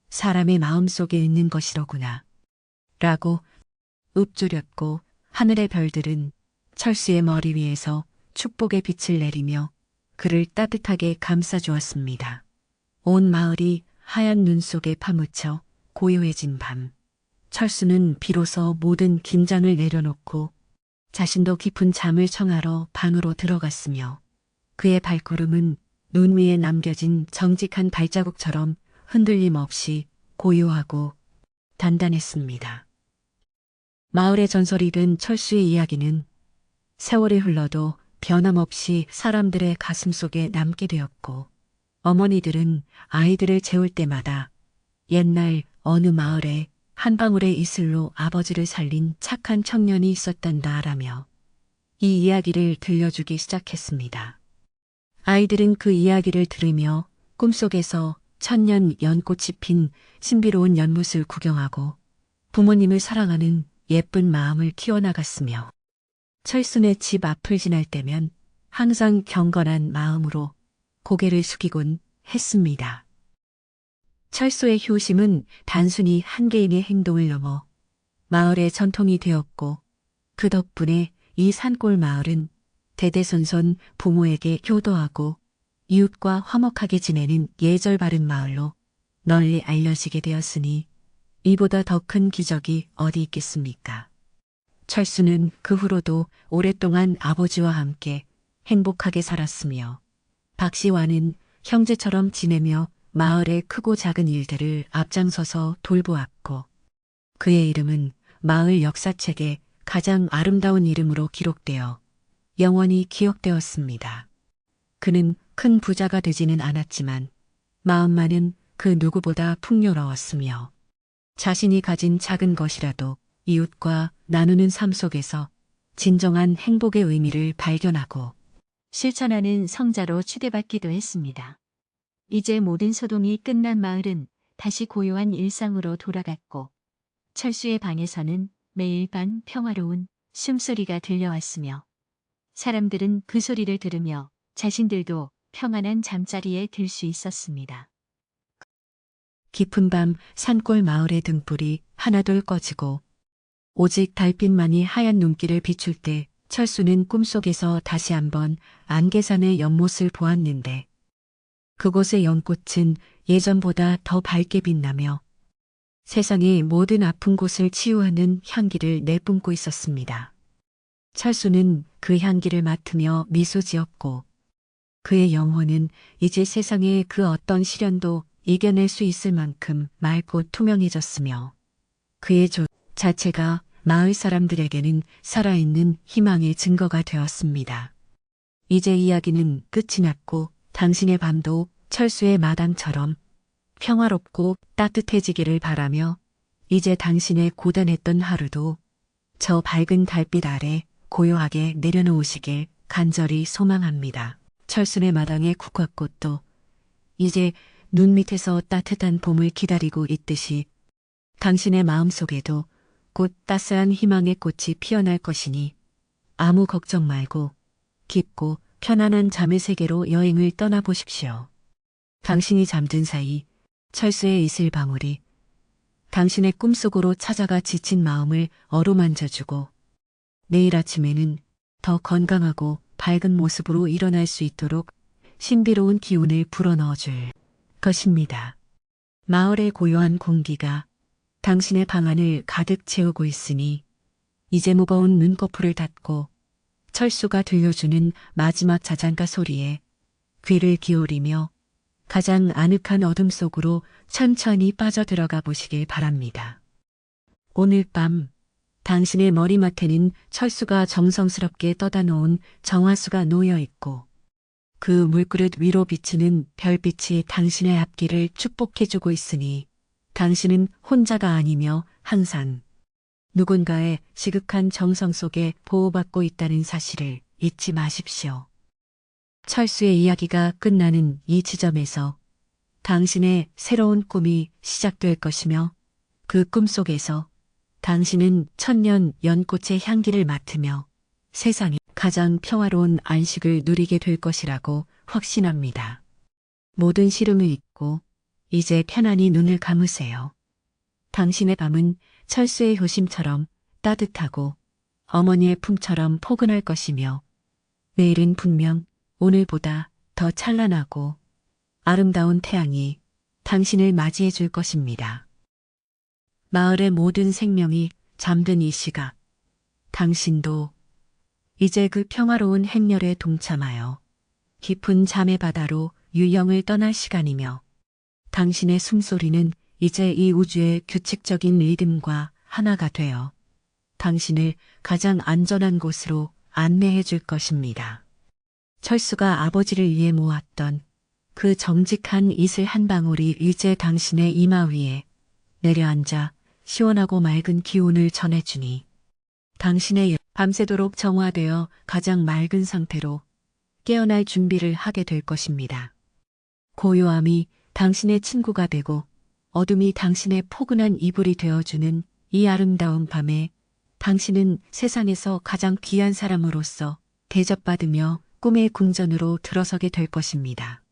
사람의 마음속에 있는 것이로구나 라고 읊조렸고 하늘의 별들은 철수의 머리 위에서 축복의 빛을 내리며 그를 따뜻하게 감싸주었습니다. 온 마을이 하얀 눈 속에 파묻혀 고요해진 밤. 철수는 비로소 모든 긴장을 내려놓고 자신도 깊은 잠을 청하러 방으로 들어갔으며 그의 발걸음은 눈 위에 남겨진 정직한 발자국처럼 흔들림 없이 고요하고 단단했습니다. 마을의 전설이 된 철수의 이야기는 세월이 흘러도 변함없이 사람들의 가슴 속에 남게 되었고 어머니들은 아이들을 재울 때마다 옛날 어느 마을에 한 방울의 이슬로 아버지를 살린 착한 청년이 있었단다라며 이 이야기를 들려주기 시작했습니다. 아이들은 그 이야기를 들으며 꿈속에서 천년 연꽃이 핀 신비로운 연못을 구경하고 부모님을 사랑하는 예쁜 마음을 키워나갔으며 철순의 집 앞을 지날 때면 항상 경건한 마음으로 고개를 숙이곤 했습니다. 철수의 효심은 단순히 한 개인의 행동을 넘어 마을의 전통이 되었고 그 덕분에 이 산골 마을은 대대손손 부모에게 효도하고 이웃과 화목하게 지내는 예절 바른 마을로 널리 알려지게 되었으니 이보다 더 큰 기적이 어디 있겠습니까? 철수는 그 후로도 오랫동안 아버지와 함께 행복하게 살았으며 박씨와는 형제처럼 지내며 마을의 크고 작은 일들을 앞장서서 돌보았고 그의 이름은 마을 역사책에 가장 아름다운 이름으로 기록되어 영원히 기억되었습니다. 그는 큰 부자가 되지는 않았지만 마음만은 그 누구보다 풍요로웠으며 자신이 가진 작은 것이라도 이웃과 나누는 삶 속에서 진정한 행복의 의미를 발견하고 실천하는 성자로 추대받기도 했습니다. 이제 모든 소동이 끝난 마을은 다시 고요한 일상으로 돌아갔고 철수의 방에서는 매일 밤 평화로운 숨소리가 들려왔으며 사람들은 그 소리를 들으며 자신들도 평안한 잠자리에 들 수 있었습니다. 깊은 밤 산골 마을의 등불이 하나둘 꺼지고 오직 달빛만이 하얀 눈길을 비출 때 철수는 꿈속에서 다시 한번 안개산의 연못을 보았는데 그곳의 연꽃은 예전보다 더 밝게 빛나며 세상의 모든 아픈 곳을 치유하는 향기를 내뿜고 있었습니다. 철수는 그 향기를 맡으며 미소 지었고 그의 영혼은 이제 세상의 그 어떤 시련도 이겨낼 수 있을 만큼 맑고 투명해졌으며 그의 조 자체가 마을 사람들에게는 살아있는 희망의 증거가 되었습니다. 이제 이야기는 끝이 났고 당신의 밤도 철수의 마당처럼 평화롭고 따뜻해지기를 바라며 이제 당신의 고단했던 하루도 저 밝은 달빛 아래 고요하게 내려놓으시길 간절히 소망합니다. 철순의 마당의 국화꽃도 이제 눈 밑에서 따뜻한 봄을 기다리고 있듯이 당신의 마음속에도 곧 따스한 희망의 꽃이 피어날 것이니 아무 걱정 말고 깊고 편안한 잠의 세계로 여행을 떠나보십시오. 당신이 잠든 사이 철수의 이슬방울이 당신의 꿈속으로 찾아가 지친 마음을 어루만져주고 내일 아침에는 더 건강하고 밝은 모습으로 일어날 수 있도록 신비로운 기운을 불어넣어줄 것입니다. 마을의 고요한 공기가 당신의 방 안을 가득 채우고 있으니 이제 무거운 눈꺼풀을 닫고 철수가 들려주는 마지막 자장가 소리에 귀를 기울이며 가장 아늑한 어둠 속으로 천천히 빠져들어가 보시길 바랍니다. 오늘 밤 당신의 머리맡에는 철수가 정성스럽게 떠다 놓은 정화수가 놓여 있고 그 물그릇 위로 비치는 별빛이 당신의 앞길을 축복해주고 있으니 당신은 혼자가 아니며 항상 누군가의 지극한 정성 속에 보호받고 있다는 사실을 잊지 마십시오. 철수의 이야기가 끝나는 이 지점에서 당신의 새로운 꿈이 시작될 것이며 그 꿈 속에서 당신은 천년 연꽃의 향기를 맡으며 세상에 가장 평화로운 안식을 누리게 될 것이라고 확신합니다. 모든 시름을 잊고 이제 편안히 눈을 감으세요. 당신의 밤은 철수의 효심처럼 따뜻하고 어머니의 품처럼 포근할 것이며 내일은 분명 오늘보다 더 찬란하고 아름다운 태양이 당신을 맞이해 줄 것입니다. 마을의 모든 생명이 잠든 이 시각, 당신도 이제 그 평화로운 행렬에 동참하여 깊은 잠의 바다로 유영을 떠날 시간이며 당신의 숨소리는 이제 이 우주의 규칙적인 리듬과 하나가 되어 당신을 가장 안전한 곳으로 안내해 줄 것입니다. 철수가 아버지를 위해 모았던 그 정직한 이슬 한 방울이 이제 당신의 이마 위에 내려앉아 시원하고 맑은 기운을 전해주니 당신의 밤새도록 정화되어 가장 맑은 상태로 깨어날 준비를 하게 될 것입니다. 고요함이 당신의 친구가 되고 어둠이 당신의 포근한 이불이 되어주는 이 아름다운 밤에 당신은 세상에서 가장 귀한 사람으로서 대접받으며 꿈의 궁전으로 들어서게 될 것입니다.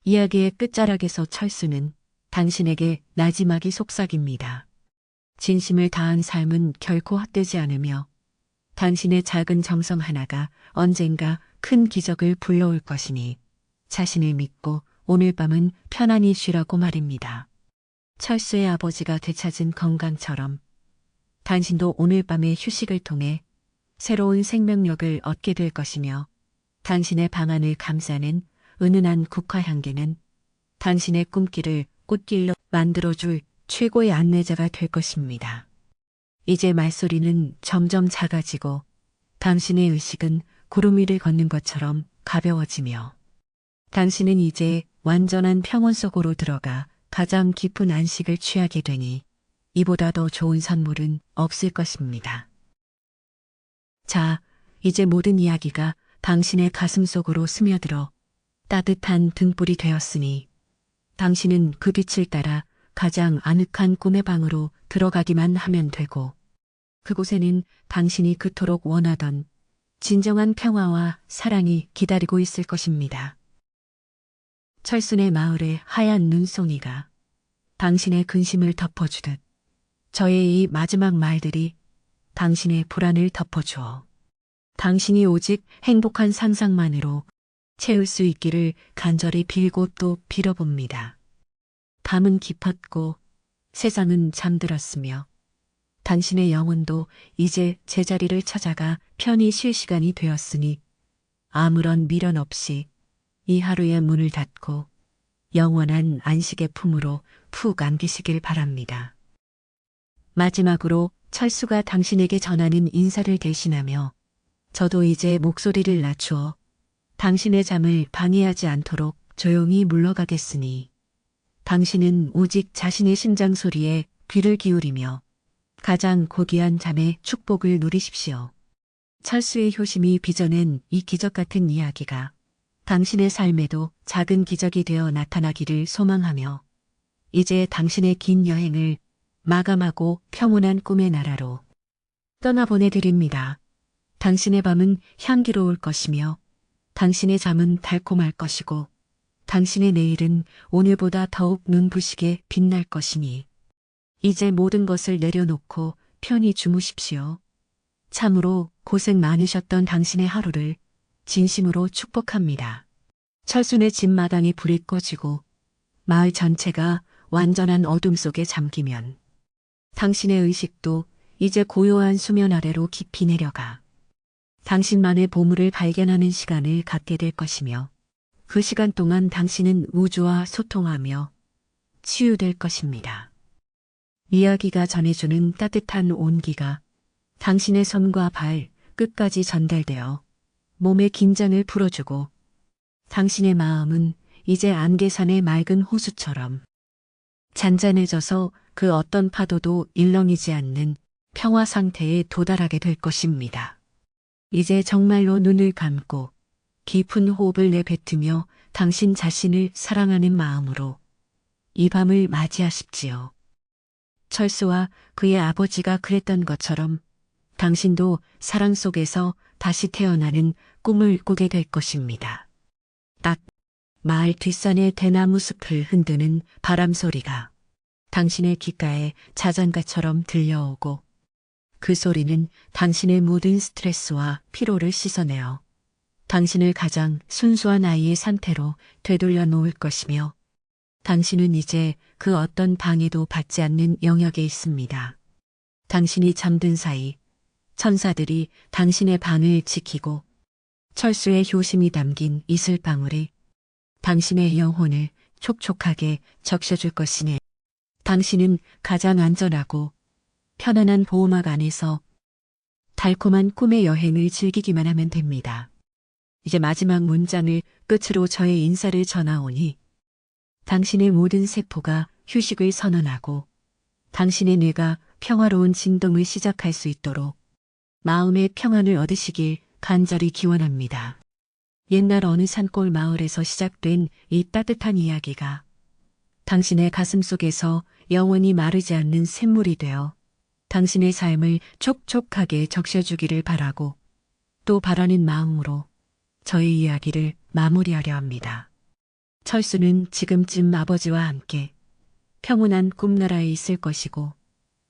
이야기의 끝자락에서 철수는 당신에게 나지막이 속삭입니다. 진심을 다한 삶은 결코 헛되지 않으며 당신의 작은 정성 하나가 언젠가 큰 기적을 불러올 것이니 자신을 믿고 오늘 밤은 편안히 쉬라고 말입니다. 철수의 아버지가 되찾은 건강처럼 당신도 오늘 밤의 휴식을 통해 새로운 생명력을 얻게 될 것이며 당신의 방안을 감싸는 은은한 국화 향기는 당신의 꿈길을 꽃길로 만들어줄 최고의 안내자가 될 것입니다. 이제 말소리는 점점 작아지고 당신의 의식은 구름 위를 걷는 것처럼 가벼워지며 당신은 이제 완전한 평온 속으로 들어가 가장 깊은 안식을 취하게 되니 이보다 더 좋은 선물은 없을 것입니다. 자, 이제 모든 이야기가 당신의 가슴 속으로 스며들어 따뜻한 등불이 되었으니 당신은 그 빛을 따라 가장 아늑한 꿈의 방으로 들어가기만 하면 되고 그곳에는 당신이 그토록 원하던 진정한 평화와 사랑이 기다리고 있을 것입니다. 철순의 마을의 하얀 눈송이가 당신의 근심을 덮어주듯 저의 이 마지막 말들이 당신의 불안을 덮어주어 당신이 오직 행복한 상상만으로 채울 수 있기를 간절히 빌고 또 빌어봅니다. 밤은 깊었고 세상은 잠들었으며 당신의 영혼도 이제 제자리를 찾아가 편히 쉴 시간이 되었으니 아무런 미련 없이 이 하루의 문을 닫고 영원한 안식의 품으로 푹 안기시길 바랍니다. 마지막으로 철수가 당신에게 전하는 인사를 대신하며 저도 이제 목소리를 낮추어 당신의 잠을 방해하지 않도록 조용히 물러가겠으니 당신은 오직 자신의 심장 소리에 귀를 기울이며 가장 고귀한 잠의 축복을 누리십시오. 철수의 효심이 빚어낸 이 기적 같은 이야기가 당신의 삶에도 작은 기적이 되어 나타나기를 소망하며 이제 당신의 긴 여행을 마감하고 평온한 꿈의 나라로 떠나보내드립니다. 당신의 밤은 향기로울 것이며 당신의 잠은 달콤할 것이고 당신의 내일은 오늘보다 더욱 눈부시게 빛날 것이니 이제 모든 것을 내려놓고 편히 주무십시오. 참으로 고생 많으셨던 당신의 하루를 진심으로 축복합니다. 철순의 집 마당에 불이 꺼지고 마을 전체가 완전한 어둠 속에 잠기면 당신의 의식도 이제 고요한 수면 아래로 깊이 내려가 당신만의 보물을 발견하는 시간을 갖게 될 것이며 그 시간 동안 당신은 우주와 소통하며 치유될 것입니다. 이야기가 전해주는 따뜻한 온기가 당신의 손과 발 끝까지 전달되어 몸의 긴장을 풀어주고 당신의 마음은 이제 안개산의 맑은 호수처럼 잔잔해져서 그 어떤 파도도 일렁이지 않는 평화 상태에 도달하게 될 것입니다. 이제 정말로 눈을 감고 깊은 호흡을 내뱉으며 당신 자신을 사랑하는 마음으로 이 밤을 맞이하십지요. 철수와 그의 아버지가 그랬던 것처럼 당신도 사랑 속에서 다시 태어나는 꿈을 꾸게 될 것입니다. 딱 마을 뒷산의 대나무 숲을 흔드는 바람 소리가 당신의 귓가에 자장가처럼 들려오고 그 소리는 당신의 모든 스트레스와 피로를 씻어내어 당신을 가장 순수한 아이의 상태로 되돌려 놓을 것이며 당신은 이제 그 어떤 방해도 받지 않는 영역에 있습니다. 당신이 잠든 사이 천사들이 당신의 방을 지키고 철수의 효심이 담긴 이슬방울이 당신의 영혼을 촉촉하게 적셔줄 것이니 당신은 가장 안전하고 편안한 보호막 안에서 달콤한 꿈의 여행을 즐기기만 하면 됩니다. 이제 마지막 문장을 끝으로 저의 인사를 전하오니 당신의 모든 세포가 휴식을 선언하고 당신의 뇌가 평화로운 진동을 시작할 수 있도록 마음의 평안을 얻으시길 간절히 기원합니다. 옛날 어느 산골 마을에서 시작된 이 따뜻한 이야기가 당신의 가슴 속에서 영원히 마르지 않는 샘물이 되어 당신의 삶을 촉촉하게 적셔주기를 바라고 또 바라는 마음으로 저의 이야기를 마무리하려 합니다. 철수는 지금쯤 아버지와 함께 평온한 꿈나라에 있을 것이고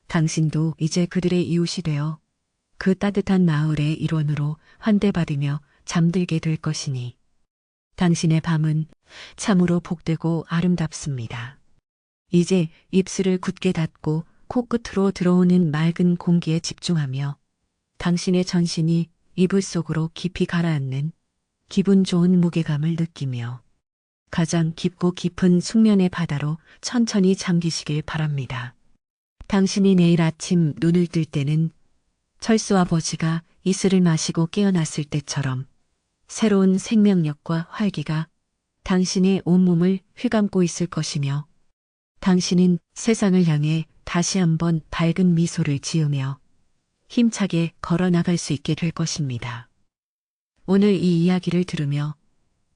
당신도 이제 그들의 이웃이 되어 그 따뜻한 마을의 일원으로 환대받으며 잠들게 될 것이니 당신의 밤은 참으로 복되고 아름답습니다. 이제 입술을 굳게 닫고 코끝으로 들어오는 맑은 공기에 집중하며 당신의 전신이 이불 속으로 깊이 가라앉는 기분 좋은 무게감을 느끼며 가장 깊고 깊은 숙면의 바다로 천천히 잠기시길 바랍니다. 당신이 내일 아침 눈을 뜰 때는 철수 아버지가 이슬을 마시고 깨어났을 때처럼 새로운 생명력과 활기가 당신의 온몸을 휘감고 있을 것이며 당신은 세상을 향해 다시 한번 밝은 미소를 지으며 힘차게 걸어나갈 수 있게 될 것입니다. 오늘 이 이야기를 들으며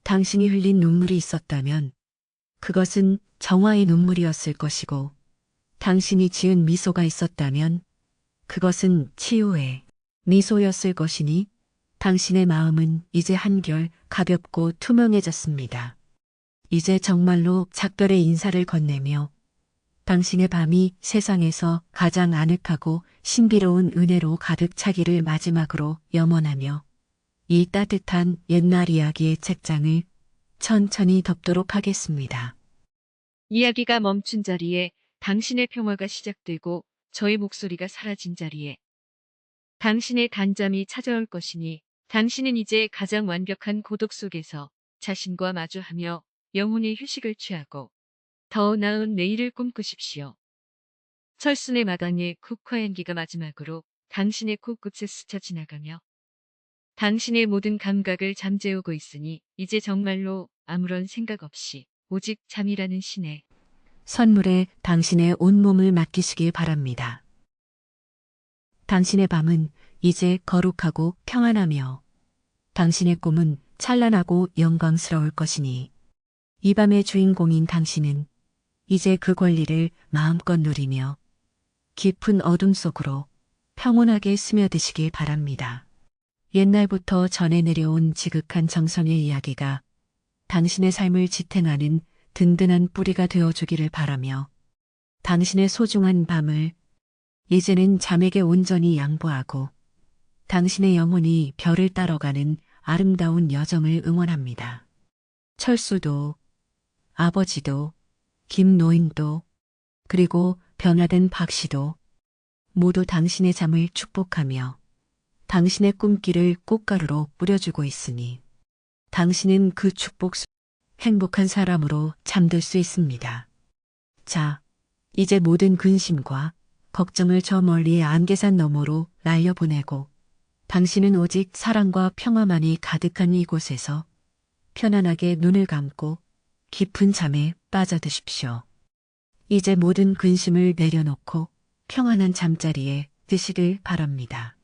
당신이 흘린 눈물이 있었다면 그것은 정화의 눈물이었을 것이고 당신이 지은 미소가 있었다면 그것은 치유의 미소였을 것이니 당신의 마음은 이제 한결 가볍고 투명해졌습니다. 이제 정말로 작별의 인사를 건네며 당신의 밤이 세상에서 가장 아늑하고 신비로운 은혜로 가득 차기를 마지막으로 염원하며 이 따뜻한 옛날 이야기의 책장을 천천히 덮도록 하겠습니다. 이야기가 멈춘 자리에 당신의 평화가 시작되고 저의 목소리가 사라진 자리에 당신의 단잠이 찾아올 것이니 당신은 이제 가장 완벽한 고독 속에서 자신과 마주하며 영혼의 휴식을 취하고 더 나은 내일을 꿈꾸십시오. 철순의 마당에 국화 향기가 마지막으로 당신의 코끝에 스쳐 지나가며 당신의 모든 감각을 잠재우고 있으니 이제 정말로 아무런 생각 없이 오직 잠이라는 신의 선물에 당신의 온몸을 맡기시길 바랍니다. 당신의 밤은 이제 거룩하고 평안하며 당신의 꿈은 찬란하고 영광스러울 것이니 이 밤의 주인공인 당신은 이제 그 권리를 마음껏 누리며 깊은 어둠 속으로 평온하게 스며드시길 바랍니다. 옛날부터 전해 내려온 지극한 정성의 이야기가 당신의 삶을 지탱하는 든든한 뿌리가 되어주기를 바라며 당신의 소중한 밤을 이제는 잠에게 온전히 양보하고 당신의 영혼이 별을 따라가는 아름다운 여정을 응원합니다. 철수도, 아버지도, 김노인도, 그리고 변화된 박씨도 모두 당신의 잠을 축복하며 당신의 꿈길을 꽃가루로 뿌려주고 있으니 당신은 그 축복 속 행복한 사람으로 잠들 수 있습니다. 자, 이제 모든 근심과 걱정을 저 멀리의 안개산 너머로 날려보내고 당신은 오직 사랑과 평화만이 가득한 이곳에서 편안하게 눈을 감고 깊은 잠에 빠져드십시오. 이제 모든 근심을 내려놓고 평안한 잠자리에 드시길 바랍니다.